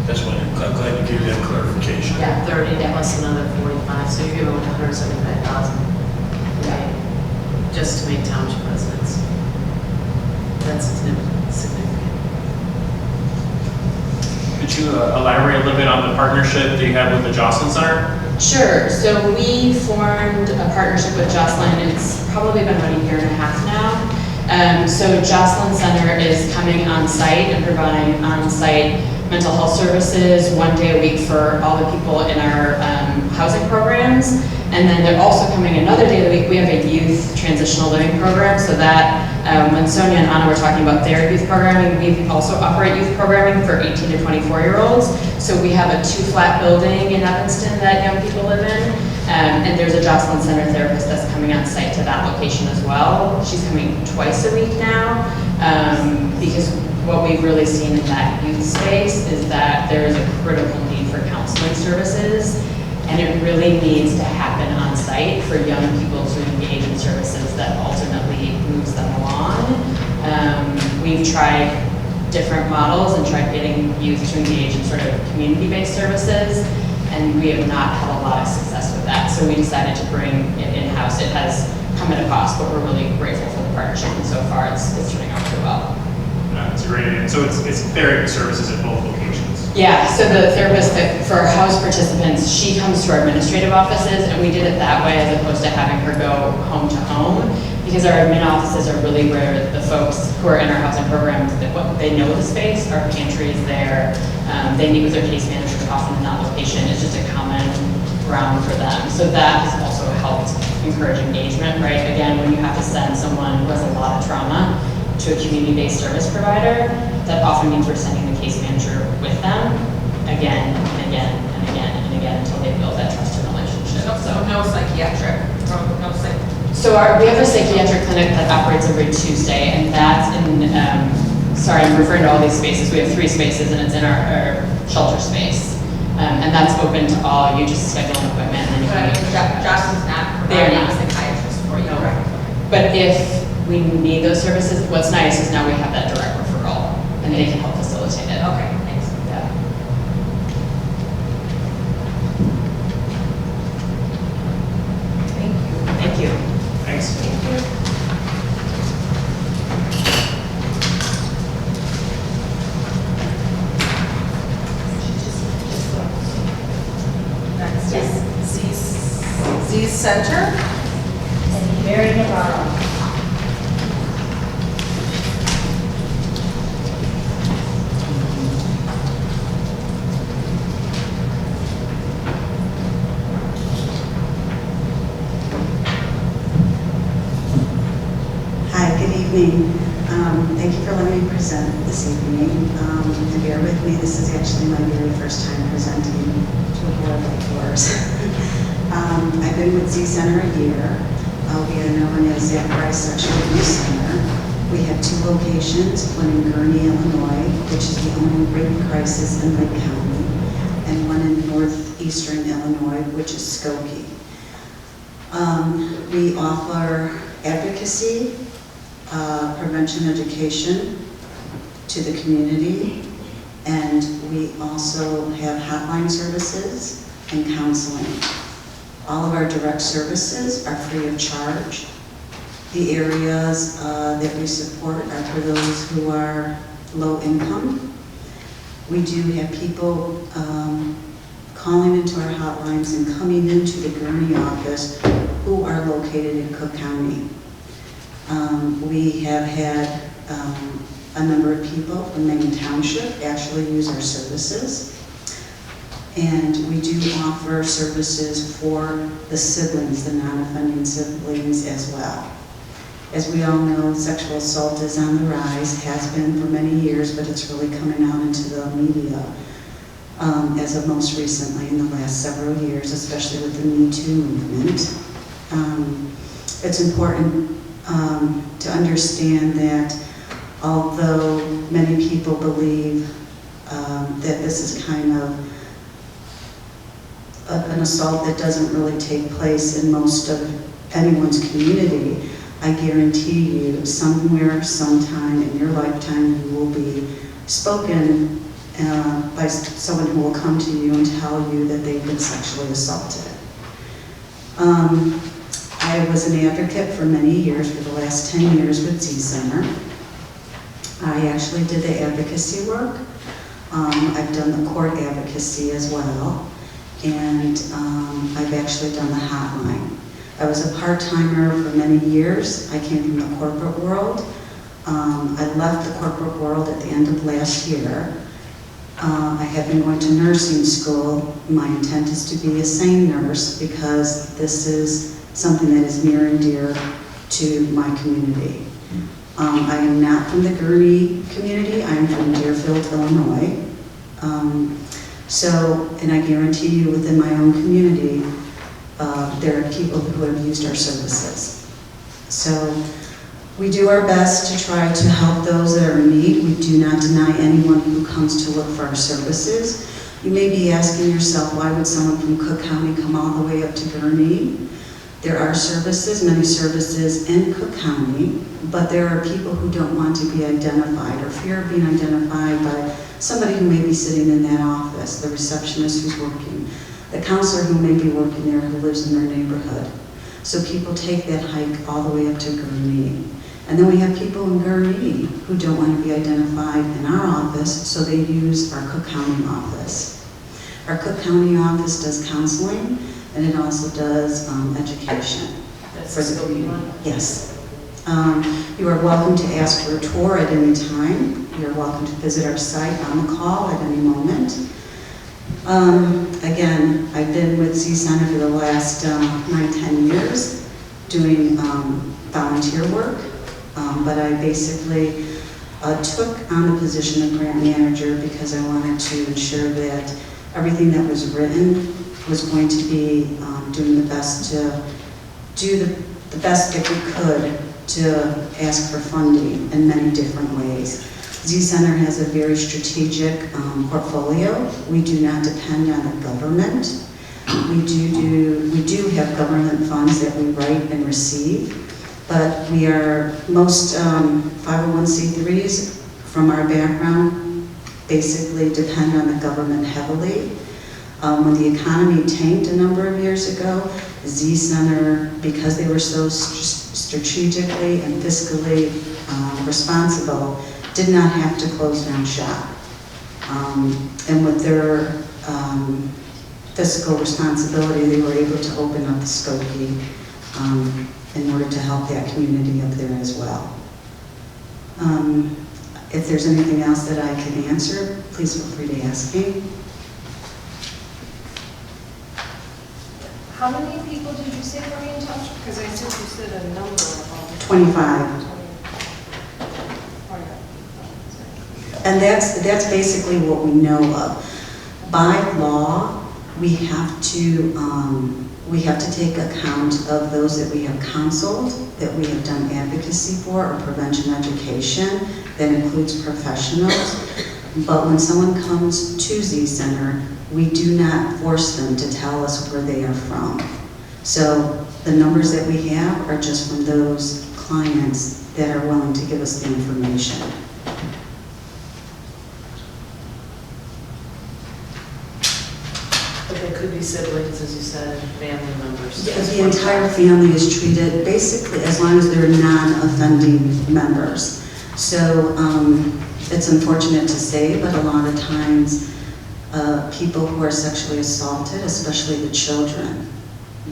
That's why I'm glad you gave that clarification. Yeah, 30 plus another 45, so you're giving like 175,000. Yeah. Just to make township residents. That's significant. Could you elaborate a little bit on the partnership that you have with the Jocelyn Center? Sure. So we formed a partnership with Jocelyn. It's probably been about a year and a half now. So Jocelyn Center is coming on site and providing on-site mental health services 1 day a week for all the people in our housing programs. And then they're also coming another day of the week. We have a youth transitional living program, so that when Sonia and Anna were talking about their youth programming, we also operate youth programming for 18 to 24-year-olds. So we have a 2-flat building in Evanston that young people live in. And there's a Jocelyn Center therapist that's coming on site to that location as well. She's coming twice a week now, because what we've really seen in that youth space is that there is a critical need for counseling services, and it really needs to happen on site for young people to engage in services that ultimately moves them along. We've tried different models and tried getting youth to engage in sort of community-based services, and we have not had a lot of success with that. So we decided to bring it in-house. It has come at a cost, but we're really grateful for the partnership, and so far it's turning out pretty well. It's a great idea. So it's therapy services at both locations. Yeah, so the therapist that for our house participants, she comes to our administrative offices, and we did it that way as opposed to having her go home to home, because our admin offices are really where the folks who are in our housing programs, they know the space, our pantry is there, they meet with their case managers often in that location. It's just a common ground for them. So that has also helped encourage engagement, right? Again, when you have to send someone who has a lot of trauma to a community-based service provider, that often means we're sending the case manager with them again and again and again and again until they build that trusted relationship. So no psychiatric, no psych. So we have a psychiatric clinic that operates every Tuesday, and that's in, sorry, I'm referring to all these spaces. We have 3 spaces, and it's in our shelter space. And that's open to all. You just schedule an appointment, and then you can Jocelyn's not They're providing not. a psychiatrist for you, right? But if we need those services, what's nice is now we have that direct referral, and they can help facilitate it. Okay, thanks. Yeah. Thank you. Thank you. Thanks. Thank you. Next is Z's Center. And Mary Navarro. Hi, good evening. Thank you for letting me present this evening. And bear with me, this is actually my very first time presenting to a board like yours. I've been with Z Center a year. We are known as Zacharias Sexual Abuse Center. We have 2 locations, one in Gurnee, Illinois, which is the only rape crisis in Lake County, and one in northeastern Illinois, which is Skokie. We offer advocacy, prevention education to the community, and we also have hotline services and counseling. All of our direct services are free of charge. The areas that we support are for those who are low income. We do have people calling into our hotlines and coming into the Gurnee office who are located in Cook County. We have had a number of people from Maine Township actually use our services. And we do offer services for the siblings, the non-offending siblings as well. As we all know, sexual assault is on the rise, has been for many years, but it's really coming out into the media as of most recently in the last several years, especially with the Me Too movement. It's important to understand that although many people believe that this is kind of an assault that doesn't really take place in most of anyone's community, I guarantee you somewhere, sometime in your lifetime, you will be spoken by someone who will come to you and tell you that they've been sexually assaulted. I was an advocate for many years, for the last 10 years with Z-Center. I actually did the advocacy work. I've done the court advocacy as well, and I've actually done the hotline. I was a part-timer for many years. I came from the corporate world. I left the corporate world at the end of last year. I have been going to nursing school. My intent is to be a sane nurse because this is something that is near and dear to my community. I am not from the Gurnee community. I am from Deerfield, Illinois. And I guarantee you within my own community, there are people who have used our services. So we do our best to try to help those that are in need. We do not deny anyone who comes to look for our services. You may be asking yourself, why would someone from Cook County come all the way up to Gurnee? There are services, many services in Cook County, but there are people who don't want to be identified or fear of being identified by somebody who may be sitting in that office, the receptionist who's working, the counselor who may be working there who lives in their neighborhood. So people take that hike all the way up to Gurnee. And then we have people in Gurnee who don't want to be identified in our office, so they use our Cook County office. Our Cook County office does counseling, and it also does education. That's for the community. Yes. You are welcome to ask for a tour at any time. You are welcome to visit our site on the call at any moment. Again, I've been with Z-Center for the last 9-10 years doing volunteer work, but I basically took on the position of grant manager because I wanted to ensure that everything that was written was going to be doing the best to do the best that we could to ask for funding in many different ways. Z-Center has a very strategic portfolio. We do not depend on the government. We do have government funds that we write and receive, but we are most 501c3s from our background basically depend on the government heavily. When the economy tanked a number of years ago, Z-Center, because they were so strategically and fiscally responsible, did not have to close down shop. And with their fiscal responsibility, they were able to open up the Skokie in order to help that community up there as well. If there's anything else that I can answer, please feel free to ask me. How many people did you say were in touch? Because I think you said a number of 25. And that's basically what we know of. By law, we have to take account of those that we have counseled, that we have done advocacy for, or prevention education. That includes professionals. But when someone comes to Z-Center, we do not force them to tell us where they are from. So the numbers that we have are just from those clients that are willing to give us the information. But they could be siblings, as you said, and family members. Because the entire family is treated basically as long as they're non-offending members. So it's unfortunate to say, but a lot of times people who are sexually assaulted, especially the children,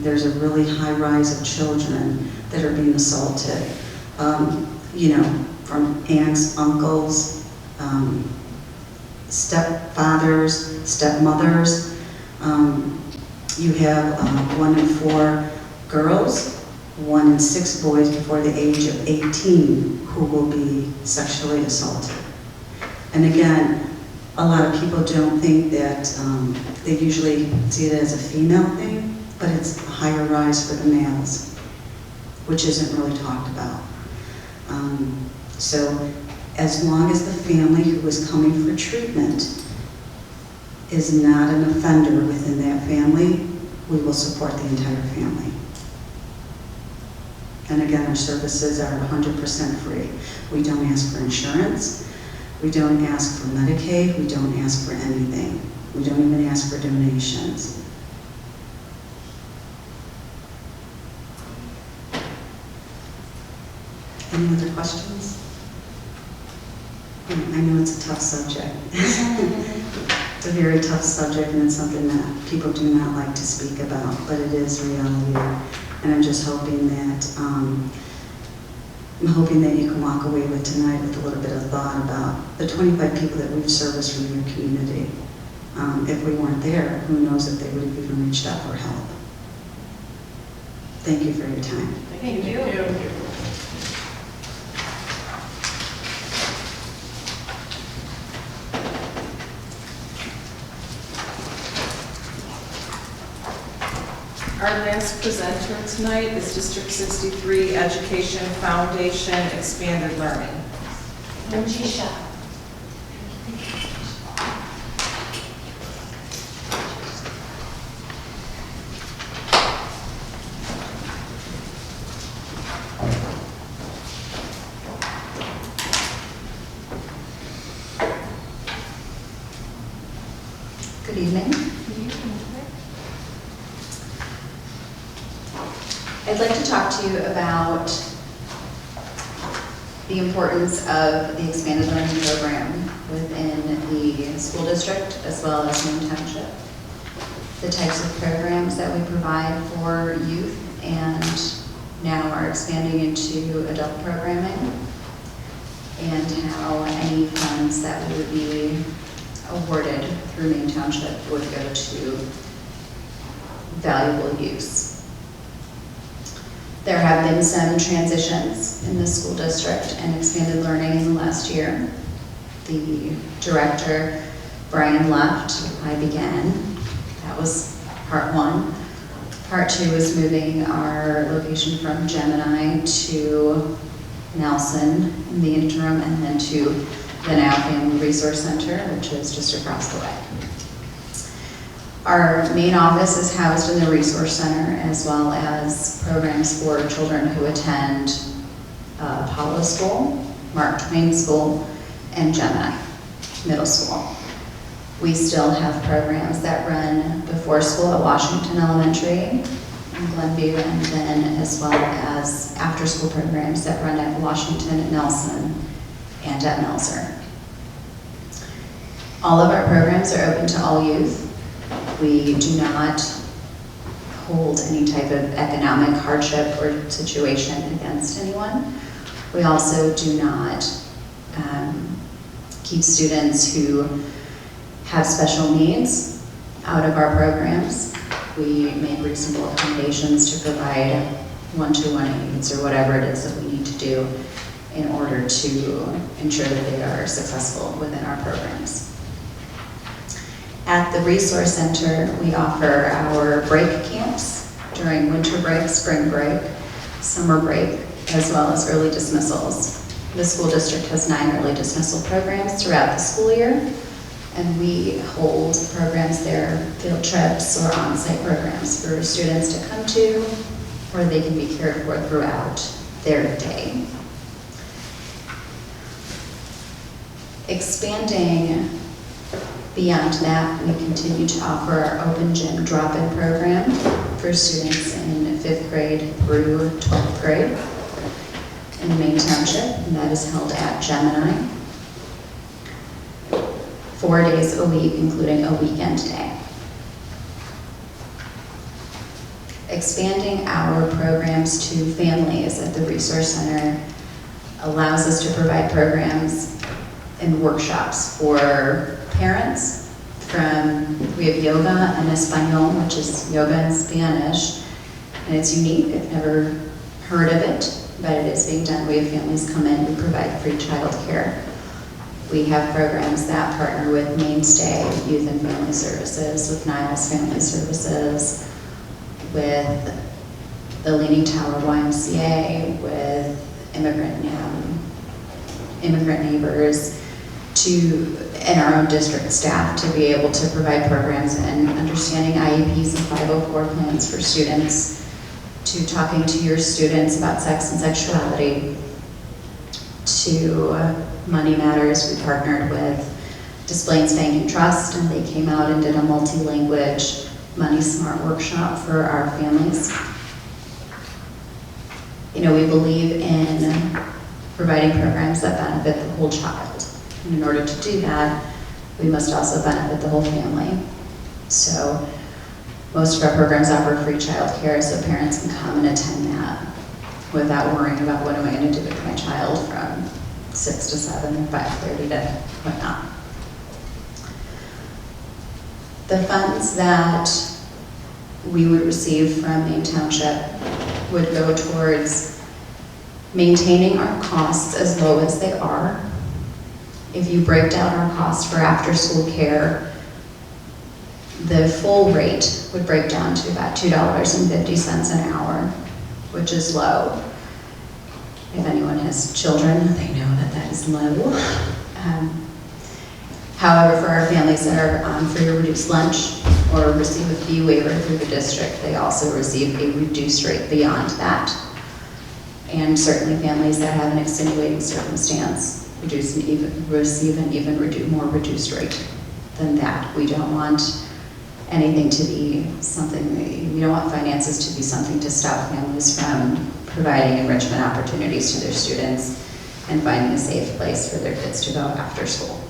there's a really high rise of children that are being assaulted. You know, from aunts, uncles, stepfathers, stepmothers. You have 1 in 4 girls, 1 in 6 boys before the age of 18 who will be sexually assaulted. And again, a lot of people don't think that, they usually see it as a female thing, but it's a higher rise for the males, which isn't really talked about. So as long as the family who is coming for treatment is not an offender within that family, we will support the entire family. And again, our services are 100% free. We don't ask for insurance. We don't ask for Medicaid. We don't ask for anything. We don't even ask for donations. Any other questions? I know it's a tough subject. It's a very tough subject, and it's something that people do not like to speak about, but it is reality. And I'm just hoping that you can walk away with tonight with a little bit of thought about the 25 people that we've serviced from your community. If we weren't there, who knows if they would have even reached out for help. Thank you for your time. Thank you. Our last presenter tonight is District 63 Education Foundation Expanded Learning. Ranjisha. Good evening. I'd like to talk to you about the importance of the expanded learning program within the school district as well as Maine Township, the types of programs that we provide for youth and now are expanding into adult programming, and how any funds that we would be awarded through Maine Township would go to valuable use. There have been some transitions in the school district and expanded learning in the last year. The director, Brian, left. I began. That was part one. Part two was moving our location from Gemini to Nelson in the interim, and then to the now Family Resource Center, which is just across the way. Our main office is housed in the Resource Center, as well as programs for children who attend Apollo School, Mark Twain School, and Gemini Middle School. We still have programs that run before school at Washington Elementary in Glenview, and then as well as after-school programs that run at Washington, at Nelson, and at Melzer. All of our programs are open to all youth. We do not hold any type of economic hardship or situation against anyone. We also do not keep students who have special needs out of our programs. We make reasonable accommodations to provide one-to-one aids or whatever it is that we need to do in order to ensure that they are successful within our programs. At the Resource Center, we offer our break camps during winter break, spring break, summer break, as well as early dismissals. The school district has 9 early dismissal programs throughout the school year, And we hold programs there, field trips or on-site programs for students to come to, where they can be cared for throughout their day. Expanding beyond that, we continue to offer our open gym drop-in program for students in 5th grade through 12th grade in Maine Township, and that is held at Gemini. 4 days a week, including a weekend day. Expanding our programs to families at the Resource Center allows us to provide programs and workshops for parents we have yoga and Espanol, which is yoga in Spanish, and it's unique. I've never heard of it, but it is being done. We have families come in, we provide free childcare. We have programs that partner with Mainstay Youth and Family Services, with Niles Family Services, with the Leaning Tower YMCA, with Immigrant Neighbors, and our own district staff to be able to provide programs and understanding IEPs and 504 plans for students, to talking to your students about sex and sexuality, to Money Matters. We partnered with Display and Spanking Trust, and they came out and did a multi-language Money Smart workshop for our families. You know, we believe in providing programs that benefit the whole child. And in order to do that, we must also benefit the whole family. So most of our programs offer free childcare, so parents can come and attend that without worrying about what am I going to do with my child from 6 to 7, 5:30 to whatnot. The funds that we would receive from Maine Township would go towards maintaining our costs as low as they are. If you break down our costs for after-school care, the full rate would break down to about $2.50 an hour, which is low. If anyone has children, they know that that is low. However, for our families that are on free or reduced lunch or receive a fee waiver through the district, they also receive a reduced rate beyond that. And certainly families that have an extenuating circumstance receive an even more reduced rate than that. We don't want anything to be something, we don't want finances to be something to stop families from providing enrichment opportunities to their students and finding a safe place for their kids to go after school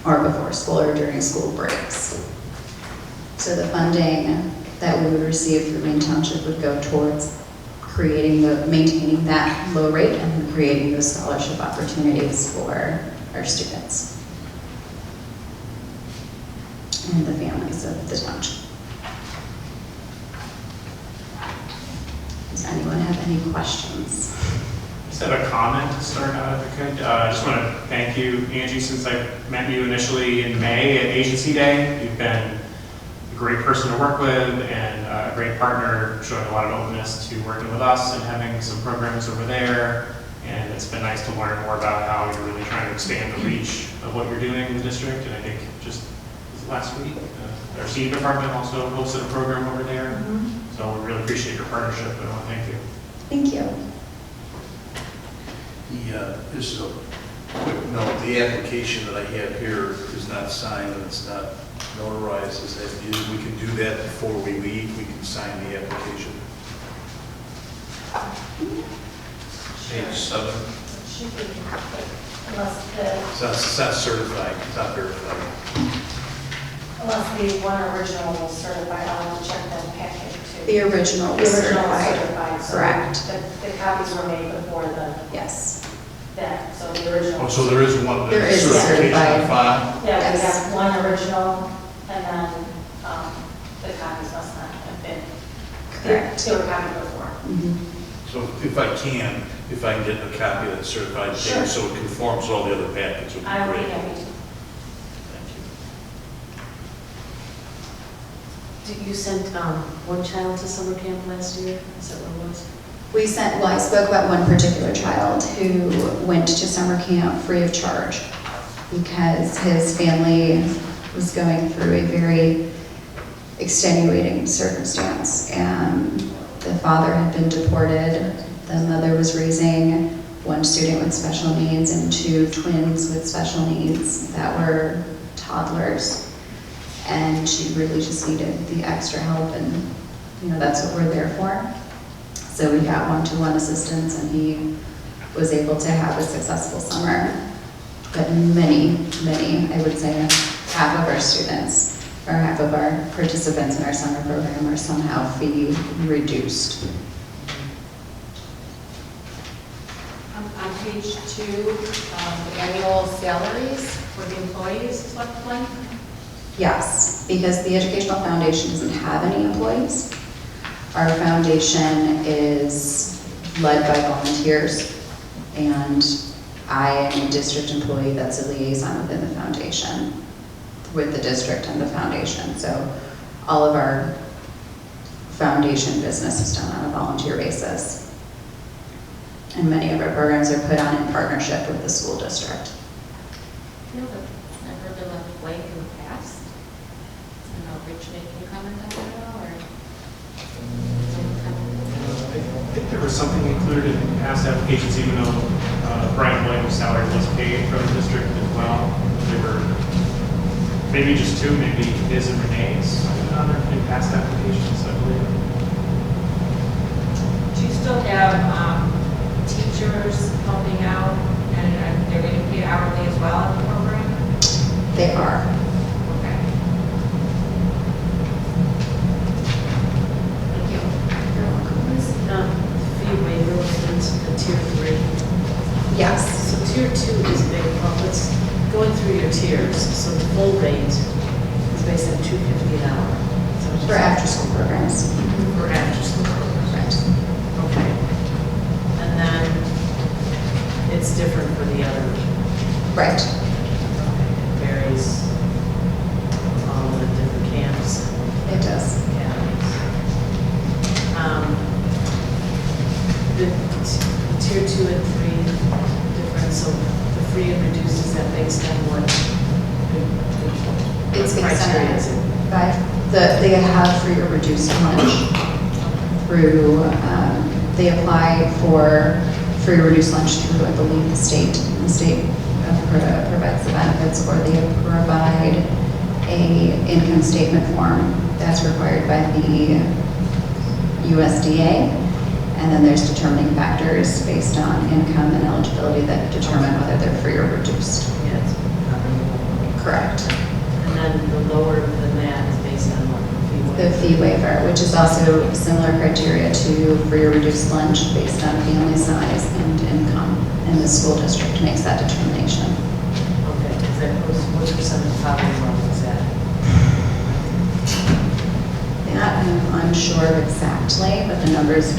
or before school or during school breaks. So the funding that we would receive through Maine Township would go towards maintaining that low rate and then creating those scholarship opportunities for our students and the families of the township. Does anyone have any questions? Just have a comment to start out, if I could. I just want to thank you, Angie, since I met you initially in May at Agency Day. You've been a great person to work with and a great partner, showing a lot of openness to working with us and having some programs over there. And it's been nice to learn more about how you're really trying to expand the reach of what you're doing in the district. And I think just last week, our senior department also hosted a program over there. Mm-hmm. So we really appreciate your partnership, and I want to thank you. Thank you. This is a quick note. The application that I have here is not signed and it's not notarized. Is that we can do that before we leave? We can sign the application. Page 7. It's not certified. It's not verified. Unless the one original was certified, I'll have to check that packet too. The original was certified. So correct. The copies were made before Yes. that, so the original. Oh, so there is one There is certification certified. on file? Yeah, Yes. we have one original, and then the copies must not have been. Correct. They were copied before. Mm-hmm. So if I can get a copy of that certified Sure. paper so it conforms to all the other packets, would be I will great. be happy to. You sent one child to summer camp last year? Is that what it was? I spoke about one particular child who went to summer camp free of charge. because his family was going through a very extenuating circumstance. And the father had been deported, the mother was raising one student with special needs and two twins with special needs that were toddlers. And she really just needed the extra help, and that's what we're there for. So we got one-to-one assistance, and he was able to have a successful summer. But many, I would say half of our students, or half of our participants in our summer program are somehow fee reduced. On page 2, the annual salaries for the employees look like? Yes, because the Educational Foundation doesn't have any employees. Our foundation is led by volunteers, and I am a district employee that's a liaison within the foundation, with the district and the foundation. So all of our foundation business is done on a volunteer basis. And many of our programs are put on in partnership with the school district. I feel that it's never been left blank in the past. I don't know, Rich, can you comment on that at all, or? I think there was something included in past applications, even though Brian Williams' salary was paid from the district as well. There were maybe just two, maybe his and Renee's in past applications, I believe. Do you still have teachers helping out, and they're getting paid hourly as well in the program? They are. Okay. Thank you. What is fee waiver within the tier 3? Yes. So tier 2 is big. Well, let's going through your tiers. So the full rate is based on $250 an hour. For after-school programs. For after-school programs. Right. Okay. And then it's different for the other. Right. It varies on the different camps. It does. The tier 2 and 3 different, so the free and reduced, is that based on what? It's based criteria on is it? they have free or reduced lunch through, they apply for free or reduced lunch through, I believe, the state. The state provides the benefits, or they provide a income statement form that's required by the USDA. And then there's determining factors based on income and eligibility that determine whether they're free or reduced. Yes. Correct. And then the lower than that is based on what? The fee waiver, which is also similar criteria to free or reduced lunch based on family size and income. And the school district makes that determination. Okay, is that, what percent of poverty level is that? That I'm unsure of exactly, but the numbers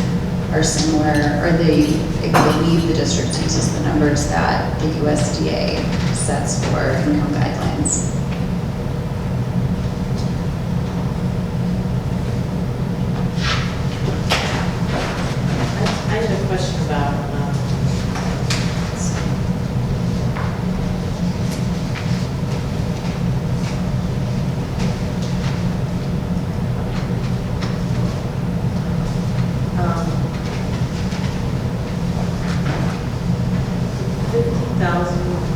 are similar, or I believe the district uses the numbers that the USDA sets for income guidelines. I had a question about, let's see. $50,000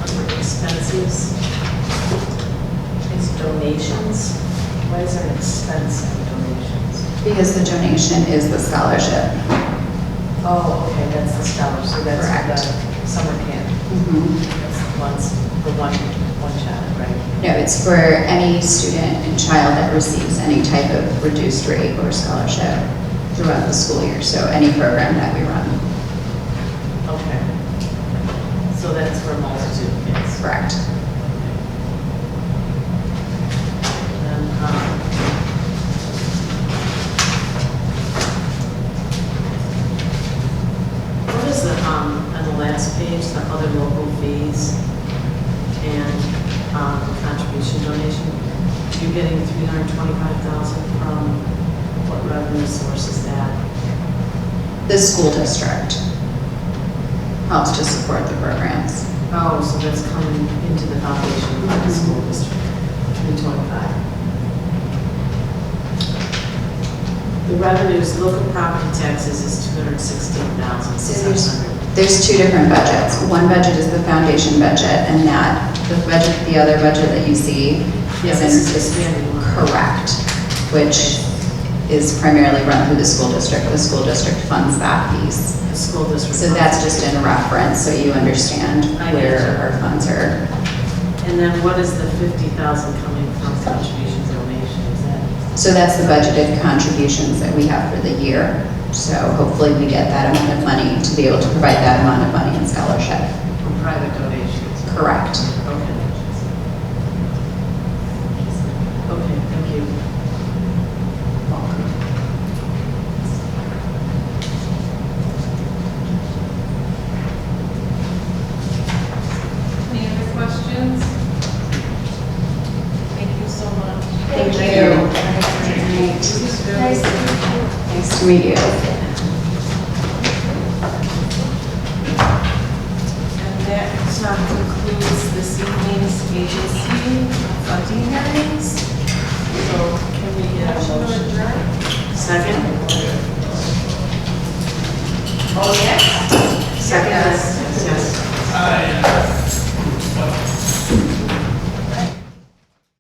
under expenses is donations. Why is there an expense in donations? Because the donation is the scholarship. Oh, okay, that's the scholarship, so that's Correct. the summer camp. That's the ones for one child, right? No, it's for any student and child that receives any type of reduced rate or scholarship throughout the school year, so any program that we run. Okay. So that's for a multitude of kids. Correct. And, what is the, on the last page, the other local fees and contribution donation? You're getting $325,000 from what revenue source is that? The school district helps to support the programs. Oh, so that's coming into the foundation of the school district, 325. The revenues, local property taxes is 216,600. There's two different budgets. One budget is the foundation budget, and that, the other budget that you see Yeah, is this is in, expanding one. correct, which is primarily run through the school district. The school district funds that piece. The school district. So that's just in reference, so you understand I where get you. our funds are. And then what is the 50,000 coming from contribution donation? Is that So that's the budgeted contributions that we have for the year. So hopefully we get that amount of money to be able to provide that amount of money in scholarship. from private donations? Correct. Okay. Okay, thank you. Any other questions? Thank you so much. Thank you. Nice to meet you.